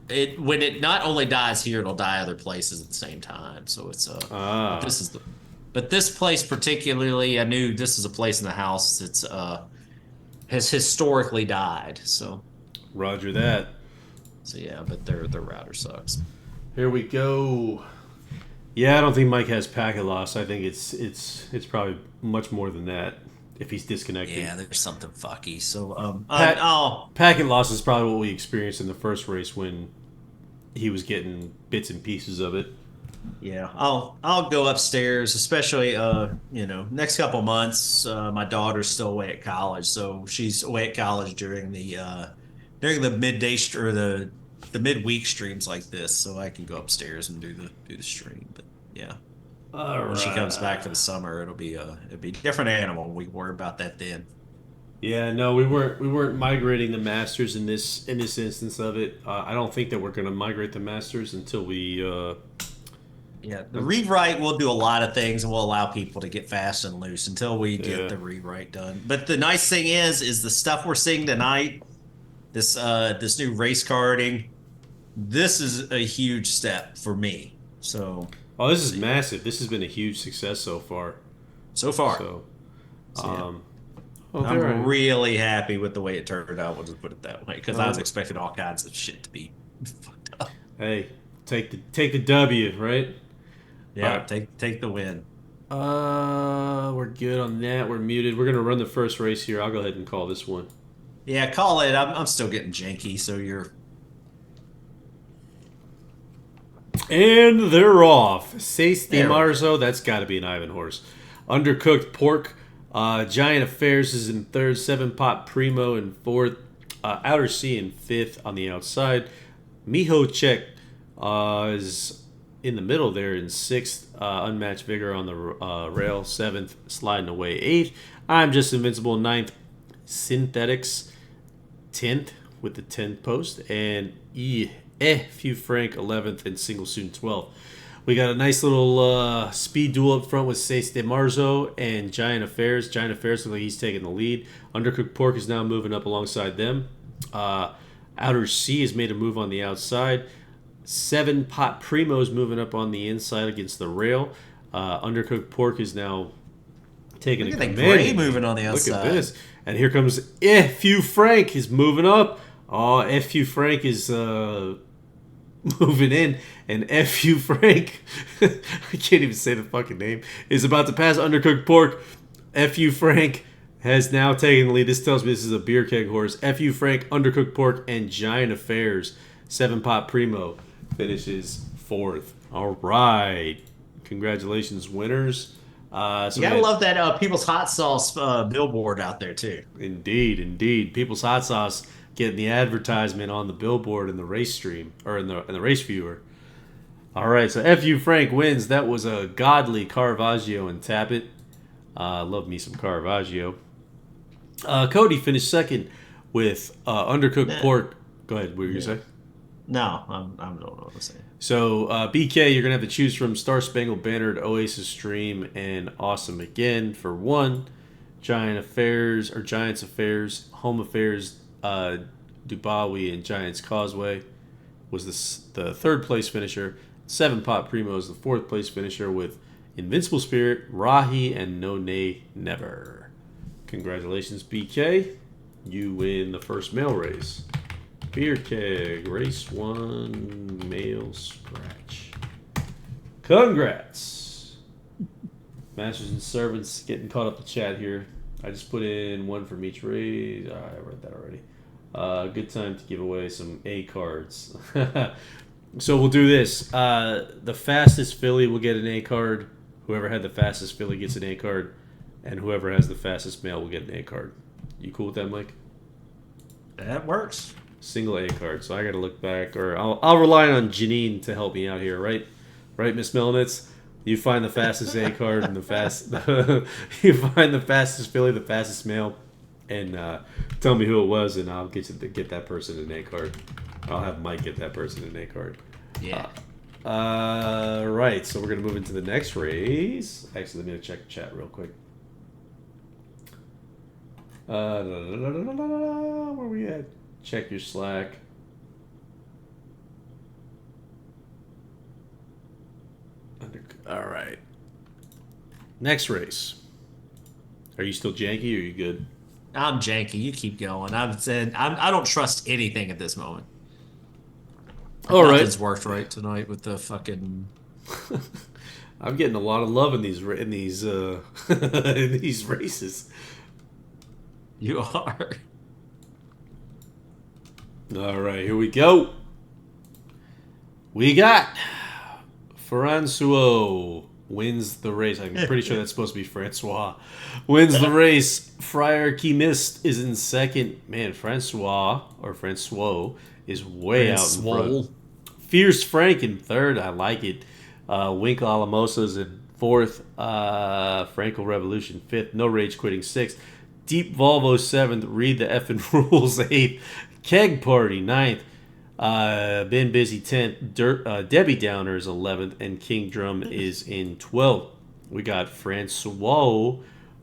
it when it not only dies here, it'll die other places at the same time. So it's but Ah, this is the but this place particularly, I knew this is a place in the house that's has historically died. Roger that. So yeah, but their router sucks. Here we go. Yeah, I don't think Mike has packet loss. I think it's probably much more than that if he's disconnecting. Yeah, there's something fucky. So Pat, oh packet loss is probably what we experienced in the first race when he was getting bits and pieces of it. yeah, I'll go upstairs, especially next couple months. My daughter's still away at college, so she's away at college during the or the midweek streams like this, so I can go upstairs and do the stream. But yeah, All when she comes back right. for the summer, it'll be a different animal. We can worry about that then. Yeah, no, we weren't migrating the masters in this instance of it. I don't think that we're going to migrate the masters until we. Yeah, the rewrite will do a lot of things and will allow people to get fast and loose until we get Yeah. the rewrite done. But the nice thing is the stuff we're seeing tonight, this new race carding, this is a huge step for me. Oh, this is So yeah, massive. This has been a huge success so far. so far. So, So yeah, um, oh, I'm there really happy with the way it turned out. We'll just put it that way because I was I. expecting all kinds of shit to be fucked up. Hey, take the W, right? All Yeah, right. take the win. We're good on that. We're muted. We're gonna run the first race here. I'll go ahead and call this one. Yeah, call it. I'm still getting janky, so you're. And they're off. Seis de There we go. Marzo. That's got to be an Ivan horse. Undercooked pork. Giant Affairs is in third. Seven Pot Primo in fourth. Outer Sea in fifth on the outside. Miho Czech is in the middle there in sixth. Unmatched Vigor on the rail. Seventh. Sliding away eighth. I'm Just Invincible ninth. Synthetics 10th with the 10th post. And Few Frank 11th and Single Student 12th. We got a nice little speed duel up front with Seis de Marzo and Giant Affairs. Giant Affairs looks like he's taking the lead. Undercooked Pork is now moving up alongside them. Outer Sea has made a move on the outside. 7 Pot Primo's moving up on the inside against the rail. Undercooked Pork is now taking Look a at that command. gray moving on the Look outside. at this. And here comes F.U. Frank is moving up. Oh, F.U. Frank is moving in. And F.U. Frank, I can't even say the fucking name, is about to pass Undercooked Pork. F.U. Frank has now taken the lead. This tells me this is a beer keg horse. F.U. Frank, Undercooked Pork, and Giant Affairs. 7 Pot Primo finishes 4th. All right. Congratulations, winners. So You gotta love that People's Hot Sauce billboard out there too. Indeed, indeed. People's Hot Sauce getting the advertisement on the billboard in the race stream or in the race viewer. All right, so F.U. Frank wins. That was a godly Caravaggio and Tappet. Love me some Caravaggio. Cody finished second with Undercooked Pork. Go ahead. What were you gonna say? No, I don't know what to say. So, BK, you're going to have to choose from Star Spangled Bannered, Oasis Stream, and Awesome Again for 1. Giants Affairs, Home Affairs, Dubawi, and Giants Causeway was the 3rd place finisher. 7 Pot Primo is the 4th place finisher with Invincible Spirit, Rahi, and No Nay Never. Congratulations, BK. You win the first mail race. Beer Keg, Race 1, Mail Scratch. Congrats. Masters and Servants getting caught up to chat here. I just put in 1 from each race. I read that already. Good time to give away some A cards. So we'll do this. The fastest filly will get an A card. Whoever had the fastest filly gets an A card. And whoever has the fastest male will get an A card. You cool with that, Mike? That works. Single A card. So I got to look back, or I'll rely on Janine to help me out here, right? Right, Miss Melnitz? You find the fastest A card and you find the fastest filly, the fastest male, and tell me who it was, and I'll get that person an A card. I'll have Mike get that person an A card. Yeah. Right. So we're gonna move into the next race. Actually, let me check the chat real quick. Where we at? Check your Slack. All right. Next race. Are you still janky or are you good? I'm janky. You keep going. I don't trust anything at this moment. All right. Nothing's worked right tonight with the fucking. I'm getting a lot of love in these in these races. You are. All right, here we go. We got Francois wins the race. I'm pretty sure that's supposed to be Francois. Wins the race. Friar Key Mist is in second. Man, Francois is way out in front. Fierce Frank in third. I like it. Winkle Alamosa's in fourth. Franco Revolution fifth. No Rage Quitting sixth. Deep Volvo seventh. Read the effing rules eighth. Keg Party ninth. Been Busy 10th. Debbie Downer is 11th. And King Drum is in 12th. We got Francois,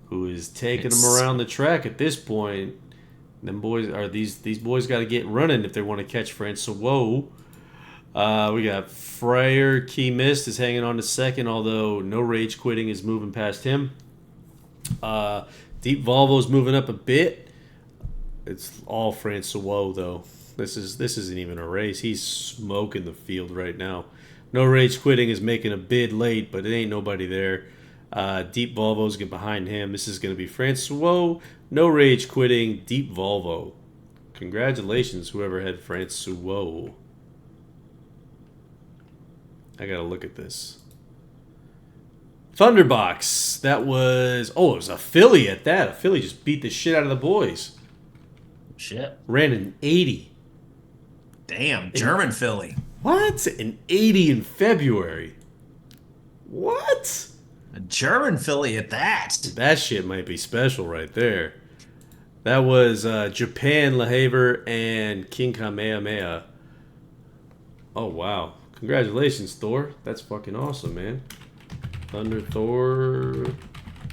who is taking them around the track at this point. Them boys are these boys got to get running if they want to catch Francois. We got Friar Key Mist is hanging on to second, although No Rage Quitting is moving past him. Deep Volvo's moving up a bit. It's all Francois though. This isn't even a race. He's smoking the field right now. No Rage Quitting is making a bid late, but it ain't nobody there. Deep Volvo's get behind him. This is going to be Francois, No Rage Quitting, Deep Volvo. Congratulations, whoever had Francois. I got to look at this. Thunderbox. That was... Oh, it was a filly at that. A filly just beat the shit out of the boys. Shit. Ran an 80. Damn, German filly. What? An 80 in February. What? A German filly at that. That shit might be special right there. That was Japan, LeHaver, and King Kamehameha. Oh, wow. Congratulations, Thor. That's fucking awesome, man. Thunder Thor,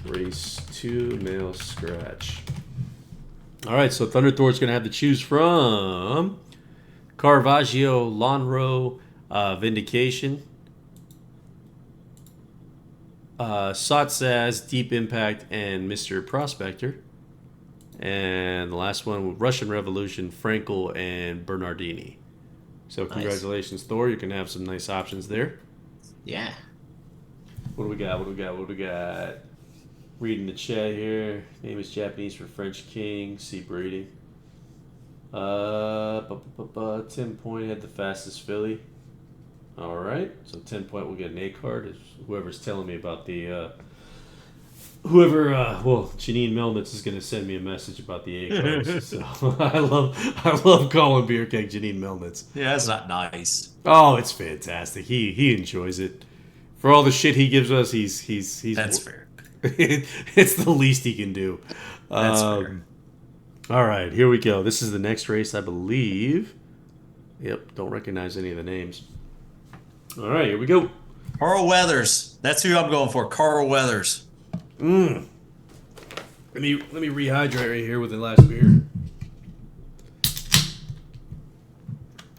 race 2, male scratch. All right, so Thunder Thor's going to have to choose from Caravaggio, Lonro, Vindication. Sotsaz, Deep Impact, and Mr. Prospector. And the last one, Russian Revolution, Frankel, and Bernardini. So congratulations, Thor. You can have some nice options there. Yeah. What do we got? What do we got? What do we got? Reading the chat here. Name is Japanese for French king. C breeding. 10 point had the fastest filly. All right. So 10 point will get an A card. Is whoever's telling me about the Janine Melnitz is going to send me a message about the A cards. So I love calling Beer Keg Janine Melnitz. Yeah, that's not nice. Oh, it's fantastic. He enjoys it. For all the shit he gives us, he's That's fair. It's the least he can do. That's fair. All right, here we go. This is the next race, I believe. Yep, don't recognize any of the names. All right, here we go. Carl Weathers. That's who I'm going for. Carl Weathers. Let me rehydrate right here with the last beer.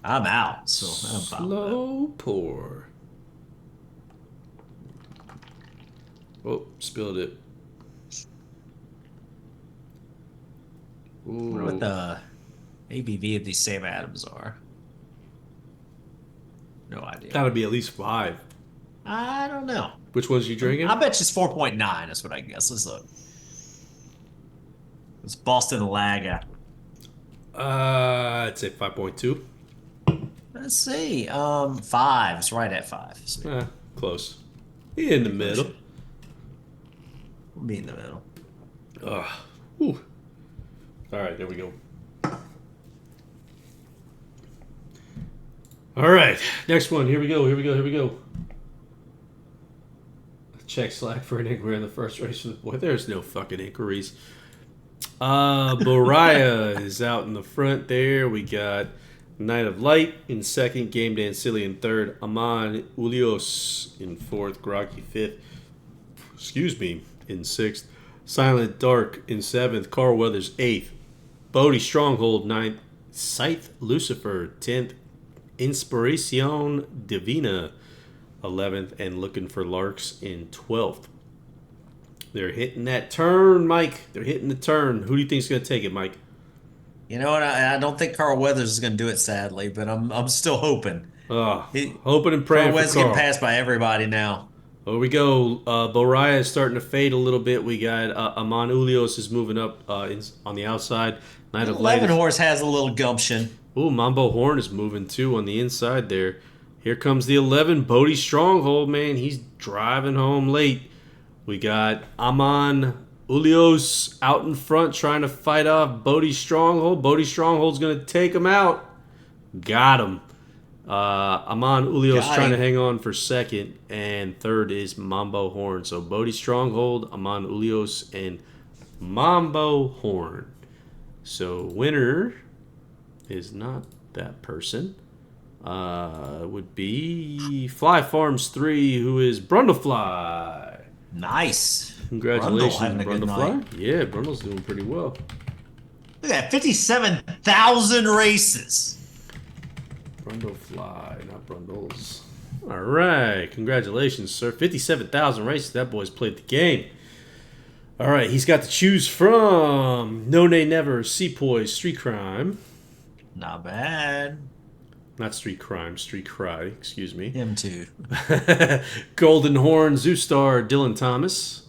I'm out. So Slow pour. Oh, spilled it. I wonder what the ABV of these Sam Adams are. No idea. Gotta be at least 5. I don't know. Which ones you drinking? I bet you it's 4.9 is what I guess. Let's look. It's Boston Lager. I'd say 5.2. Let's see. 5. It's right at 5. So Close. In the middle. we'll be in the middle. Whew. All right, there we go. All right, next one. Here we go. Check Slack for an inquiry in the first race. Boy, there's no fucking inquiries. Boriah is out in the front there. We got Night of Light in second, Game Dan Silly in third, Aman Ulios in fourth, Groggy fifth, in sixth, Silent Dark in seventh, Carl Weathers eighth, Bodie Stronghold ninth, Scythe Lucifer 10th, Inspiracion Divina 11th, and Looking for Larks in 12th. They're hitting that turn, Mike. They're hitting the turn. Who do you think is going to take it, Mike? You know what? I don't think Carl Weathers is going to do it, sadly, but I'm still hoping. Hoping and praying Carl Weathers for Carl. getting passed by everybody now. Here we go. Boriah is starting to fade a little bit. We got Aman Ulios is moving up on the outside. Night of Light. 11 horse has a little gumption. Ooh, Mambo Horn is moving too on the inside there. Here comes the 11, Bodie Stronghold, man. He's driving home late. We got Aman Ulios out in front trying to fight off Bodie Stronghold. Bodie Stronghold's going to take him out. Got him. Aman Ulios trying to hang on for second. And third is Mambo Horn. So Bodie Stronghold, Aman Ulios, and Mambo Horn. So winner is not that person. Would be Fly Farms 3, who is Brundlefly. Nice. Congratulations, Brundle having a good Brundlefly. night. Yeah, Brundle's doing pretty well. Look at that, 57,000 races. Brundlefly, not Brundles. All right, congratulations, sir. 57,000 races. That boy's played the game. All right, he's got to choose from No Nay Never, Seapoise, Street Crime. Not bad. Not Street Crime, Street Cry, excuse me. Him too. Golden Horn, Zoostar, Dylan Thomas.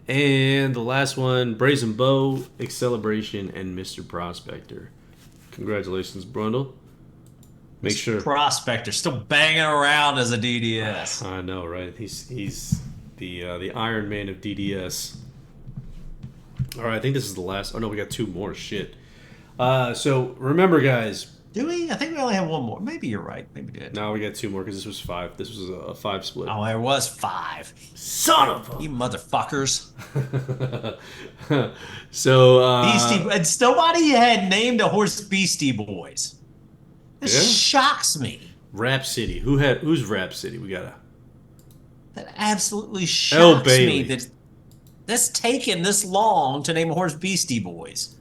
And the last one, Brazen Bow, Acceleration, and Mr. Prospector. Congratulations, Brundle. Make sure. Prospector still banging around as a DDS. I know, right? He's the Iron Man of DDS. All right, I think this is the last. Oh no, we got 2 more. Shit. So remember, guys. Do we? I think we only have 1 more. Maybe you're right. Maybe we did. No, we got 2 more because this was 5. This was a 5 split. Oh, there was 5. Son of a... You motherfuckers. So Beastie. And nobody had named a horse Beastie Boys. This shocks me. Rhapsody. Who's Rhapsody? We got That absolutely shocks Bailey. me that that's taken this long to name a horse Beastie Boys.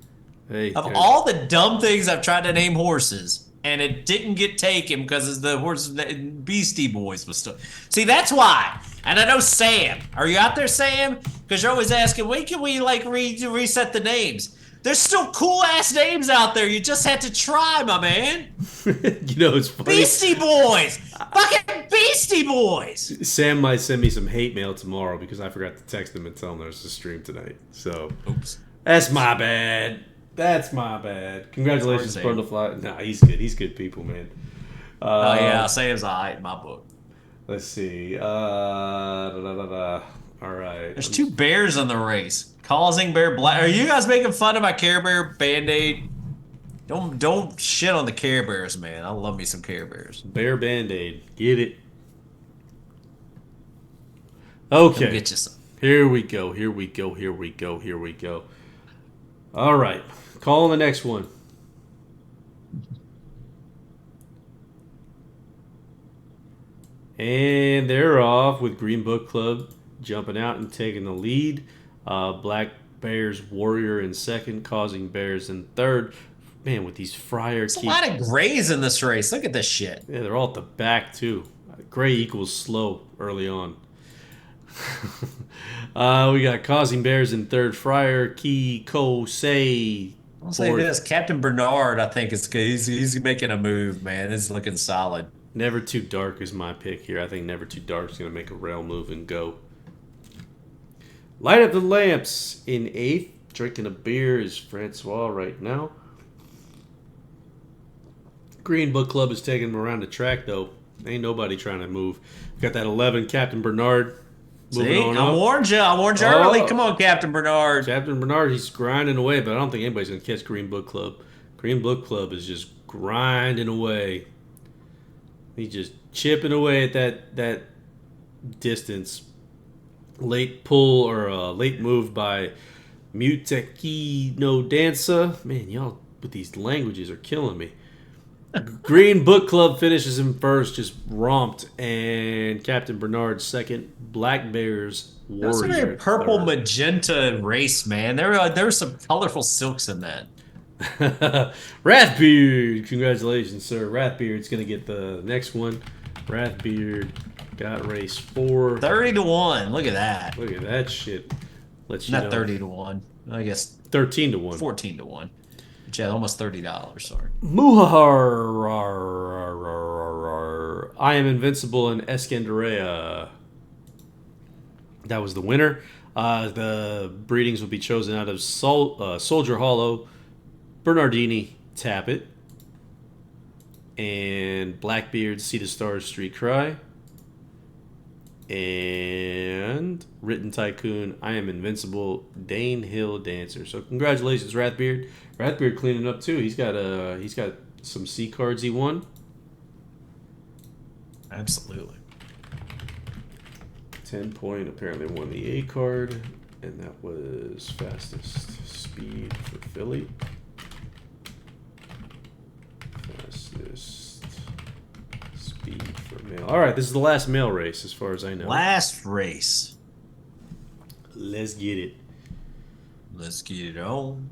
Hey, Of all the dumb things I've tried to name horses, and it didn't get taken because the horse Beastie Boys was still. See, that's why. And I know Sam. Are you out there, Sam? Because you're always asking, when can we like reset the names? There's still cool ass names out there. You just had to try, my man. You know, it's funny. Beastie Boys, fucking Beastie Boys. Sam might send me some hate mail tomorrow because I forgot to text him and tell him there's a stream tonight. So, oops, that's my bad. That's my bad. Congratulations, Sorry, Bundle Fly. Nah, he's good. He's good people, man. Oh yeah, Sam's alright in my book. Let's see. All right. There's 2 bears in the race. Causing Bear Black. Are you guys making fun of my Care Bear Band-Aid? Don't shit on the Care Bears, man. I love me some Care Bears. Bear Band-Aid. Get it. Okay. Get you some. Here we go. Here we go. Here we go. Here we go. All right. Call the next one. And they're off with Green Book Club jumping out and taking the lead. Black Bears Warrior in second, Causing Bears in third. Man, with these Friar There's a lot of grays in this race. Look at this shit. Yeah, they're all at the back, too. Gray equals slow early on. We got Causing Bears in third, Friar Key Ko Say. I'll say this. Captain Bernard, I think, is he's making a move, man. It's looking solid. Never Too Dark is my pick here. I think Never Too Dark is going to make a rail move and go. Light Up the Lamps in eighth. Drinking a beer is Francois right now. Green Book Club is taking him around the track, though. Ain't nobody trying to move. Got that 11, Captain Bernard. See, I warned you. I warned you early. Come on, Captain Bernard. Captain Bernard, he's grinding away, but I don't think anybody's going to catch Green Book Club. Green Book Club is just grinding away. He's just chipping away at that distance. Late pull or late move by Muteki no Danza. Man, y'all with these languages are killing me. Green Book Club finishes him first, just romped, and Captain Bernard second. Black Bears Warrior. That's a very purple magenta race, man. There were some colorful silks in that. Wrathbeard, congratulations, sir. Wrathbeard's gonna get the next one. Wrathbeard got race 4. 30-1. Look at that. Look at that shit. Let you Not know. 30-1. I guess 13-1. 14-1. But yeah, almost $30. Sorry. Muhar. I Am Invincible in Escandarea. That was the winner. The breedings will be chosen out of Soldier Hollow, Bernardini, Tappet, and Blackbeard, Sea to Stars, Street Cry, and Written Tycoon, I Am Invincible, Dane Hill Dancer. So congratulations, Wrathbeard. Wrathbeard cleaning up too. He's got some C cards he won. Absolutely. 10 point apparently won the A card, and that was fastest speed for Philly. Fastest speed for male. All right, this is the last male race as far as I know. Last race. Let's get it. Let's get it on.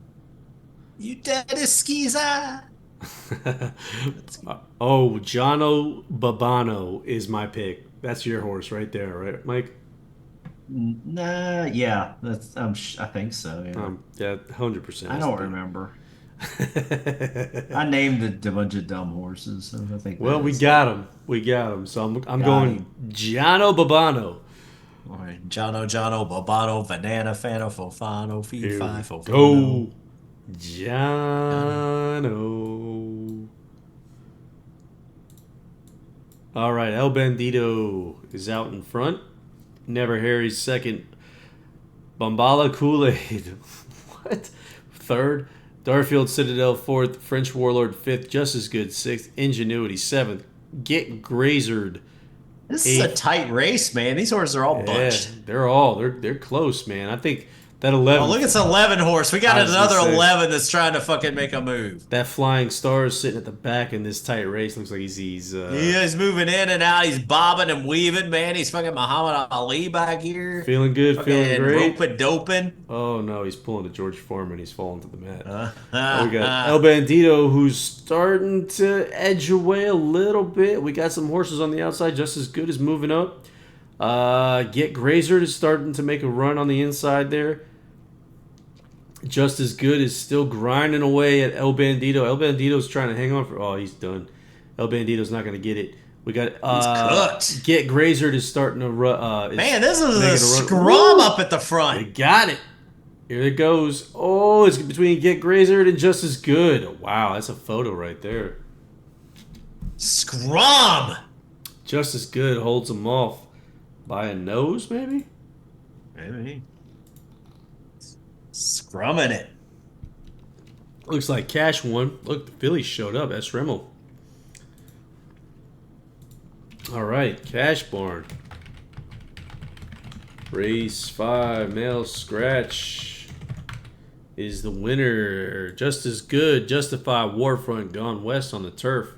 You daddy skeezer. Oh, Jono Babano is my pick. That's your horse right there, right, Mike? Nah, yeah, that's I think so. Yeah, yeah, 100%. I don't remember. I named a bunch of dumb horses, so I think. Well, we got him. We got him. So I'm going Jono Babano. All right, Jono, Babano, Banana, Fano, Fofano, Fee, Fi, Fofano. Go, Jono. All right, El Bandito is out in front. Never Harry's second. Bombala Kool-Aid. What? Third. Darfield Citadel fourth. French Warlord fifth. Just as Good sixth. Ingenuity seventh. Get Grazered. This is a tight race, man. These horses are all bunched. They're close, man. I think That Oh, 11. look, it's 11 horse. We got I was gonna another say. 11 that's trying to fucking make a move. That flying star is sitting at the back in this tight race. Looks like he's Yeah, he's moving in and out. He's bobbing and weaving, man. He's fucking Muhammad Ali back here. feeling good, feeling Fucking great. roping, doping. Oh no, he's pulling a George Foreman. He's falling to the mat. We got El Uh, Bandito, who's starting to edge away a little bit. We got some horses on the outside, just as good as moving up. Get Grazer is starting to make a run on the inside there. Just as good is still grinding away at El Bandito. El Bandito's trying to hang on for. Oh, he's done. El Bandito's not going to get it. We got cooked. Get Grazer is starting to run. Man, this is a scrum Woo! up at the They front. got it. Here it goes. Oh, it's between Get Grazer and Just as Good. Wow, that's a photo right there. Scrum. Just as Good holds him off by a nose, maybe? Maybe. Scrumming it. Looks like Cash won. Look, the Phillies showed up. That's Rimmel. All right, Cash Barn. Race 5, male scratch is the winner. Just as Good, Justify Warfront gone west on the turf.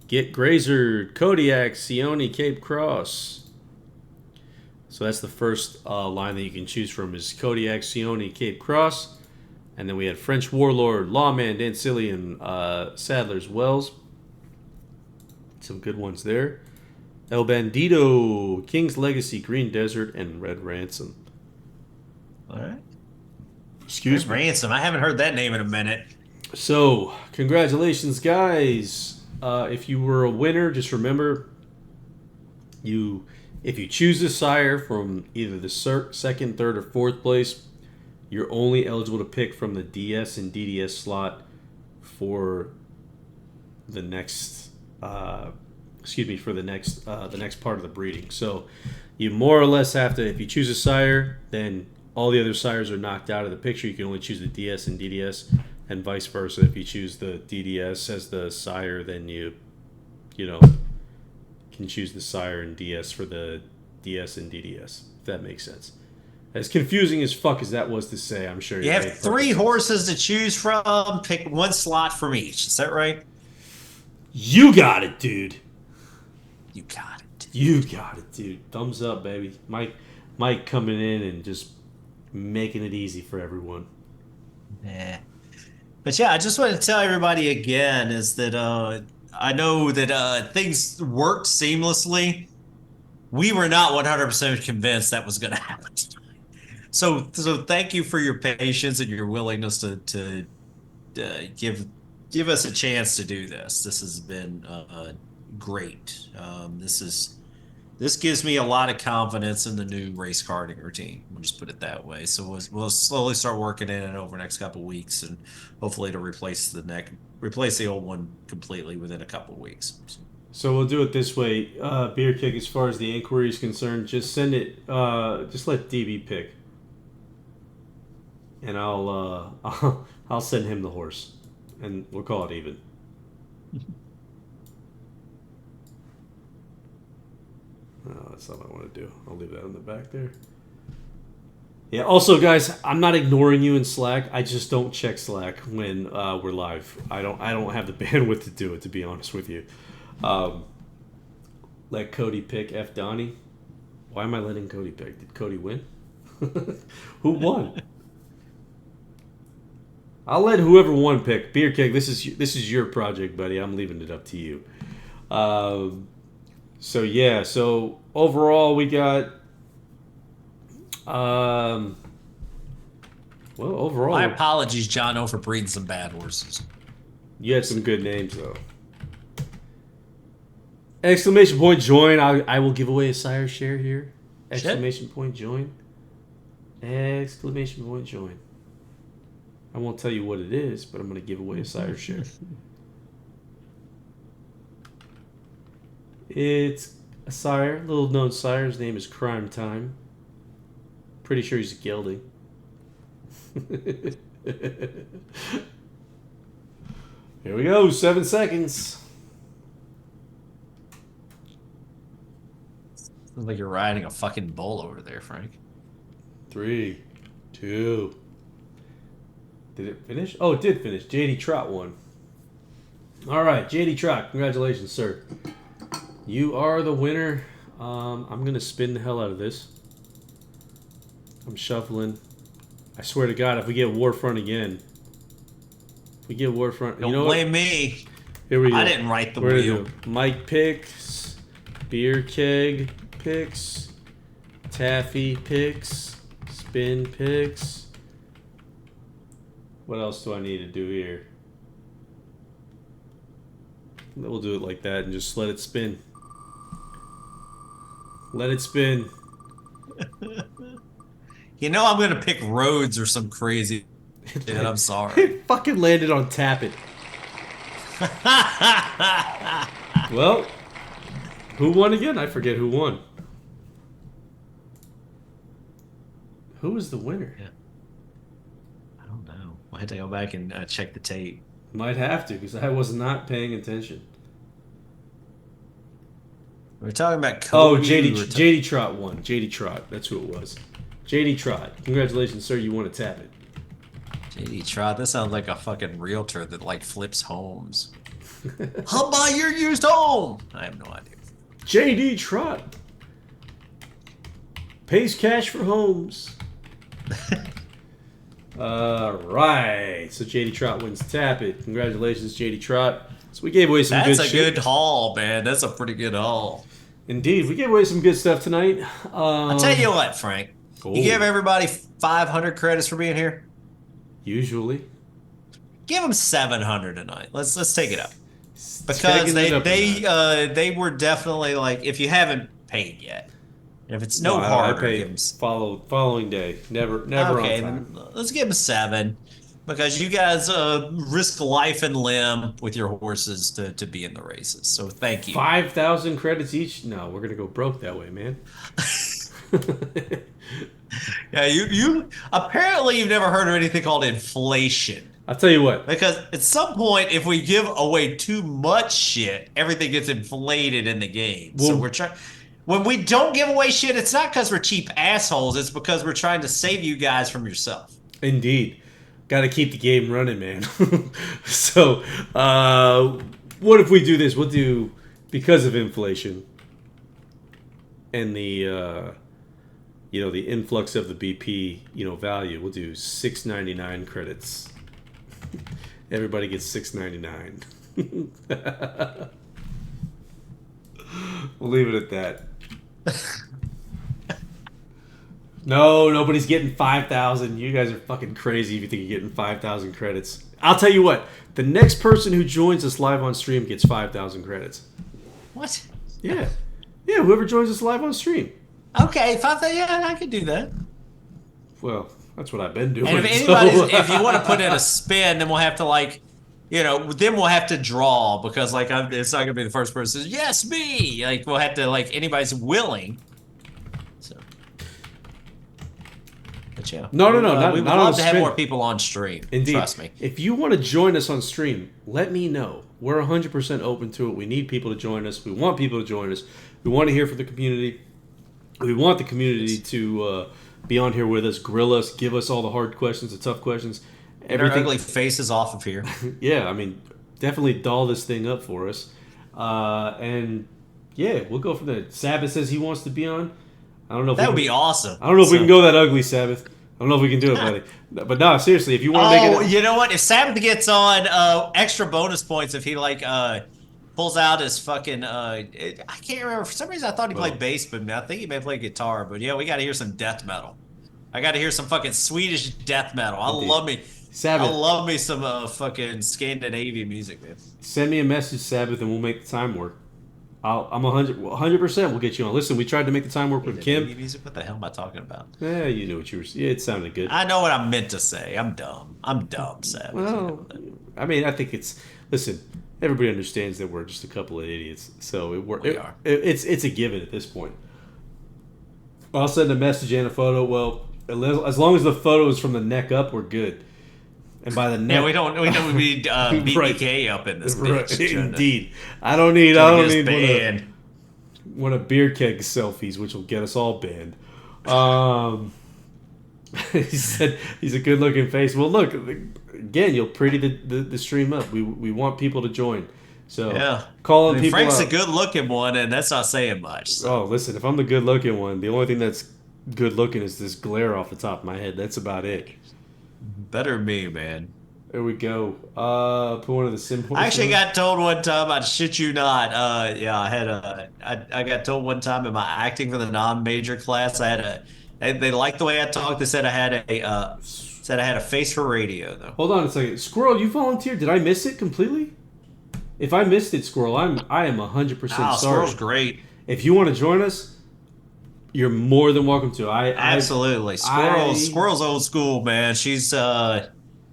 Get Grazer, Kodiak, Sione, Cape Cross. So that's the first line that you can choose from is Kodiak, Sione, Cape Cross. And then we had French Warlord, Lawman, Dancillion, Sadler's Wells. Some good ones there. El Bandito, King's Legacy, Green Desert, and Red Ransom. All right. Excuse me. Ransom. I haven't heard that name in a minute. So, congratulations, guys. If you were a winner, just remember, if you choose a sire from either the second, third, or fourth place, you're only eligible to pick from the DS and DDS slot for the next. For the next part of the breeding. So, you more or less have to. If you choose a sire, then all the other sires are knocked out of the picture. You can only choose the DS and DDS, and vice versa. If you choose the DDS as the sire, then you can choose the sire and DS for the DS and DDS. If that makes sense. As confusing as fuck as that was to say, I'm sure you have 3 horses to choose from. Pick one slot from each. Is that right? You got it, dude. You got it. You got it, dude. Thumbs up, baby. Mike coming in and just making it easy for everyone. Yeah. But yeah, I just want to tell everybody again is that I know that things worked seamlessly. We were not 100% convinced that was going to happen tonight. So thank you for your patience and your willingness to give us a chance to do this. This has been great. This gives me a lot of confidence in the new race carding routine. We'll just put it that way. So we'll slowly start working in it over the next couple of weeks, and hopefully to replace the old one completely within a couple of weeks. So we'll do it this way, Beer Kick. As far as the inquiry is concerned, just send it. Just let DB pick, and I'll send him the horse, and we'll call it even. No, that's not what I want to do. I'll leave that on the back there. Yeah. Also, guys, I'm not ignoring you in Slack. I just don't check Slack when we're live. I don't have the bandwidth to do it, to be honest with you. Let Cody pick F. Donnie. Why am I letting Cody pick? Did Cody win? Who won? I'll let whoever won pick. Beer Kick, this is your project, buddy. I'm leaving it up to you. So overall we got overall My apologies, John O, for breeding some bad horses. you had some good names though. Exclamation point join. I will give away a sire share here. Exclamation point join. Exclamation point join. I won't tell you what it is, but I'm going to give away a sire share. It's a sire, little known sire. His name is Crime Time. Pretty sure he's a gelding. Here we go, 7 seconds. Sounds like you're riding a fucking bull over there, Frank. 3, 2. Did it finish? Oh, it did finish. JD Trot won. All right, JD Trot, congratulations, sir. You are the winner. I'm going to spin the hell out of this. I'm shuffling. I swear to God, if we get Warfront again, Don't blame me. Here we go. I didn't write the We're wheel. gonna do Mike picks, beer keg picks, taffy picks, spin picks. What else do I need to do here? We'll do it like that and just let it spin. Let it spin. You know I'm gonna pick roads or some crazy shit. I'm sorry. It fucking landed on Tap It. Well, who won again? I forget who won. Who was the winner? Yeah. I don't know. I had to go back and check the tape. Might have to, because I was not paying attention. We're talking about Oh, Cody. JD Trot won. JD Trot, that's who it was. JD Trot, congratulations, sir. You want to Tap It. JD Trot. That sounds like a fucking realtor that like flips homes. I'll buy your used home. I have no idea. JD Trot pays cash for homes. Right. So JD Trot wins Tap It. Congratulations, JD Trot. So we gave away some That's good a shit. good haul, man. That's a pretty good haul. Indeed, we gave away some good stuff tonight. I'll tell you what, Frank. You give everybody 500 credits for being here. Usually. Give them 700 tonight. Let's take it up because Taking it up they were definitely like, if you haven't paid yet, if it's no harder, I paid give them following day. Never okay. on time. Then let's give them 7 because you guys risk life and limb with your horses to be in the races. So thank you. 5,000 credits each? No, we're gonna go broke that way, man. Yeah, you apparently you've never heard of anything called inflation. I'll tell you what. Because at some point, if we give away too much shit, everything gets inflated in the game. So we're trying. When we don't give away shit, it's not because we're cheap assholes. It's because we're trying to save you guys from yourself. Indeed. Got to keep the game running, man. So, what if we do this? We'll do, because of inflation and the, the influx of the BP, value, we'll do $6.99 credits. Everybody gets $6.99. We'll leave it at that. No, nobody's getting 5,000. You guys are fucking crazy if you think you're getting 5,000 credits. I'll tell you what. The next person who joins us live on stream gets 5,000 credits. What? Yeah. Yeah, whoever joins us live on stream. Okay, 5,000. Yeah, I could do that. Well, that's what I've been doing. And if you want to put in a spin, then we'll have to then we'll have to draw because it's not gonna be the first person who says yes me. Like we'll have to anybody's willing. So, but yeah, No, we would not love on to have spin. more people on stream. Indeed. Trust me. If you want to join us on stream, let me know. We're 100% open to it. We need people to join us. We want people to join us. We want to hear from the community. We want the community to be on here with us, grill us, give us all the hard questions, the tough questions. Everything ugly faces off of here. Yeah, I mean, definitely doll this thing up for us. And yeah, we'll go from there. Sabbath says he wants to be on. I don't know if that would be awesome. I don't know if we can go that ugly, Sabbath. I don't know if we can do it, buddy. But no, seriously, if you want to make it. You know what? If Sabbath gets on, extra bonus points if he pulls out his fucking. I can't remember. For some reason, I thought he played bass, but I think he may play guitar. But yeah, we got to hear some death metal. I got to hear some fucking Swedish death metal. I love me. Sabbath. I love me some fucking Scandinavian music, man. Send me a message, Sabbath, and we'll make the time work. I'm 100%. We'll get you on. Listen, we tried to make the time work with Kim. Music? What the hell am I talking about? Yeah, you knew what you were. Yeah, it sounded good. I know what I meant to say. I'm dumb. Sabbath. Well, I mean, I think it's. Listen, everybody understands that we're just a couple of idiots, so we are. It's a given at this point. I'll send a message and a photo. Well, as long as the photo is from the neck up, we're good. And by the neck, we don't need BBK up in this bitch. Right. Indeed, I don't need one of beer keg selfies, which will get us all banned. He said he's a good looking face. Well, look again. You'll pretty the stream up. We want people to join. So Yeah. I calling mean, people Frank's a out. good looking one, and that's not saying much. So Oh, listen. If I'm the good looking one, the only thing that's good looking is this glare off the top of my head. That's about it. better me, man. There we go. Put one of the I symbols actually on. got told one time, I shit you not. Yeah, I got told one time in my acting for the non-major class, they liked the way I talked. They said I had a face for radio, though. Hold on a second. Squirrel, you volunteered. Did I miss it completely? If I missed it, Squirrel, I am 100% Oh, sorry. Squirrel's great. If you want to join us, you're more than welcome to. Absolutely. Squirrel's old school, man.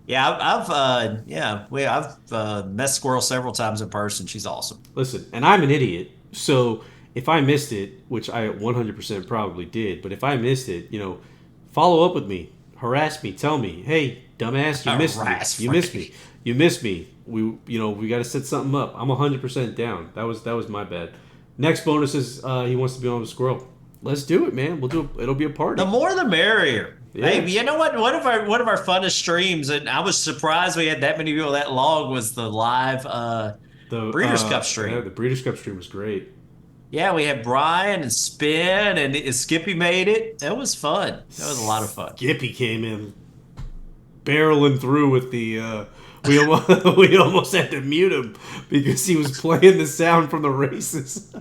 Yeah, I've met Squirrel several times in person. She's awesome. listen, and I'm an idiot. So if I missed it, which I 100% probably did, but if I missed it, follow up with me, harass me, tell me, hey, dumbass, you missed me. Harass You missed Frank. me. You missed me. We got to set something up. I'm 100% down. That was my bad. Next bonus is he wants to be on with Squirrel. Let's do it, man. We'll do it. It'll be a party. The more the merrier. Yeah. Hey, you know what? One of our funnest streams, and I was surprised we had that many people that long, was the live The Breeders' Cup yeah, stream. the Breeders' Cup stream was great. Yeah, we had Brian and Spin, and Skippy made it. That was fun. That was a lot of fun. Skippy came in barreling through with the. We almost, we almost had to mute him because he was playing the sound from the races.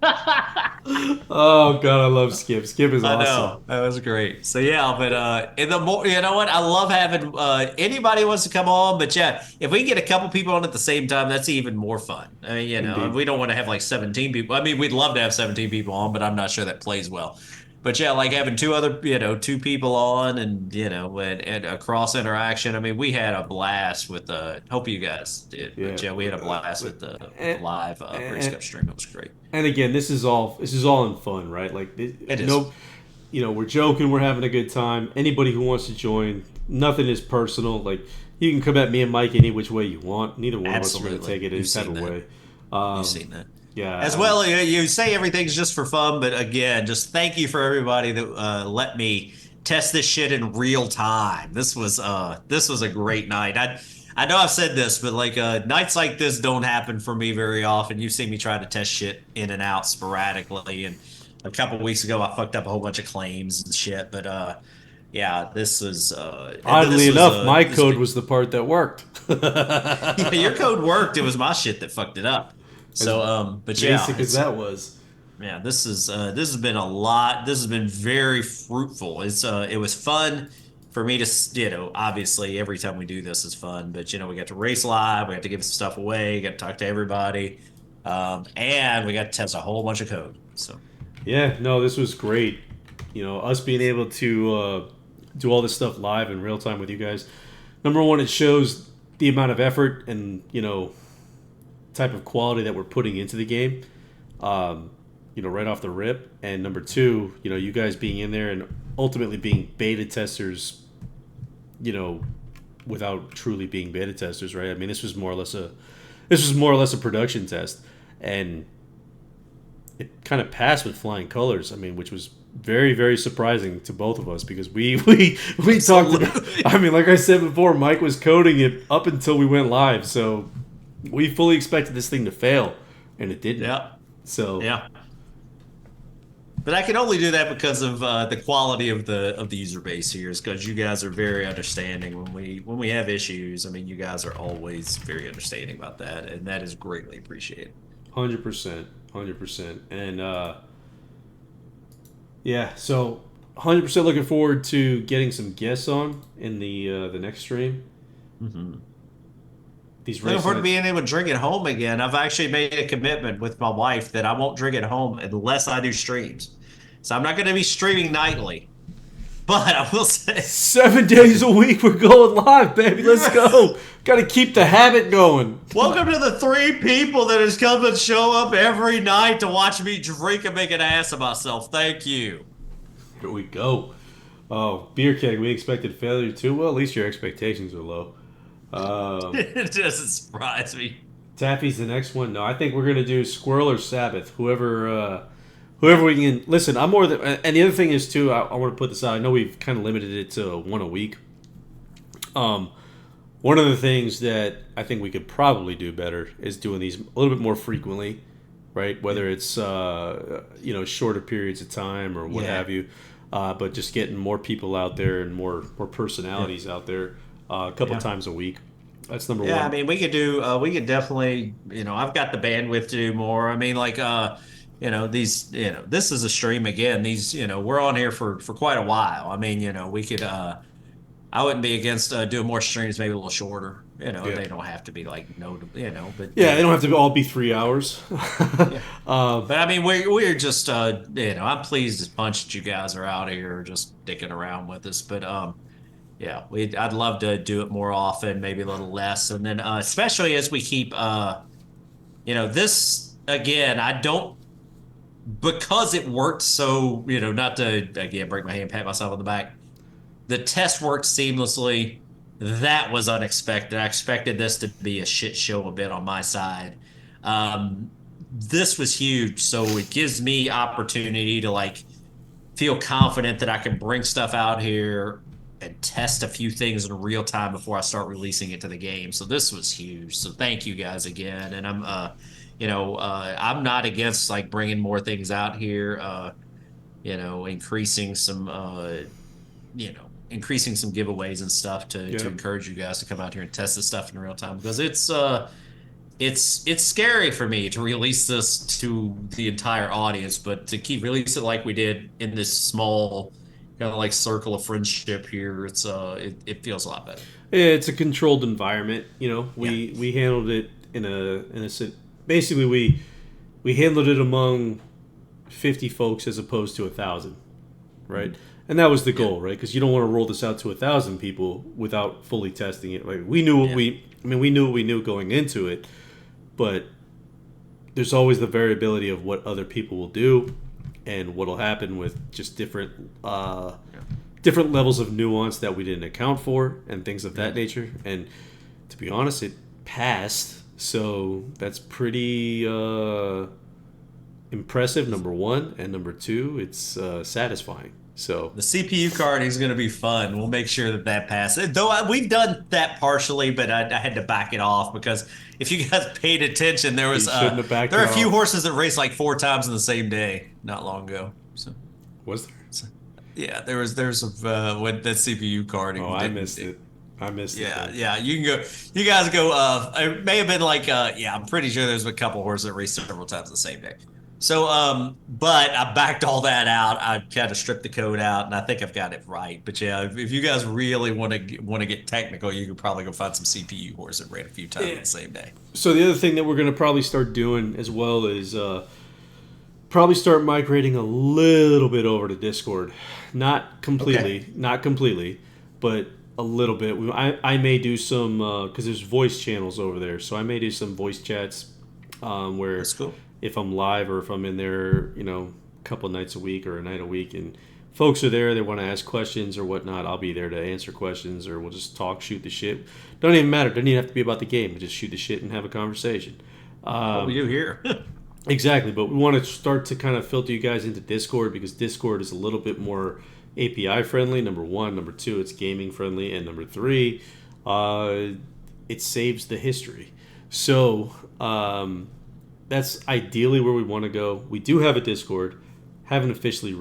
Oh God, I love Skip. Skip is I awesome. know that was great. So yeah, but in the more, you know what? I love having anybody wants to come on, but yeah, if we can get a couple people on at the same time, that's even more fun. I mean, Indeed. we don't want to have like 17 people. I mean, we'd love to have 17 people on, but I'm not sure that plays well. But yeah, like having two people on, and a cross interaction. I mean, we had a blast with hope you guys did. Yeah. But yeah, we had a blast with the live Breeders' and, Cup stream. It was great. and again, this is all in fun, right? Like It is. no, we're joking, we're having a good time. Anybody who wants to join, nothing is personal. Like you can come at me and Mike any which way you want. Neither one of us are going to Absolutely. take it any You've type seen of that. way. You've seen that. Yeah. As well, you say everything's just for fun, but again, just thank you for everybody that let me test this shit in real time. This was a great night. I know I've said this, but like nights like this don't happen for me very often. You've seen me try to test shit in and out sporadically, and a couple weeks ago I fucked up a whole bunch of claims and shit. But yeah, this was Oddly enough, my code was the part that worked. yeah, your code worked. It was my shit that fucked it up. So but yeah, Basic as that was. yeah, this has been a lot. This has been very fruitful. It was fun for me to, obviously every time we do this is fun, but we got to race live, we got to give some stuff away, got to talk to everybody, and we got to test a whole bunch of code. So Yeah, no, this was great. Us being able to do all this stuff live in real time with you guys. Number one, it shows the amount of effort and type of quality that we're putting into the game. Right off the rip. And number two, you guys being in there and ultimately being beta testers, without truly being beta testers, right? I mean, this was more or less a production test, and it kind of passed with flying colors. I mean, which was very, very surprising to both of us because we talked about, I mean, like I said before, Mike was coding it up until we went live, so we fully expected this thing to fail, and it didn't. yeah, So yeah. But I can only do that because of the quality of the user base here, is because you guys are very understanding when we have issues. I mean, you guys are always very understanding about that, and that is greatly appreciated. 100%, 100%, and yeah, so 100% looking forward to getting some guests on in the next stream. Mm-hmm. These Looking race forward to nights- being able to drink at home again. I've actually made a commitment with my wife that I won't drink at home unless I do streams. So I'm not going to be streaming nightly. But I will say, 7 days a week, we're going live, baby. Let's go. Got to keep the habit going. welcome to the 3 people that has come and show up every night to watch me drink and make an ass of myself. Thank you. Here we go. Oh, beer keg. We expected failure too. Well, at least your expectations are low. It doesn't surprise me. Taffy's the next one. No, I think we're gonna do Squirrel or Sabbath. whoever we can listen. I'm more than, and the other thing is too. I want to put this out. I know we've kind of limited it to one a week. Um, One of the things that I think we could probably do better is doing these a little bit more frequently, right? Yeah. Whether it's shorter periods of time or what Yeah. have you, but just getting more people out there and more Yeah. personalities out there a couple Yeah. times a week. That's number Yeah, I one. mean, we could definitely, I've got the bandwidth to do more. I mean, like, this is a stream again. These, we're on here for quite a while. I mean, we could, I wouldn't be against doing more streams, maybe a little shorter. Yeah, They don't have to be like but yeah. They don't have to all be 3 hours. yeah. um, But I mean, we're just, I'm pleased as punch that you guys are out here just dicking around with us. But yeah, I'd love to do it more often, maybe a little less, and then especially as we keep, this again. I don't because it worked so, not to again break my hand, pat myself on the back. The test worked seamlessly. That was unexpected. I expected this to be a shit show a bit on my side. This was huge, so it gives me opportunity to like feel confident that I can bring stuff out here and test a few things in real time before I start releasing it to the game. So this was huge. So thank you guys again. And I'm not against like bringing more things out here. Increasing some increasing some giveaways and stuff to yeah. encourage you guys to come out here and test this stuff in real time because it's scary for me to release this to the entire audience, but to keep release it like we did in this small kind of like circle of friendship here, it feels a lot better. It's a controlled environment. Yeah. We handled it basically we handled it among 50 folks as opposed to 1,000, right? Mhm. And that was the Yeah. goal, right? Because you don't want to roll this out to 1,000 people without fully testing it. Like we knew what Yeah. we knew what we knew going into it, but there's always the variability of what other people will do and what'll happen with just Yeah. different levels of nuance that we didn't account for and things of Yeah. that nature. And to be honest, it passed, so that's pretty impressive. Number one, and number two, it's satisfying. So The CPU card is going to be fun. We'll make sure that that passes. Though we've done that partially, but I had to back it off because if you guys paid attention, you shouldn't have backed there are it a few off. horses that raced like 4 times in the same day not long ago. Was there? So yeah, there's when that CPU card Oh, I didn't. missed it. I missed it Yeah, then. yeah, you can go. You guys go. It may have been like. Yeah, I'm pretty sure there's a couple horses that raced several times the same day. So, but I backed all that out. I kind of stripped the code out, and I think I've got it right. But yeah, if you guys really want to get technical, you could probably go find some CPU horses that ran a few times in Yeah. the same day. So the other thing that we're going to probably start doing as well is probably start migrating a little bit over to Discord. Okay. Not completely, but a little bit. I may do some because there's voice channels over there, so I may do some voice chats where That's cool. if I'm live or if I'm in there, a couple nights a week or a night a week, and folks are there, they want to ask questions or whatnot, I'll be there to answer questions, or we'll just talk, shoot the shit. Don't even matter. Doesn't even have to be about the game. Just shoot the shit and have a conversation. What we do here. Exactly, but we want to start to kind of filter you guys into Discord because Discord is a little bit more API friendly. Number one, number two, it's gaming friendly, and number three, it saves the history. So that's ideally where we want to go. We do have a Discord. Haven't officially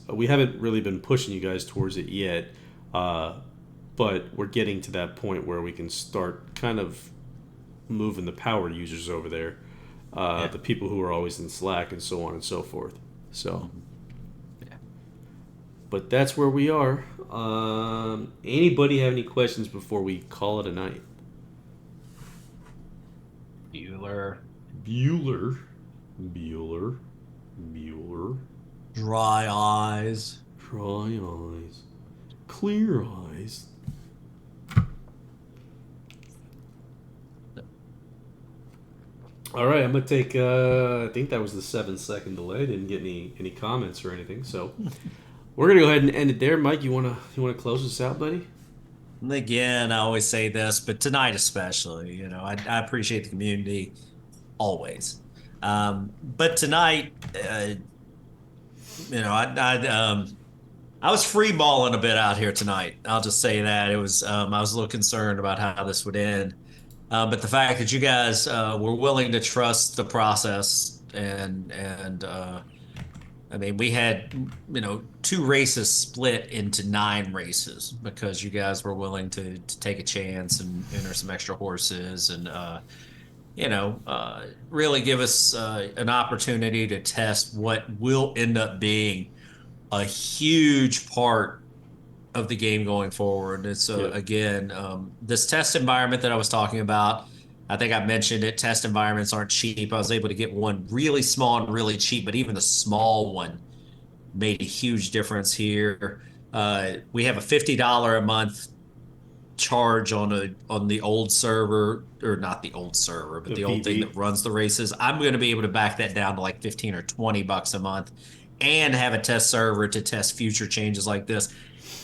we haven't really been pushing you guys towards it yet, but we're getting to that point where we can start kind of moving the power users over there, Yeah. the people who are always in Slack and so on and so forth. So, Yeah. but that's where we are. Anybody have any questions before we call it a night? Bueller. Bueller, Bueller, Bueller. Dry eyes. Dry eyes, clear eyes. All right, I'm gonna take. I think that was the 7-second delay. Didn't get any comments or anything, so we're gonna go ahead and end it there. Mike, you wanna close us out, buddy? And again, I always say this, but tonight especially, I appreciate the community always. But tonight, I was free balling a bit out here tonight. I'll just say that I was a little concerned about how this would end. But the fact that you guys were willing to trust the process and I mean, we had, two races split into 9 races because you guys were willing to take a chance and enter some extra horses and, really give us an opportunity to test what will end up being a huge part of the game going forward. It's Yep. again, this test environment that I was talking about. I think I mentioned it. Test environments aren't cheap. I was able to get one really small and really cheap, but even the small one made a huge difference here. We have a $50 a month charge on the old server, or not the old server, but The the old thing VB. that runs the races. I'm going to be able to back that down to like 15 or $20 a month and have a test server to test future changes like this.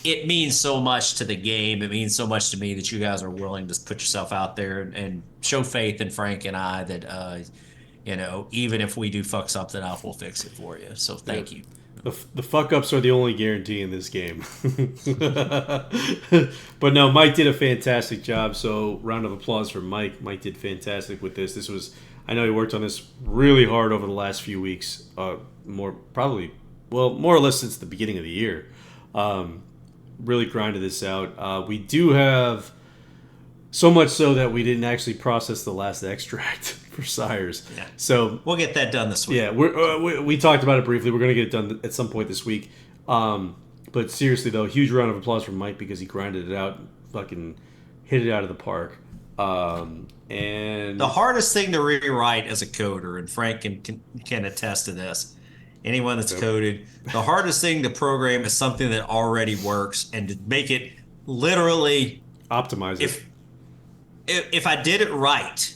It means so much to the game. It means so much to me that you guys are willing to put yourself out there and show faith in Frank and I that even if we do fuck something up, we'll fix it for you. So Yep. thank you. The fuck ups are the only guarantee in this game. But no, Mike did a fantastic job. So round of applause for Mike. Mike did fantastic with this. This was I know he worked on this really hard over the last few weeks. More or less since the beginning of the year. Um, really grinded this out. We do have so much so that we didn't actually process the last extract for sires. Yeah, So we'll get that done this week. yeah, we talked about it briefly. We're going to get it done at some point this week. But seriously, though, huge round of applause for Mike because he grinded it out, fucking hit it out of the park. And The hardest thing to rewrite as a coder, and Frank can attest to this. Anyone that's Yep. coded, the hardest thing to program is something that already works, and to make it literally, Optimize it. if I did it right,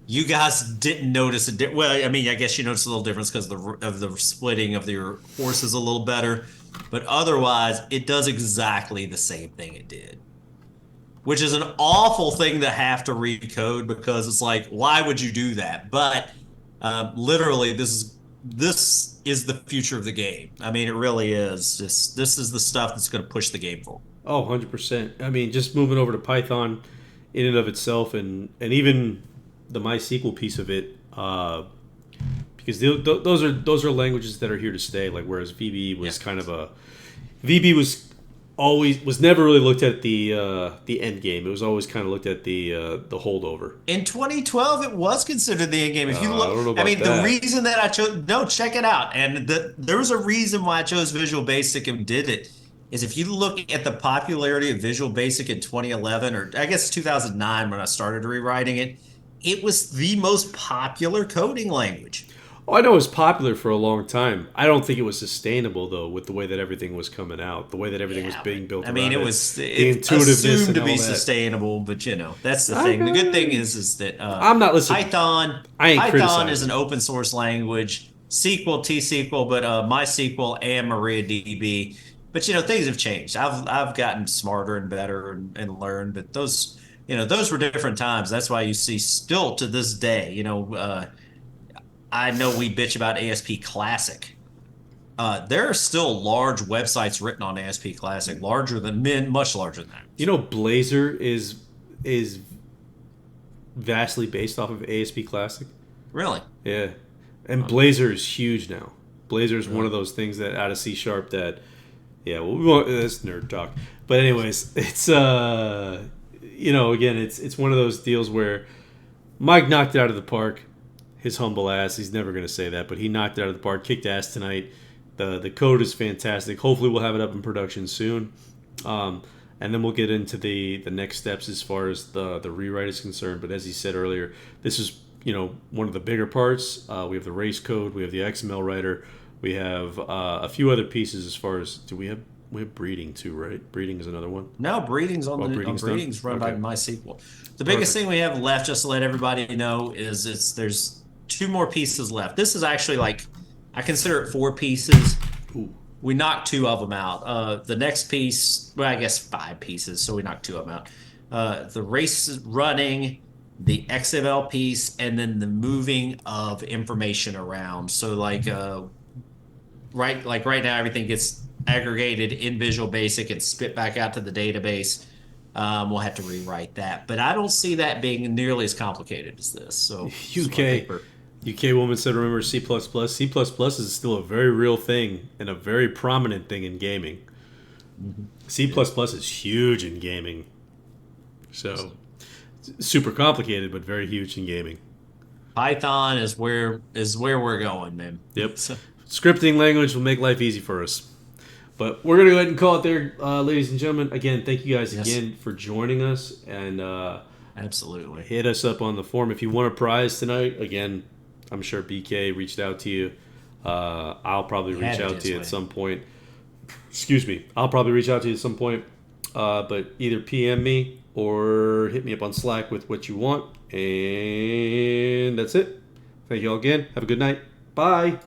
you guys didn't notice it. Well, I mean, I guess you noticed a little difference because of the splitting of your horses a little better, but otherwise, it does exactly the same thing it did, which is an awful thing to have to recode because it's like, why would you do that? But literally, this is the future of the game. I mean, it really is. This is the stuff that's going to push the game forward. Oh, 100%. I mean, just moving over to Python in and of itself and even the MySQL piece of it, because those are languages that are here to stay. Like whereas VB was Yeah. kind of a VB was never really looked at the end game. It was always kind of looked at the holdover. In 2012, it was considered the end game. If you I don't know look, I about mean, the that. reason that I chose, no, check it out. And there was a reason why I chose Visual Basic and did it. Is if you look at the popularity of Visual Basic in 2011, or I guess 2009 when I started rewriting it, it was the most popular coding language. Oh, I know it was popular for a long time. I don't think it was sustainable though, with the way that everything was coming out, the way that everything was Yeah, being but built I mean, around it it, was the it intuitiveness assumed and to all be that. sustainable, but that's the thing. The good thing is that I'm not listening. Python I ain't Python is criticizing. an open source language. SQL, T-SQL, but MySQL and MariaDB. But things have changed. I've gotten smarter and better and learned, but those were different times. That's why you see still to this day. I know we bitch about ASP Classic. There are still large websites written on ASP Classic, larger than men, much larger than that. You know, Blazor is vastly based off of ASP Classic. Really? Yeah, and Okay. Blazor is huge now. Blazor is one Really? of those things that out of C sharp that, yeah, well, we won't. That's nerd talk. But anyways, it's again, it's one of those deals where Mike knocked it out of the park. His humble ass. He's never going to say that, but he knocked it out of the park. Kicked ass tonight. The code is fantastic. Hopefully, we'll have it up in production soon. And then we'll get into the next steps as far as the rewrite is concerned. But as he said earlier, this is one of the bigger parts. We have the race code. We have the XML writer. We have a few other pieces as far as we have breeding too, right? Breeding is another one. No, breeding's Oh, breeding's done. breeding's run by Okay, MySQL. The biggest perfect. thing we have left, just to let everybody know, is there's 2 more pieces left. This is actually like I consider it 4 pieces. Ooh, We knocked 2 of them out. The next piece, well, I guess 5 pieces, so we knocked 2 of them out. The race running, the XML piece, and then the moving of information around. So, like, right, like right now, everything gets aggregated in Visual Basic and spit back out to the database. We'll have to rewrite that, but I don't see that being nearly as complicated as this. So, so I think UK UK woman said, "Remember C++? C++ is still a very real thing and a very prominent thing in gaming. C++ yeah. is huge in gaming, so super complicated but very huge in gaming. Python is where we're going, man. Yep, So, scripting language will make life easy for us." But we're gonna go ahead and call it there, ladies and gentlemen. Again, thank you guys yes, again for joining us, and absolutely. hit us up on the forum if you want a prize tonight. Again, I'm sure BK reached out to you. I'll probably He had reach it out his to you at way. some point. Excuse me. I'll probably reach out to you at some point. But either PM me or hit me up on Slack with what you want. And that's it. Thank you all again. Have a good night. Bye.